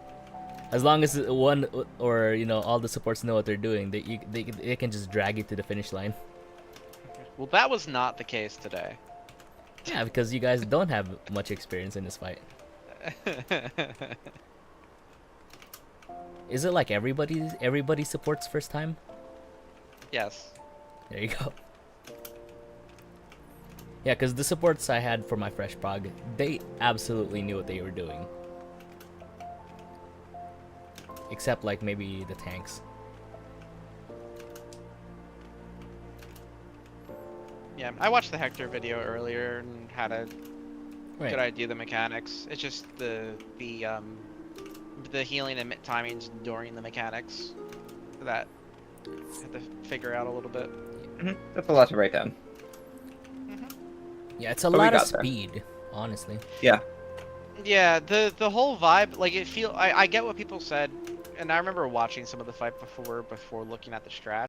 Speaker 1: as long as one or, you know, all the supports know what they're doing, they can just drag you to the finish line.
Speaker 2: Well, that was not the case today.
Speaker 1: Yeah, because you guys don't have much experience in this fight. Is it like everybody supports first time?
Speaker 2: Yes.
Speaker 1: There you go. Yeah, because the supports I had for my fresh prog, they absolutely knew what they were doing. Except, like, maybe the tanks.
Speaker 2: Yeah, I watched the Hector video earlier and had a
Speaker 1: Right.
Speaker 2: good idea of the mechanics. It's just the healing and timings during the mechanics that I had to figure out a little bit.
Speaker 6: That's a lot to write down.
Speaker 1: Yeah, it's a
Speaker 6: But we
Speaker 1: lot of
Speaker 6: got there.
Speaker 1: speed, honestly.
Speaker 6: Yeah.
Speaker 2: Yeah, the whole vibe, like I get what people said, and I remember watching some of the fight before looking at the strat.